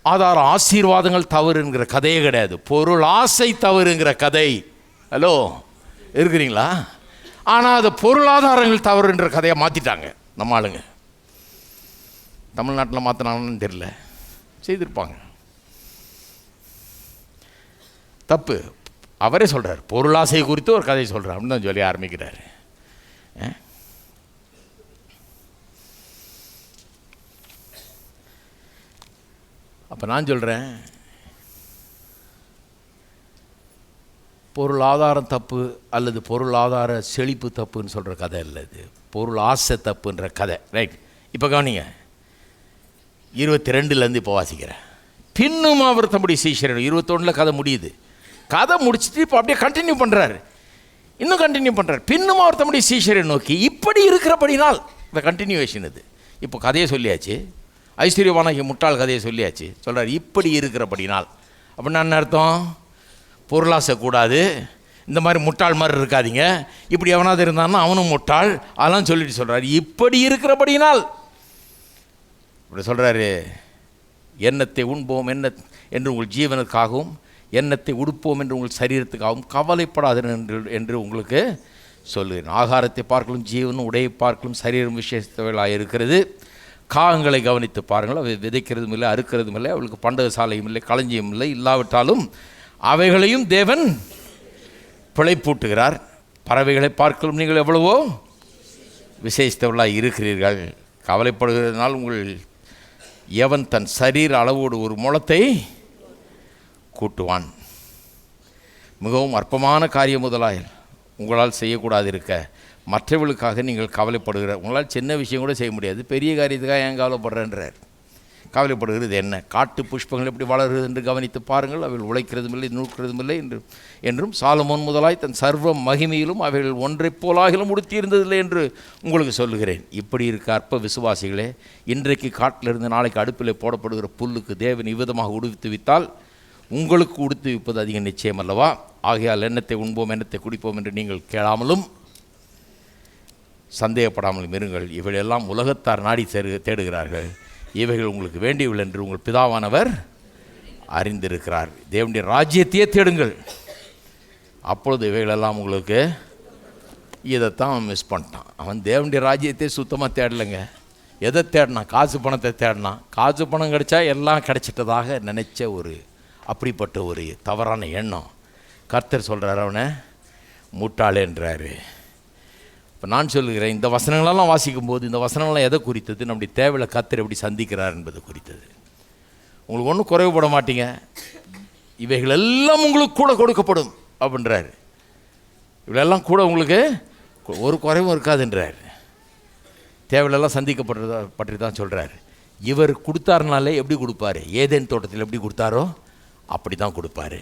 ஆதார ஆசீர்வாதங்கள் தவறுங்கிற கதையே கிடையாது. பொருள் ஆசை தவறுங்கிற கதை. ஹலோ, இருக்கிறீங்களா? ஆனால் அது பொருளாதாரங்கள் தவறுன்ற கதையை மாற்றிட்டாங்க நம்ம ஆளுங்க. தமிழ்நாட்டில் மாற்றினாங்கன்னு தெரியல, செய்திருப்பாங்க. தப்பு. அவரே சொல்கிறார், பொருளாசை குறித்து ஒரு கதையை சொல்கிறார் அப்படின்னு தான் சொல்லி ஆரம்பிக்கிறார். அப்போ நான் சொல்கிறேன், பொருளாதாரம் தப்பு அல்லது பொருளாதார செழிப்பு தப்புன்னு சொல்கிற கதை இல்லை. இது பொருள் ஆசை தப்புன்ற கதை. ரைட். இப்போ கவனிங்க, 22 இப்போ வாசிக்கிறேன். பின்னும் அவர் தம்முடைய சீஷர்கள், 21 கதை முடியுது. கதை முடிச்சுட்டு இப்போ அப்படியே கண்டினியூ பண்ணுறாரு, இன்னும் கண்டினியூ பண்ணுறார். பின்னும் அவர் தம்முடைய சீஷரை நோக்கி இப்படி இருக்கிறபடினால், இந்த கண்டினியூவேஷன் இது. இப்போ கதையை சொல்லியாச்சு, ஐஸ்வர்யவானாகிய முட்டாள் கதையை சொல்லியாச்சு. சொல்கிறார் இப்படி இருக்கிறபடினால். அப்படின்னா என்ன அர்த்தம்? பொருளாசை கூடாது, இந்த மாதிரி முட்டாள் மாதிரி இருக்காதீங்க, இப்படி எவனாவது இருந்தான்னா அவனும் முட்டாள், அதெல்லாம் சொல்லிட்டு சொல்கிறார் இப்படி இருக்கிறபடினால். இப்படி சொல்கிறாரு, எண்ணத்தை உண்போம் என்று உங்கள் ஜீவனுக்காகவும், எண்ணத்தை உடுப்போம் என்று உங்கள் சரீரத்துக்காகவும் கவலைப்படாது என்று உங்களுக்கு சொல்லுகிறேன். ஆகாரத்தை பார்க்கலும் ஜீவனும் உடையை பார்க்கலும் சரீரம் விசேஷத்தவைகளாக இருக்கிறது. காகங்களை கவனித்து பாருங்கள், அவை விதைக்கிறதும் இல்லை, அறுக்கிறதும் இல்லை, அவளுக்கு பண்டக சாலையும் இல்லை, களஞ்சியம் இல்லை. இல்லாவிட்டாலும் அவைகளையும் தேவன் பிழைப்பூட்டுகிறார். பறவைகளை பார்க்கலும் நீங்கள் எவ்வளவோ விசேஷத்தவர்களாக இருக்கிறீர்கள். கவலைப்படுகிறதுனால் உங்கள் எவன் தன் சரீர அளவோடு ஒரு முளத்தை கூட்டுவான்? மிகவும் அற்பமான காரியம் முதலாய் உங்களால் செய்யக்கூடாது இருக்க மற்றவர்களுக்காக நீங்கள் கவலைப்படுகிற, உங்களால் சின்ன விஷயம் கூட செய்ய முடியாது, பெரிய காரியத்துக்காக ஏன் கவலைப்படுறேன்றார். கவலைப்படுகிறது என்ன? காட்டு புஷ்பங்கள் எப்படி வளர்கிறது என்று கவனித்து பாருங்கள், அவைகள் உழைக்கிறதும் இல்லை, நூற்கிறதும் இல்லை என்றும் சாலமோன் முதலாய் தன் சர்வ மகிமையிலும் அவைகள் ஒன்றைப் போலாகிலும் உடுத்தியிருந்ததில்லை என்று உங்களுக்கு சொல்லுகிறேன். இப்படி இருக்க அற்ப விசுவாசிகளே, இன்றைக்கு காட்டிலிருந்து நாளைக்கு அடுப்பில் போடப்படுகிற புல்லுக்கு தேவன் இவ்விதமாக உடுத்துவித்தால் உங்களுக்கு உடுத்துவிப்பது அதிக நிச்சயம் அல்லவா? ஆகையால் எண்ணத்தை உண்போம் எண்ணத்தை குடிப்போம் என்று நீங்கள் கேளாமலும் சந்தேகப்படாமலும் இருங்கள். இவைகளெல்லாம் உலகத்தார் நாடி தேடுகிறார்கள், இவைகள் உங்களுக்கு வேண்டியவில்லை என்று உங்கள் பிதாவானவர் அறிந்திருக்கிறார். தேவனுடைய ராஜ்யத்தையே தேடுங்கள், அப்பொழுது இவைகளெல்லாம் உங்களுக்கு. இதைத்தான் அவன் மிஸ் பண்ணிட்டான். அவன் தேவனுடைய ராஜ்யத்தை சுத்தமாக தேடலைங்க. எதை தேடினான்? காசு பணத்தை தேடினான். காசு பணம் கிடைச்சா எல்லாம் கிடைச்சிட்டதாக நினச்ச அப்படிப்பட்ட ஒரு தவறான எண்ணம். கர்த்தர் சொல்கிறார் அவனை முட்டாளேன்றாரு. இப்போ நான் சொல்லுகிறேன், இந்த வசனங்களெல்லாம் வாசிக்கும்போது இந்த வசனங்கள்லாம் எதை குறித்தது? நம்முடைய தேவையில் கர்த்தர் எப்படி சந்திக்கிறார் என்பது குறித்தது. உங்களுக்கு ஒன்றும் குறைவுபட மாட்டீங்க, இவைகள் எல்லாம் உங்களுக்கு கூட கொடுக்கப்படும் அப்படின்றார். இவைகளெல்லாம் கூட உங்களுக்கு ஒரு குறைவும் இருக்காதுன்றார். தேவையிலெல்லாம் சந்திக்கப்படுறதா பற்றி தான் சொல்கிறார். இவர் கொடுத்தாருனாலே எப்படி கொடுப்பார்? ஏதேன் தோட்டத்தில் எப்படி கொடுத்தாரோ அப்படி தான் கொடுப்பார்.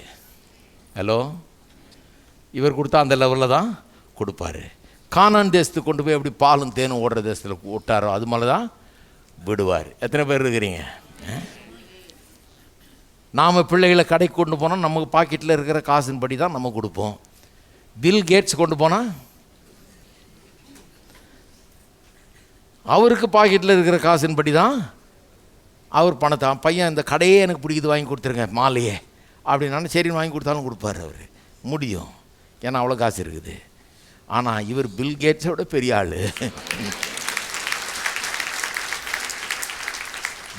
ஹலோ, இவர் கொடுத்தா அந்த லெவலில் தான் கொடுப்பார். கானான் தேசத்துக்கு கொண்டு போய் எப்படி பாலும் தேனும் ஓடுற தேசத்தில் விட்டாரோ அது மேலே தான் விடுவார். எத்தனை பேர் இருக்கிறீங்க? நாம் பிள்ளைகளை கடைக்கு கொண்டு போனால் நமக்கு பாக்கெட்டில் இருக்கிற காசின் படி தான் நம்ம கொடுப்போம். பில் கேட்ஸ் கொண்டு போனால் அவருக்கு பாக்கெட்டில் இருக்கிற காசின் படி தான் அவர் பணத்தை, பையன் இந்த கடையே எனக்கு பிடிக்குது வாங்கி கொடுத்துருங்க மாலையே அப்படின்னாலும் சரின்னு வாங்கி கொடுத்தாலும் கொடுப்பார் அவர், முடியும், ஏன்னா அவ்வளோ காசு இருக்குது. ஆனால் இவர் பில் கேட்ஸோட பெரிய ஆள்.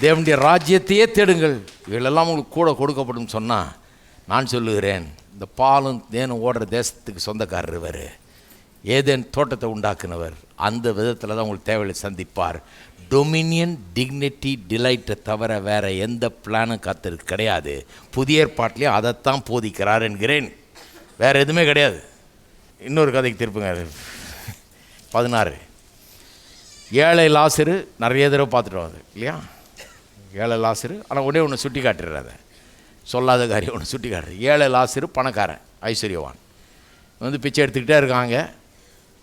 தேவனுடைய ராஜ்யத்தையே தேடுங்கள், இவளெல்லாம் உங்களுக்கு கூட கொடுக்கப்படும் சொன்னால், நான் சொல்லுகிறேன், இந்த பாலும் தேனும் ஓடுற தேசத்துக்கு சொந்தக்காரர் இவர், ஏதேன் தோட்டத்தை உண்டாக்குனவர். அந்த விதத்தில் தான் உங்களுக்கு தேவையை சந்திப்பார். டொமினியன், டிக்னிட்டி, டிலைட்டை தவிர வேறு எந்த பிளானும் காத்திருக்கு கிடையாது. புதிய ஏற்பாட்டிலையும் அதைத்தான் போதிக்கிறார் என்கிறேன், வேறு எதுவுமே கிடையாது. இன்னொரு கதைக்கு திருப்புங்க. 16 ஏழை லாசரு நிறைய தடவை பார்த்துட்டு வாங்க இல்லையா? ஏழை லாசரு, ஆனால் ஒன்றே ஒன்று சுட்டி காட்டுறாரு, சொல்லாத காரியம் ஒன்று சுட்டி காட்டுறது. ஏழை லாசரு பணக்காரன், ஐஸ்வர்யவான், பிச்சை எடுத்துக்கிட்டே இருக்காங்க.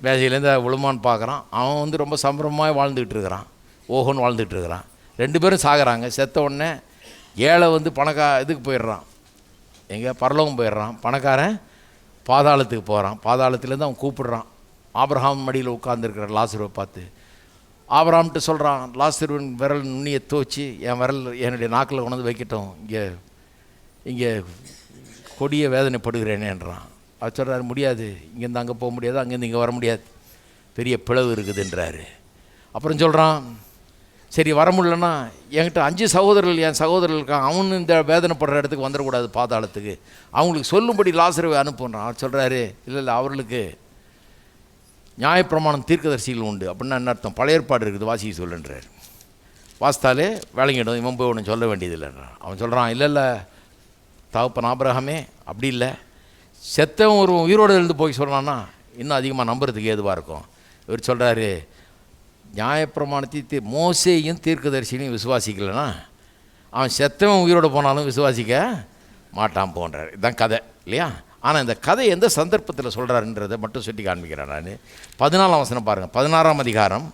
வேலையிலேருந்து விழுமான்னு பார்க்குறான். அவன் ரொம்ப சம்பரமாக வாழ்ந்துக்கிட்டு இருக்கிறான், ஓஹோன்னு வாழ்ந்துக்கிட்டு இருக்கிறான். 2 பேரும் சாகிறாங்க. செத்த உடனே ஏழை இதுக்கு போயிடுறான், எங்கே பரலோகம் போயிடுறான். பணக்காரன் பாதாளத்துக்கு போகிறான். பாதாளத்துலேருந்து அவன் கூப்பிடுறான். ஆபிரகாம் மடியில் உட்கார்ந்துருக்கிற லாசருவை பார்த்து ஆபிரகாம்கிட்ட சொல்கிறான், லாசருவின் விரல் நுண்ணியை தோச்சி என் விரல் என்னுடைய நாக்கில் கொண்டு வைக்கட்டும், இங்கே கொடிய வேதனைப்படுகிறேனேன்றான். அவர் சொல்கிறார், முடியாது, இங்கேருந்து அங்கே போக முடியாது, அங்கேருந்து இங்கே வர முடியாது, பெரிய பிளவு இருக்குதுன்றாரு. அப்புறம் சொல்கிறான், சரி வர முடியலன்னா என்கிட்ட 5 சகோதரர்கள், என் சகோதரர்கள் இருக்கான், அவனு இந்த வேதனைப்படுற இடத்துக்கு வந்துடக்கூடாது பாதாளத்துக்கு, அவங்களுக்கு சொல்லும்படி லாசருவை அனுப்புகிறான். அவர் சொல்கிறாரு, இல்லை அவர்களுக்கு நியாயப்பிரமாணம் தீர்க்கதரிசிகள் உண்டு. அப்படின்னா என்ன அர்த்தம்? பழைய ஏற்பாடு இருக்குது, வாசிக்க சொல்லுன்றார். வாசித்தாலே விளங்கிடும், இவன் போய் ஒன்று சொல்ல வேண்டியதில்லைன்றான். அவன் சொல்கிறான், இல்லை தகப்பன் ஆபிரகாமே அப்படி இல்லை, செத்தவன் ஒரு உயிரோடு எழுந்து போய் சொல்கிறான்னா இன்னும் அதிகமாக நம்புறதுக்கு ஏதுவாக இருக்கும். இவர் சொல்கிறாரு, நியாயப்பிரமாணத்தை மோசேயும் தீர்க்கதரிசினையும் விசுவாசிக்கலைன்னா அவன் செத்தவன் உயிரோடு போனாலும் விசுவாசிக்க மாட்டான் போன்றார். இதுதான் கதை இல்லையா? ஆனால் இந்த கதை எந்த சந்தர்ப்பத்தில் சொல்கிறாருன்றதை மட்டும் சுட்டி காண்பிக்கிறேன் நான். 14ஆம் வசனம் பாருங்கள். 16ஆம் அதிகாரம்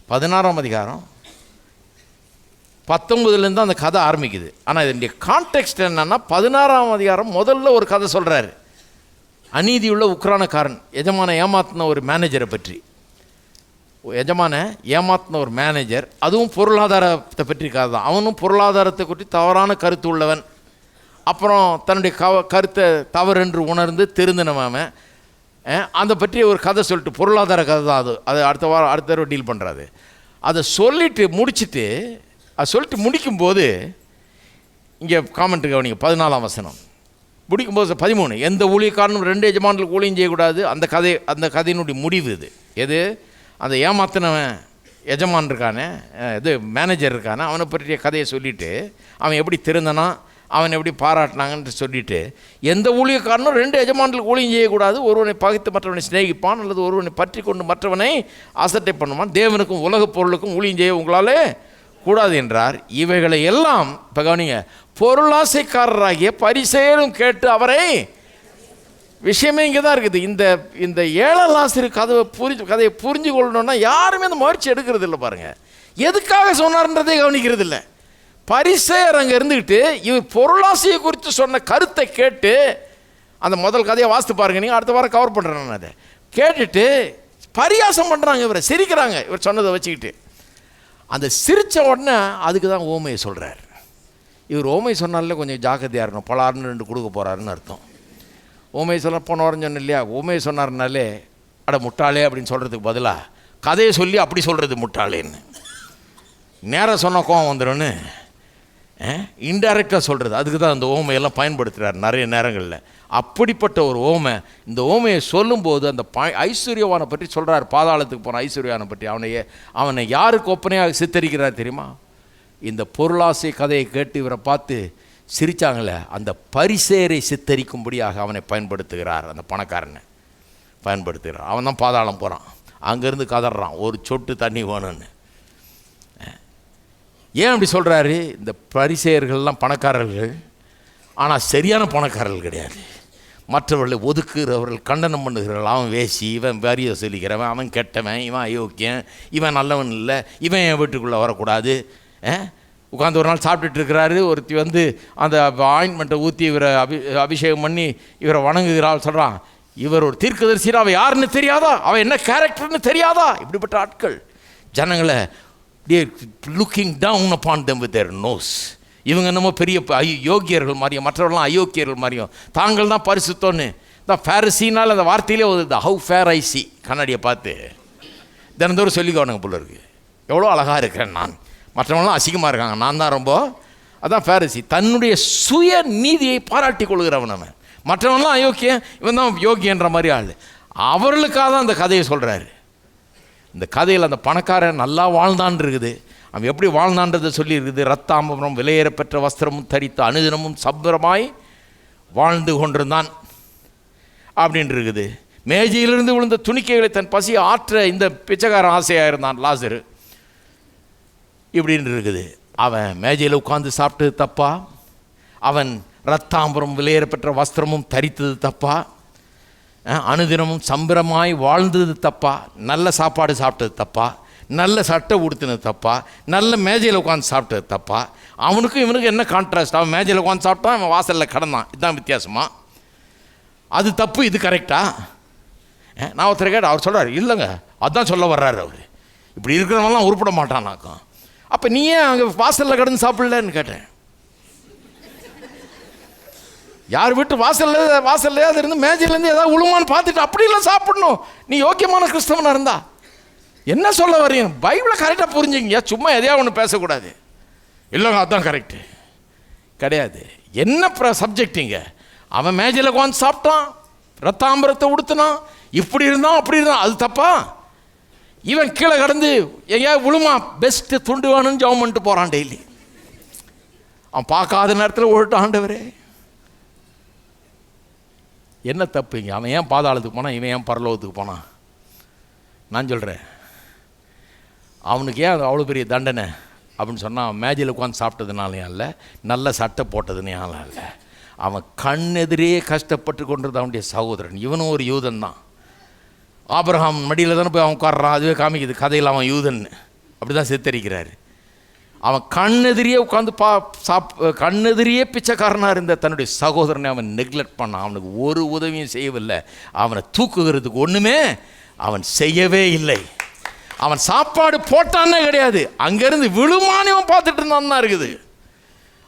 19 அந்த கதை ஆரம்பிக்குது. ஆனால் இதனுடைய கான்டெக்ஸ்ட் என்னன்னா, 16ஆம் அதிகாரம் முதல்ல ஒரு கதை சொல்கிறாரு, அநீதியுள்ள உக்ரானக்காரன், எஜமான ஏமாத்தின ஒரு மேனேஜரை பற்றி. எஜமான ஏமாத்தின ஒரு மேனேஜர், அதுவும் பொருளாதாரத்தை பற்றி கதை தான். அவனும் பொருளாதாரத்தை பற்றி தவறான கருத்து உள்ளவன். அப்புறம் தன்னுடைய கருத்தை தவறென்று உணர்ந்து திருந்தினவன். அதை பற்றி ஒரு கதை சொல்லிட்டு, பொருளாதார கதை தான் அது. அது அடுத்த தடவை டீல் பண்ணுறாது. அதை சொல்லிட்டு முடிக்கும்போது இங்கே காமெண்ட்டு கவனிங்க. 14ஆம் வசனம் முடிக்கும்போது 13, எந்த ஊழியக்காரனும் 2 எஜமான்களுக்கு ஊழியம் செய்யக்கூடாது. அந்த கதையினுடைய முடிவு இது. எது? அந்த ஏமாத்தினவன் எஜமான் இருக்கானே, இது மேனேஜர் இருக்கானே, அவனை பற்றிய கதையை சொல்லிவிட்டு அவன் எப்படி திருந்தனா, அவன் எப்படி பாராட்டினாங்கன்னு சொல்லிவிட்டு, எந்த ஊழியக்காரனும் 2 எஜமான்களுக்கு ஊழியம் செய்யக்கூடாது. ஒருவனை பகைத்து மற்றவனை சிநேகிப்பான், அல்லது ஒருவனை பற்றி கொண்டு மற்றவனை அசட்டை பண்ணுவான். தேவனுக்கும் உலக பொருளுக்கும் ஊழியம் செய்ய உங்களாலே கூடாது என்றார். இவைகளை எல்லாம் இப்போ கவனிங்க, பொருளாசைக்காரராகிய பரிசேயரும் கேட்டு அவரை, விஷயமே இங்கே தான் இருக்குது. இந்த ஏழை லாசரு கதையை புரிஞ்சு கொள்ளணும்னா யாருமே அந்த முயற்சி எடுக்கிறது இல்லை. பாருங்கள், எதுக்காக சொன்னார்ன்றதே கவனிக்கிறது இல்லை. பரிசேயர் அங்கே இருந்துக்கிட்டு இவர் பொருளாசையை குறித்து சொன்ன கருத்தை கேட்டு, அந்த முதல் கதையை வாசித்து பாருங்கள், நீங்கள் அடுத்த வாரம் கவர் பண்ணுறேன் நான். அதை கேட்டுட்டு பரியாசம் பண்ணுறாங்க, இவரை சிரிக்கிறாங்க இவர் சொன்னதை வச்சுக்கிட்டு. அந்த சிரித்த உடனே அதுக்கு தான் ஓமையை சொல்கிறார். இவர் ஓமை சொன்னாலே கொஞ்சம் ஜாக்கிரதையாக இருக்கணும், பலாருன்னு 2 கொடுக்க போகிறாருன்னு அர்த்தம். ஓமையை சொல்ல போன வாரம் சொன்னேன் இல்லையா, ஓமையை சொன்னார்னாலே அட முட்டாளே அப்படின்னு சொல்கிறதுக்கு பதிலாக கதையை சொல்லி அப்படி சொல்கிறது முட்டாளேன்னு. நேராக சொன்ன கோவம் வந்துடும்னு இன்டைரக்டாக சொல்கிறது. அதுக்கு தான் அந்த ஓமையெல்லாம் பயன்படுத்துகிறார் நிறைய நேரங்களில். அப்படிப்பட்ட ஒரு ஓமை. இந்த ஓமையை சொல்லும்போது அந்த ஐஸ்வர்யவானை பற்றி சொல்கிறார், பாதாளத்துக்கு போன ஐஸ்வர்யவானை பற்றி. அவனை யாருக்கு ஒப்பனையாக சித்தரிக்கிறார் தெரியுமா? இந்த பொருளாசை கதையை கேட்டு இவரை பார்த்து சிரித்தாங்களே, அந்த பரிசேரை சித்தரிக்கும்படியாக அவனை பயன்படுத்துகிறார். அந்த பணக்காரனை பயன்படுத்துகிறார். அவன் தான் பாதாளம் போகிறான், அங்கேருந்து கதறான், ஒரு சொட்டு தண்ணி வேணும்னு. ஏன் அப்படி சொல்கிறாரு? இந்த பரிசேயர்கள்லாம் பணக்காரர்கள், ஆனால் சரியான பணக்காரர்கள் கிடையாது. மற்றவர்களை ஒதுக்குகிறவர்கள், கண்டனம் பண்ணுகிறவர்கள். அவன் வேசி, இவன் வரிய சொல்லிக்கிறவன், அவன் கெட்டவன், இவன் அயோக்கியன், இவன் நல்லவன் இல்லை, இவன் என் வீட்டுக்குள்ளே வரக்கூடாது. உட்காந்து ஒரு நாள் சாப்பிட்டுட்டு இருக்கிறாரு, ஒருத்தி அந்த ஆயின்மெண்ட்டை ஊற்றி இவரை அபிஷேகம் பண்ணி இவரை வணங்குகிறாள். சொல்கிறான், இவர் ஒரு தீர்க்கதரிசினா அவன் யாருன்னு தெரியாதா, அவன் என்ன கேரக்டர்னு தெரியாதா? இப்படிப்பட்ட ஆட்கள் ஜனங்களை looking down upon them with their nose. இவங்க என்னமோ பெரிய யோக்கியர்கள் மாதிரியும் மற்றவர்கள்லாம் அயோக்கியர்கள் மாதிரியும் தாங்கள் தான் பரிசுத்தோன்னு தான் ஃபேரசினால் அந்த வார்த்தையிலே வருது. ஹவு ஃபேர் ஐ சி, கண்ணாடியை பார்த்து தினந்தோறும் சொல்லிக்கோணுங்க போல இருக்குது. எவ்வளோ அழகாக இருக்கிறேன் நான், மற்றவங்களாம் அசிங்கமாக இருக்காங்க, நான் தான் ரொம்ப. அதான் ஃபேரசி, தன்னுடைய சுய நீதியை பாராட்டி கொள்கிறவன் அவன். மற்றவங்களாம் அயோக்கியன், இவன் தான் யோக்கியன்ற மாதிரி ஆள். அவர்களுக்காக தான் அந்த கதையை சொல்கிறாரு. இந்த கதையில் அந்த பணக்காரன் நல்லா வாழ்ந்தான் இருக்குது. அவன் எப்படி வாழ்ந்தான்றதை சொல்லியிருக்குது. ரத்தாம்பரம் விலையேறப்பெற்ற வஸ்திரமும் தரித்து அனுதினமும் சம்பரமாய் வாழ்ந்து கொண்டிருந்தான் அப்படின்னு இருக்குது. மேஜையிலிருந்து விழுந்த துணிக்கைகளை தன் பசியை ஆற்ற இந்த பிச்சைக்காரன் ஆசையாக இருந்தான் லாசரு இப்படின்னு இருக்குது. அவன் மேஜையில் உட்காந்து சாப்பிட்டது தப்பா? அவன் ரத்தாம்பரம் விலையேறப்பெற்ற வஸ்திரமும் தரித்தது தப்பா? அனுதினமும் சம்பரமாய் வாழ்ந்தது தப்பா? நல்ல சாப்பாடு சாப்பிட்டது தப்பா? நல்ல சட்டை உடுத்தினது தப்பா? நல்ல மேஜையில் உட்காந்து சாப்பிட்டது தப்பா? அவனுக்கும் இவனுக்கும் என்ன கான்ட்ராஸ்ட்? அவன் மேஜையில் உட்காந்து சாப்பிட்டான், அவன் வாசலில் கடந்தான். இதுதான் வித்தியாசமா? அது தப்பு, இது கரெக்டா? நான் ஒருத்தர் கேட்ட, அவர் சொல்கிறார், இல்லைங்க அதுதான் சொல்ல வர்றாரு அவர். இப்படி இருக்கிறவங்களாம் உருப்பட மாட்டானாக்கும். அப்போ நீ ஏன் அங்கே வாசலில் கடந்து சாப்பிடலன்னு கேட்டேன். யார் வீட்டு வாசல்லே அது இருந்து மேஜையிலேருந்து ஏதாவது உழுமான்னு பார்த்துட்டு அப்படிலாம் சாப்பிடணும். நீ யோக்கியமான கிறிஸ்தவனாக இருந்தா என்ன சொல்ல வரீங்க? பைபிளை கரெக்டாக புரிஞ்சுங்க, சும்மா எதையா ஒன்று பேசக்கூடாது. இல்லைங்க அதுதான் கரெக்டு கிடையாது. என்ன சப்ஜெக்டிங்க? அவன் மேஜையில் உட்காந்து சாப்பிட்டான், ரத்தாம்பரத்தை உடுத்தினான், இப்படி இருந்தான் அப்படி இருந்தான், அது தப்பா? இவன் கீழே கடந்து எங்கேயாவது விழுமா, பெஸ்ட்டு துண்டு வேணும்னு ஜெபம் பண்ணிட்டு போகிறான் டெய்லி. அவன் பார்க்காத நேரத்தில் ஓட்டு ஆண்டவரே என்ன தப்புங்க? அவன் ஏன் பாதாளத்துக்கு போனான், இவன் ஏன் பரலோகத்துக்கு போனான்? நான் சொல்கிறேன், அவனுக்கு ஏன் அவ்வளோ பெரிய தண்டனை அப்படின்னு சொன்னால், மேஜையில் உட்காந்து சாப்பிட்டதுனாலையும் இல்லை, நல்ல சட்டை போட்டதுனால இல்லை, அவன் கண்ணெதிரே கஷ்டப்பட்டு கொண்டிருந்த அவனுடைய சகோதரன். இவனும் ஒரு யூதன் தான். ஆபிரகாம் மடியில் தானே போய் அவன் உட்கார்றான். அதுவே காமிக்குது கதையில் அவன் யூதன் அப்படி தான் சித்தரிக்கிறாரு. அவன் கண்ணெதிரியே உட்காந்து கண்ணெதிரியே பிச்சைக்காரனாக இருந்த தன்னுடைய சகோதரனை அவன் நெக்லெக்ட் பண்ணான். அவனுக்கு ஒரு உதவியும் செய்யவில்லை. அவனை தூக்குகிறதுக்கு ஒன்றுமே அவன் செய்யவே இல்லை. அவன் சாப்பாடு போட்டான்னே கிடையாது, அங்கேருந்து விழுமானி அவன் பார்த்துட்டு இருந்தான் தான் இருக்குது.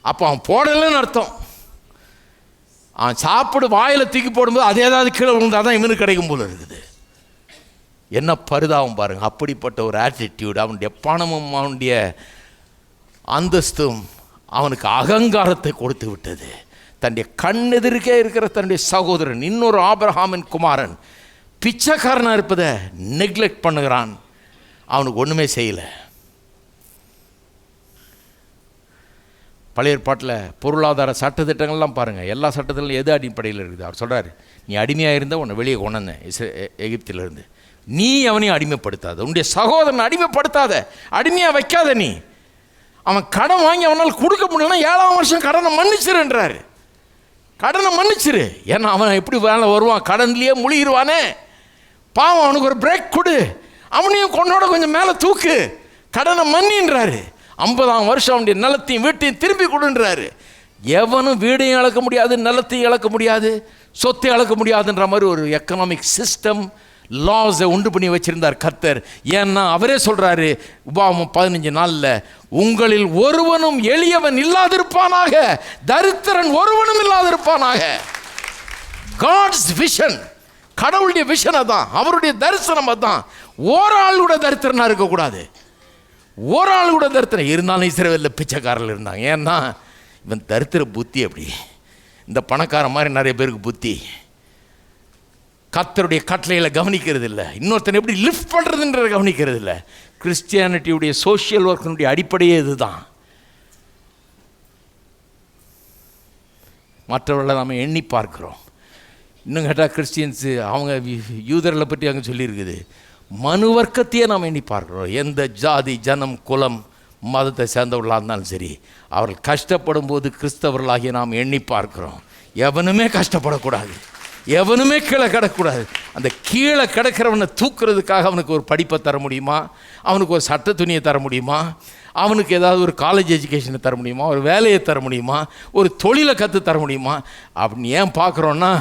அப்போ அவன் போடலைன்னு அர்த்தம். அவன் சாப்பிடு வாயில் தூக்கி போடும்போது அதே ஏதாவது கீழே விழுந்தால் தான் இவனுக்கு கிடைக்கும் போல இருக்குது. என்ன பரிதாபம் பாருங்கள். அப்படிப்பட்ட ஒரு ஆட்டிடியூட், அவனுடைய பணமும் அவனுடைய அந்தஸ்தும் அவனுக்கு அகங்காரத்தை கொடுத்து விட்டது. தன்னுடைய கண்ணெதிர்க்கே இருக்கிற தன்னுடைய சகோதரன், இன்னொரு ஆபிரகாமின் குமாரன் பிச்சைக்காரனாக இருப்பதை நெக்லெக்ட் பண்ணுகிறான். அவனுக்கு ஒன்றுமே செய்யலை. பழைய ஏற்பாட்டில் பொருளாதார சட்டத்திட்டங்கள்லாம் பாருங்கள். எல்லா சட்டத்திலும் எது அடிப்படையில் இருக்குது? அவர் சொல்கிறார், நீ அடிமையாக இருந்தால் உன்னை வெளியே கொண்டு வந்தேன் எகிப்திலிருந்து, நீ அவனையும் அடிமைப்படுத்தாத, உன்னுடைய சகோதரனை அடிமைப்படுத்தாத, அடிமையாக வைக்காத. நீ அவன் கடன் வாங்கி அவனால் கொடுக்க முடியலன்னா 7ஆம் வருஷம் கடனை மன்னிச்சிருன்றாரு. கடனை மன்னிச்சிரு. ஏன்னா அவன் எப்படி வேலை வருவான், கடன்லேயே முழுகிடுவானே. பாவம், அவனுக்கு ஒரு பிரேக் கொடு, அவனையும் கொண்டோட கொஞ்சம் மேலே தூக்கு, கடனை மன்னின்றாரு. 50ஆம் வருஷம் அவனுடைய நிலத்தையும் வீட்டையும் திரும்பி கொடுன்றாரு. எவனும் வீடையும் இழக்க முடியாது, நிலத்தையும் இழக்க முடியாது, சொத்தை இழக்க முடியாதுன்ற மாதிரி ஒரு எக்கனாமிக் சிஸ்டம் லாஸை உண்டு பண்ணி வச்சிருந்தார் கர்த்தர். ஏன்னா அவரே சொல்கிறாரு உபாகமம் 15 நாளில், உங்களில் ஒருவனும் எளியவன் இல்லாதிருப்பானாக, தரித்திரன் ஒருவனும் இல்லாதிருப்பானாக. காட்ஸ் விஷன், கடவுளுடைய விஷன் அதான், அவருடைய தரிசனம் அதான். ஓராள் கூட தரித்திரனாக இருக்கக்கூடாது. ஓராள் கூட தரித்திரம் இருந்தாலும் இஸ்ரவேலில் பிச்சைக்காரர்கள் இருந்தாங்க. ஏன்னா இவன் தரித்திர புத்தி. அப்படி இந்த பணக்கார மாதிரி நிறைய பேருக்கு புத்தி, கர்த்தருடைய கட்டளைகளை கவனிக்கிறது இல்லை, இன்னொருத்தனை எப்படி லிஃப்ட் பண்ணுறதுன்றதை கவனிக்கிறது இல்லை. கிறிஸ்டியானிட்டியுடைய சோஷியல் ஒர்க்கினுடைய அடிப்படையே இதுதான். மற்றவர்களை நாம் எண்ணி பார்க்குறோம். இன்னும் கேட்டால் கிறிஸ்டியன்ஸு அவங்க யூதர்களை பற்றி அங்கே சொல்லியிருக்குது, மனு வர்க்கத்தையே நாம் எண்ணி பார்க்குறோம். எந்த ஜாதி ஜனம் குலம் மதத்தை சேர்ந்தவர்களாக இருந்தாலும் சரி, அவர்கள் கஷ்டப்படும் போது கிறிஸ்தவர்களாகிய நாம் எண்ணி பார்க்குறோம். எவனுமே கஷ்டப்படக்கூடாது, எவனுமே கீழே கிடக்கூடாது. அந்த கீழே கிடக்கிறவனை தூக்குறதுக்காக அவனுக்கு ஒரு படிப்பை தர முடியுமா, அவனுக்கு ஒரு சட்ட துணியை தர முடியுமா, அவனுக்கு ஏதாவது ஒரு காலேஜ் எஜுகேஷனை தர முடியுமா, ஒரு வேலையை தர முடியுமா, ஒரு தொழிலை கற்று தர முடியுமா அப்படின்னு ஏன் பார்க்குறோன்னா,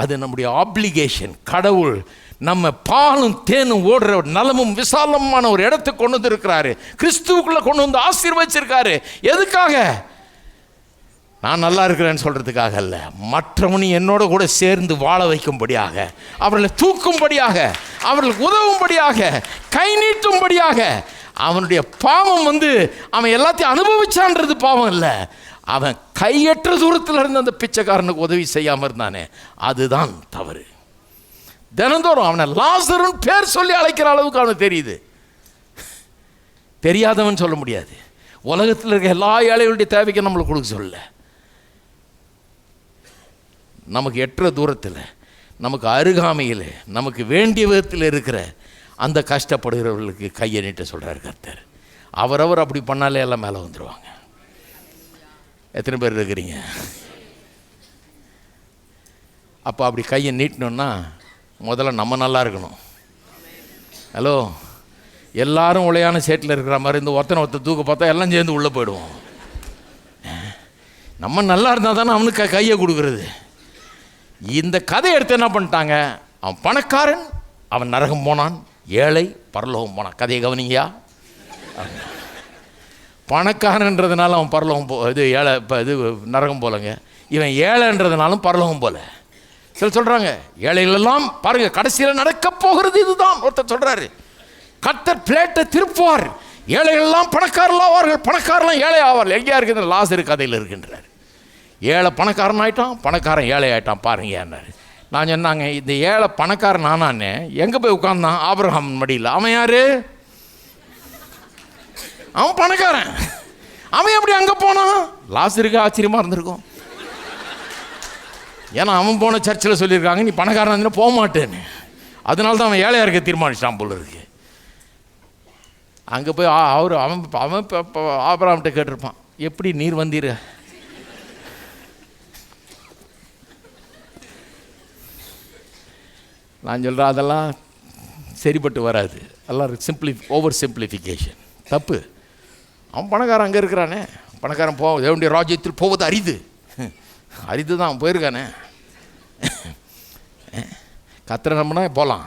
அது நம்முடைய ஆப்ளிகேஷன். கடவுள் நம்ம பாலும் தேனும் ஓடுற நலமும் விசாலமான ஒரு இடத்துக்கு கொண்டு வந்து இருக்கிறாரு. கிறிஸ்துவுக்குள்ள கொண்டு வந்து ஆசீர்வதிச்சிருக்காரு. எதுக்காக? நான் நல்லா இருக்கிறேன்னு சொல்கிறதுக்காக அல்ல, மற்றவனையும் என்னோட கூட சேர்ந்து வாழ வைக்கும்படியாக, அவர்களை தூக்கும்படியாக, அவர்களுக்கு உதவும்படியாக, கை நீட்டும்படியாக. அவனுடைய பாவம் அவன் எல்லாத்தையும் அனுபவிச்சான்றது பாவம் இல்லை, அவன் கையற்ற தூரத்தில் இருந்து அந்த பிச்சைக்காரனுக்கு உதவி செய்யாமல் இருந்தானே, அதுதான் தவறு. தினந்தோறும் அவனை லாசருன்னு பேர் சொல்லி அழைக்கிற அளவுக்கு அவனுக்கு தெரியுது. தெரியாதவன் சொல்ல முடியாது. உலகத்தில் இருக்க எல்லா ஏழைகளுடைய தேவைக்கும் நம்மளுக்கு கொடுக்க சொல்ல, நமக்கு எட்டுற தூரத்தில், நமக்கு அருகாமையில், நமக்கு வேண்டிய விதத்தில் இருக்கிற அந்த கஷ்டப்படுகிறவர்களுக்கு கையை நீட்ட சொல்கிறார் கர்த்தர். அவரவர் அப்படி பண்ணாலே எல்லாம் மேலே வந்துடுவாங்க. எத்தனை பேர் இருக்கிறீங்க? அப்போ அப்படி கையை நீட்டணுன்னா முதல்ல நம்ம நல்லா இருக்கணும். ஹலோ, எல்லாரும் உளையான சேட்டில் இருக்கிற மாதிரி இந்த ஒருத்தனை தூக்க பார்த்தா எல்லாம் சேர்ந்து உள்ளே போயிடுவோம். நம்ம நல்லா இருந்தால் தானே அவனுக்கு கையை கொடுக்குறது. இந்த கதையை எடுத்து என்ன பண்ணிட்டாங்க, அவன் பணக்காரன், அவன் நரகம் போனான், ஏழை பரலோகம் போனான். கதையை கவனிங்கயா. பணக்காரன்றதுனால அவன் பரலோகம் இது ஏழை, இப்போ இது நரகம் போலங்க. இவன் ஏழைன்றதுனாலும் பரலோகம் போல. சில சொல்கிறாங்க ஏழைகளெல்லாம் பாருங்கள் கடைசியில் நடக்க போகிறது இதுதான். ஒருத்தர் சொல்கிறாரு, கர்த்தர் பிளேட்டை திருப்புவார், ஏழைகள்லாம் பணக்காரலாம் ஆவார்கள், பணக்காரலாம் ஏழை ஆவார்கள். எங்கேயா இருக்குது? லாசரு கதையில் இருக்கின்றார். ஏழை பணக்காரன் ஆகிட்டான், பணக்காரன் ஏழை ஆகிட்டான் பாருங்க என்னாரு. நான் சொன்னாங்க, இந்த ஏழை பணக்காரன் ஆனானே எங்கே போய் உட்கார்ந்தான்? ஆபிரகாம் மடியில். அவன் யார்? அவன் பணக்காரன். அவன் எப்படி அங்கே போனான்? லாசருக்கு ஆச்சரியமாக இருந்திருக்கும். ஏன்னா அவன் போன சர்ச்சில் சொல்லியிருக்காங்க நீ பணக்காரன் இருந்தால் போக மாட்டேன்னு. அதனால தான் அவன் ஏழையாக இருக்க தீர்மானிச்சிட்டான் போல இருக்கு. அங்கே போய் அவன் ஆபிரகாம்கிட்ட கேட்டிருப்பான், எப்படி நீர் வந்தீர்? நான் சொல்கிறேன் அதெல்லாம் சரிப்பட்டு வராது. எல்லாம் ஓவர் சிம்பிளிஃபிகேஷன் தப்பு. அவன் பணக்காரன் அங்கே இருக்கிறானே, பணக்காரன் தேவனுடைய ராஜ்யத்தில் போவது அரிது, அரிது தான். அவன் போயிருக்கானே. கத்தரை நம்பினா போகலாம்,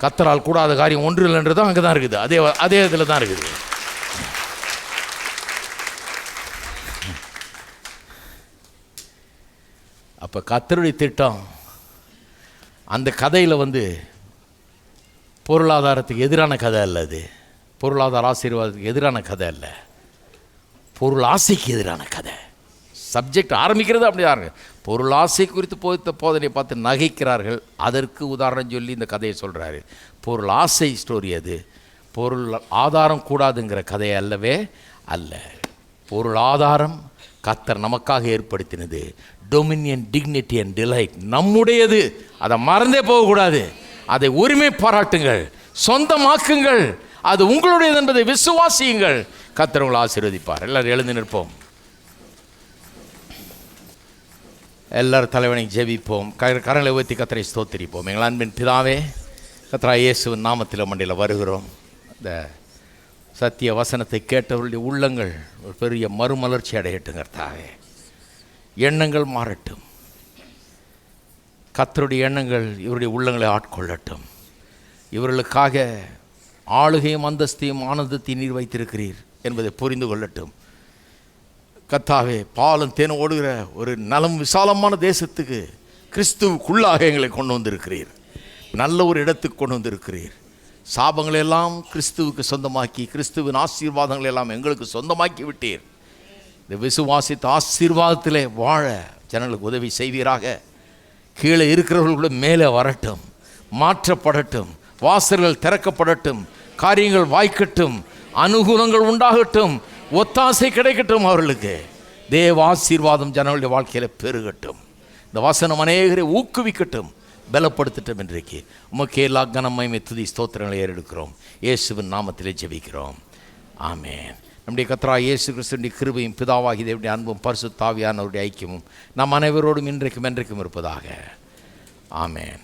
கத்தரால் கூடாத காரியம் ஒன்று இல்லைன்றது அங்கே தான் இருக்குது. அதே இதில் தான் இருக்குது. அப்போ கத்தருடைய திட்டம் அந்த கதையில் பொருளாதாரத்துக்கு எதிரான கதை அல்ல. அது பொருளாதார ஆசீர்வாதத்துக்கு எதிரான கதை அல்ல, பொருள் ஆசைக்கு எதிரான கதை. சப்ஜெக்ட் ஆரம்பிக்கிறது அப்படிதான் இருக்கு. பொருள் ஆசை குறித்து போதனை பார்த்து நகைக்கிறார்கள். அதற்கு உதாரணம் சொல்லி இந்த கதையை சொல்கிறாரு. பொருள் ஆசை ஸ்டோரி அது. பொருள் ஆதாரம் கூடாதுங்கிற கதையை அல்லவே அல்ல. பொருள் ஆதாரம் கர்த்தர் நமக்காக ஏற்படுத்தினது. டொமினியன், டிக்னிட்டி அண்ட் டிலைட் நம்முடையது. அதை மறந்தே போகக்கூடாது. அதை உரிமை பாராட்டுங்கள், சொந்தமாக்குங்கள். அது உங்களுடையது என்பதை விசுவாசியுங்கள். கர்த்தர் உங்களை ஆசீர்வதிப்பார். எல்லாரும் எழுந்து நிற்போம். எல்லாரும் தலைவனைக்கு ஜெபிப்போம். கரங்களை உயர்த்தி கர்த்தரை ஸ்தோத்திரிப்போம். எங்கள் அன்பின் பிதாவே, கர்த்தரா இயேசுவின் நாமத்தில் மண்டியில் வருகிறோம். இந்த சத்திய வசனத்தை கேட்டவர்களுடைய உள்ளங்கள் ஒரு பெரிய மறுமலர்ச்சி அடையட்டும். கர்த்தாவே, எண்ணங்கள் மாறட்டும். கர்த்தருடைய எண்ணங்கள் இவருடைய உள்ளங்களை ஆட்கொள்ளட்டும். இவர்களுக்காக ஆளுகையும் அந்தஸ்தையும் ஆனந்தத்தை நீர் வைத்திருக்கிறீர் என்பதை புரிந்து கொள்ளட்டும். கர்த்தாவே, பாலும் தேனும் ஓடுகிற ஒரு நலம் விசாலமான தேசத்துக்கு கிறிஸ்துவுக்குள்ளாக எங்களை கொண்டு வந்திருக்கிறீர். நல்ல ஒரு இடத்துக்கு கொண்டு வந்திருக்கிறீர். சாபங்களெல்லாம் கிறிஸ்துவுக்கு சொந்தமாக்கி, கிறிஸ்துவின் ஆசீர்வாதங்களை எல்லாம் எங்களுக்கு சொந்தமாக்கி விட்டீர். இந்த விசுவாசித்த ஆசீர்வாதத்திலே வாழ ஜனங்களுக்கு உதவி செய்வீராக. கீழே இருக்கிறவர்களுக்குள்ள மேலே வரட்டும், மாற்றப்படட்டும், வாசல்கள் திறக்கப்படட்டும், காரியங்கள் வாய்க்கட்டும், அனுகூலங்கள் உண்டாகட்டும், ஒத்தாசை கிடைக்கட்டும். அவர்களுக்கு தேவ ஆசீர்வாதம் ஜனங்களுடைய வாழ்க்கையில் பெருகட்டும். இந்த வசனம் அநேகரை ஊக்குவிக்கட்டும், பலப்படுத்தட்டும். இன்றைக்கு உமக்கே எல்லா கனம் மகிமை துதி ஸ்தோத்திரங்களை ஏறெடுக்கிறோம். இயேசுவின் நாமத்திலே ஜெபிக்கிறோம். ஆமென். நம்முடைய கர்த்தராகிய இயேசு கிறிஸ்துவின் கிருபையும் பிதாவாகிய தேவனுடைய அன்பும் பரிசுத்த ஆவியானவருடைய ஐக்கியமும் நம் அனைவரோடும் இன்றைக்கும் என்றைக்கும் இருப்பதாக. ஆமென்.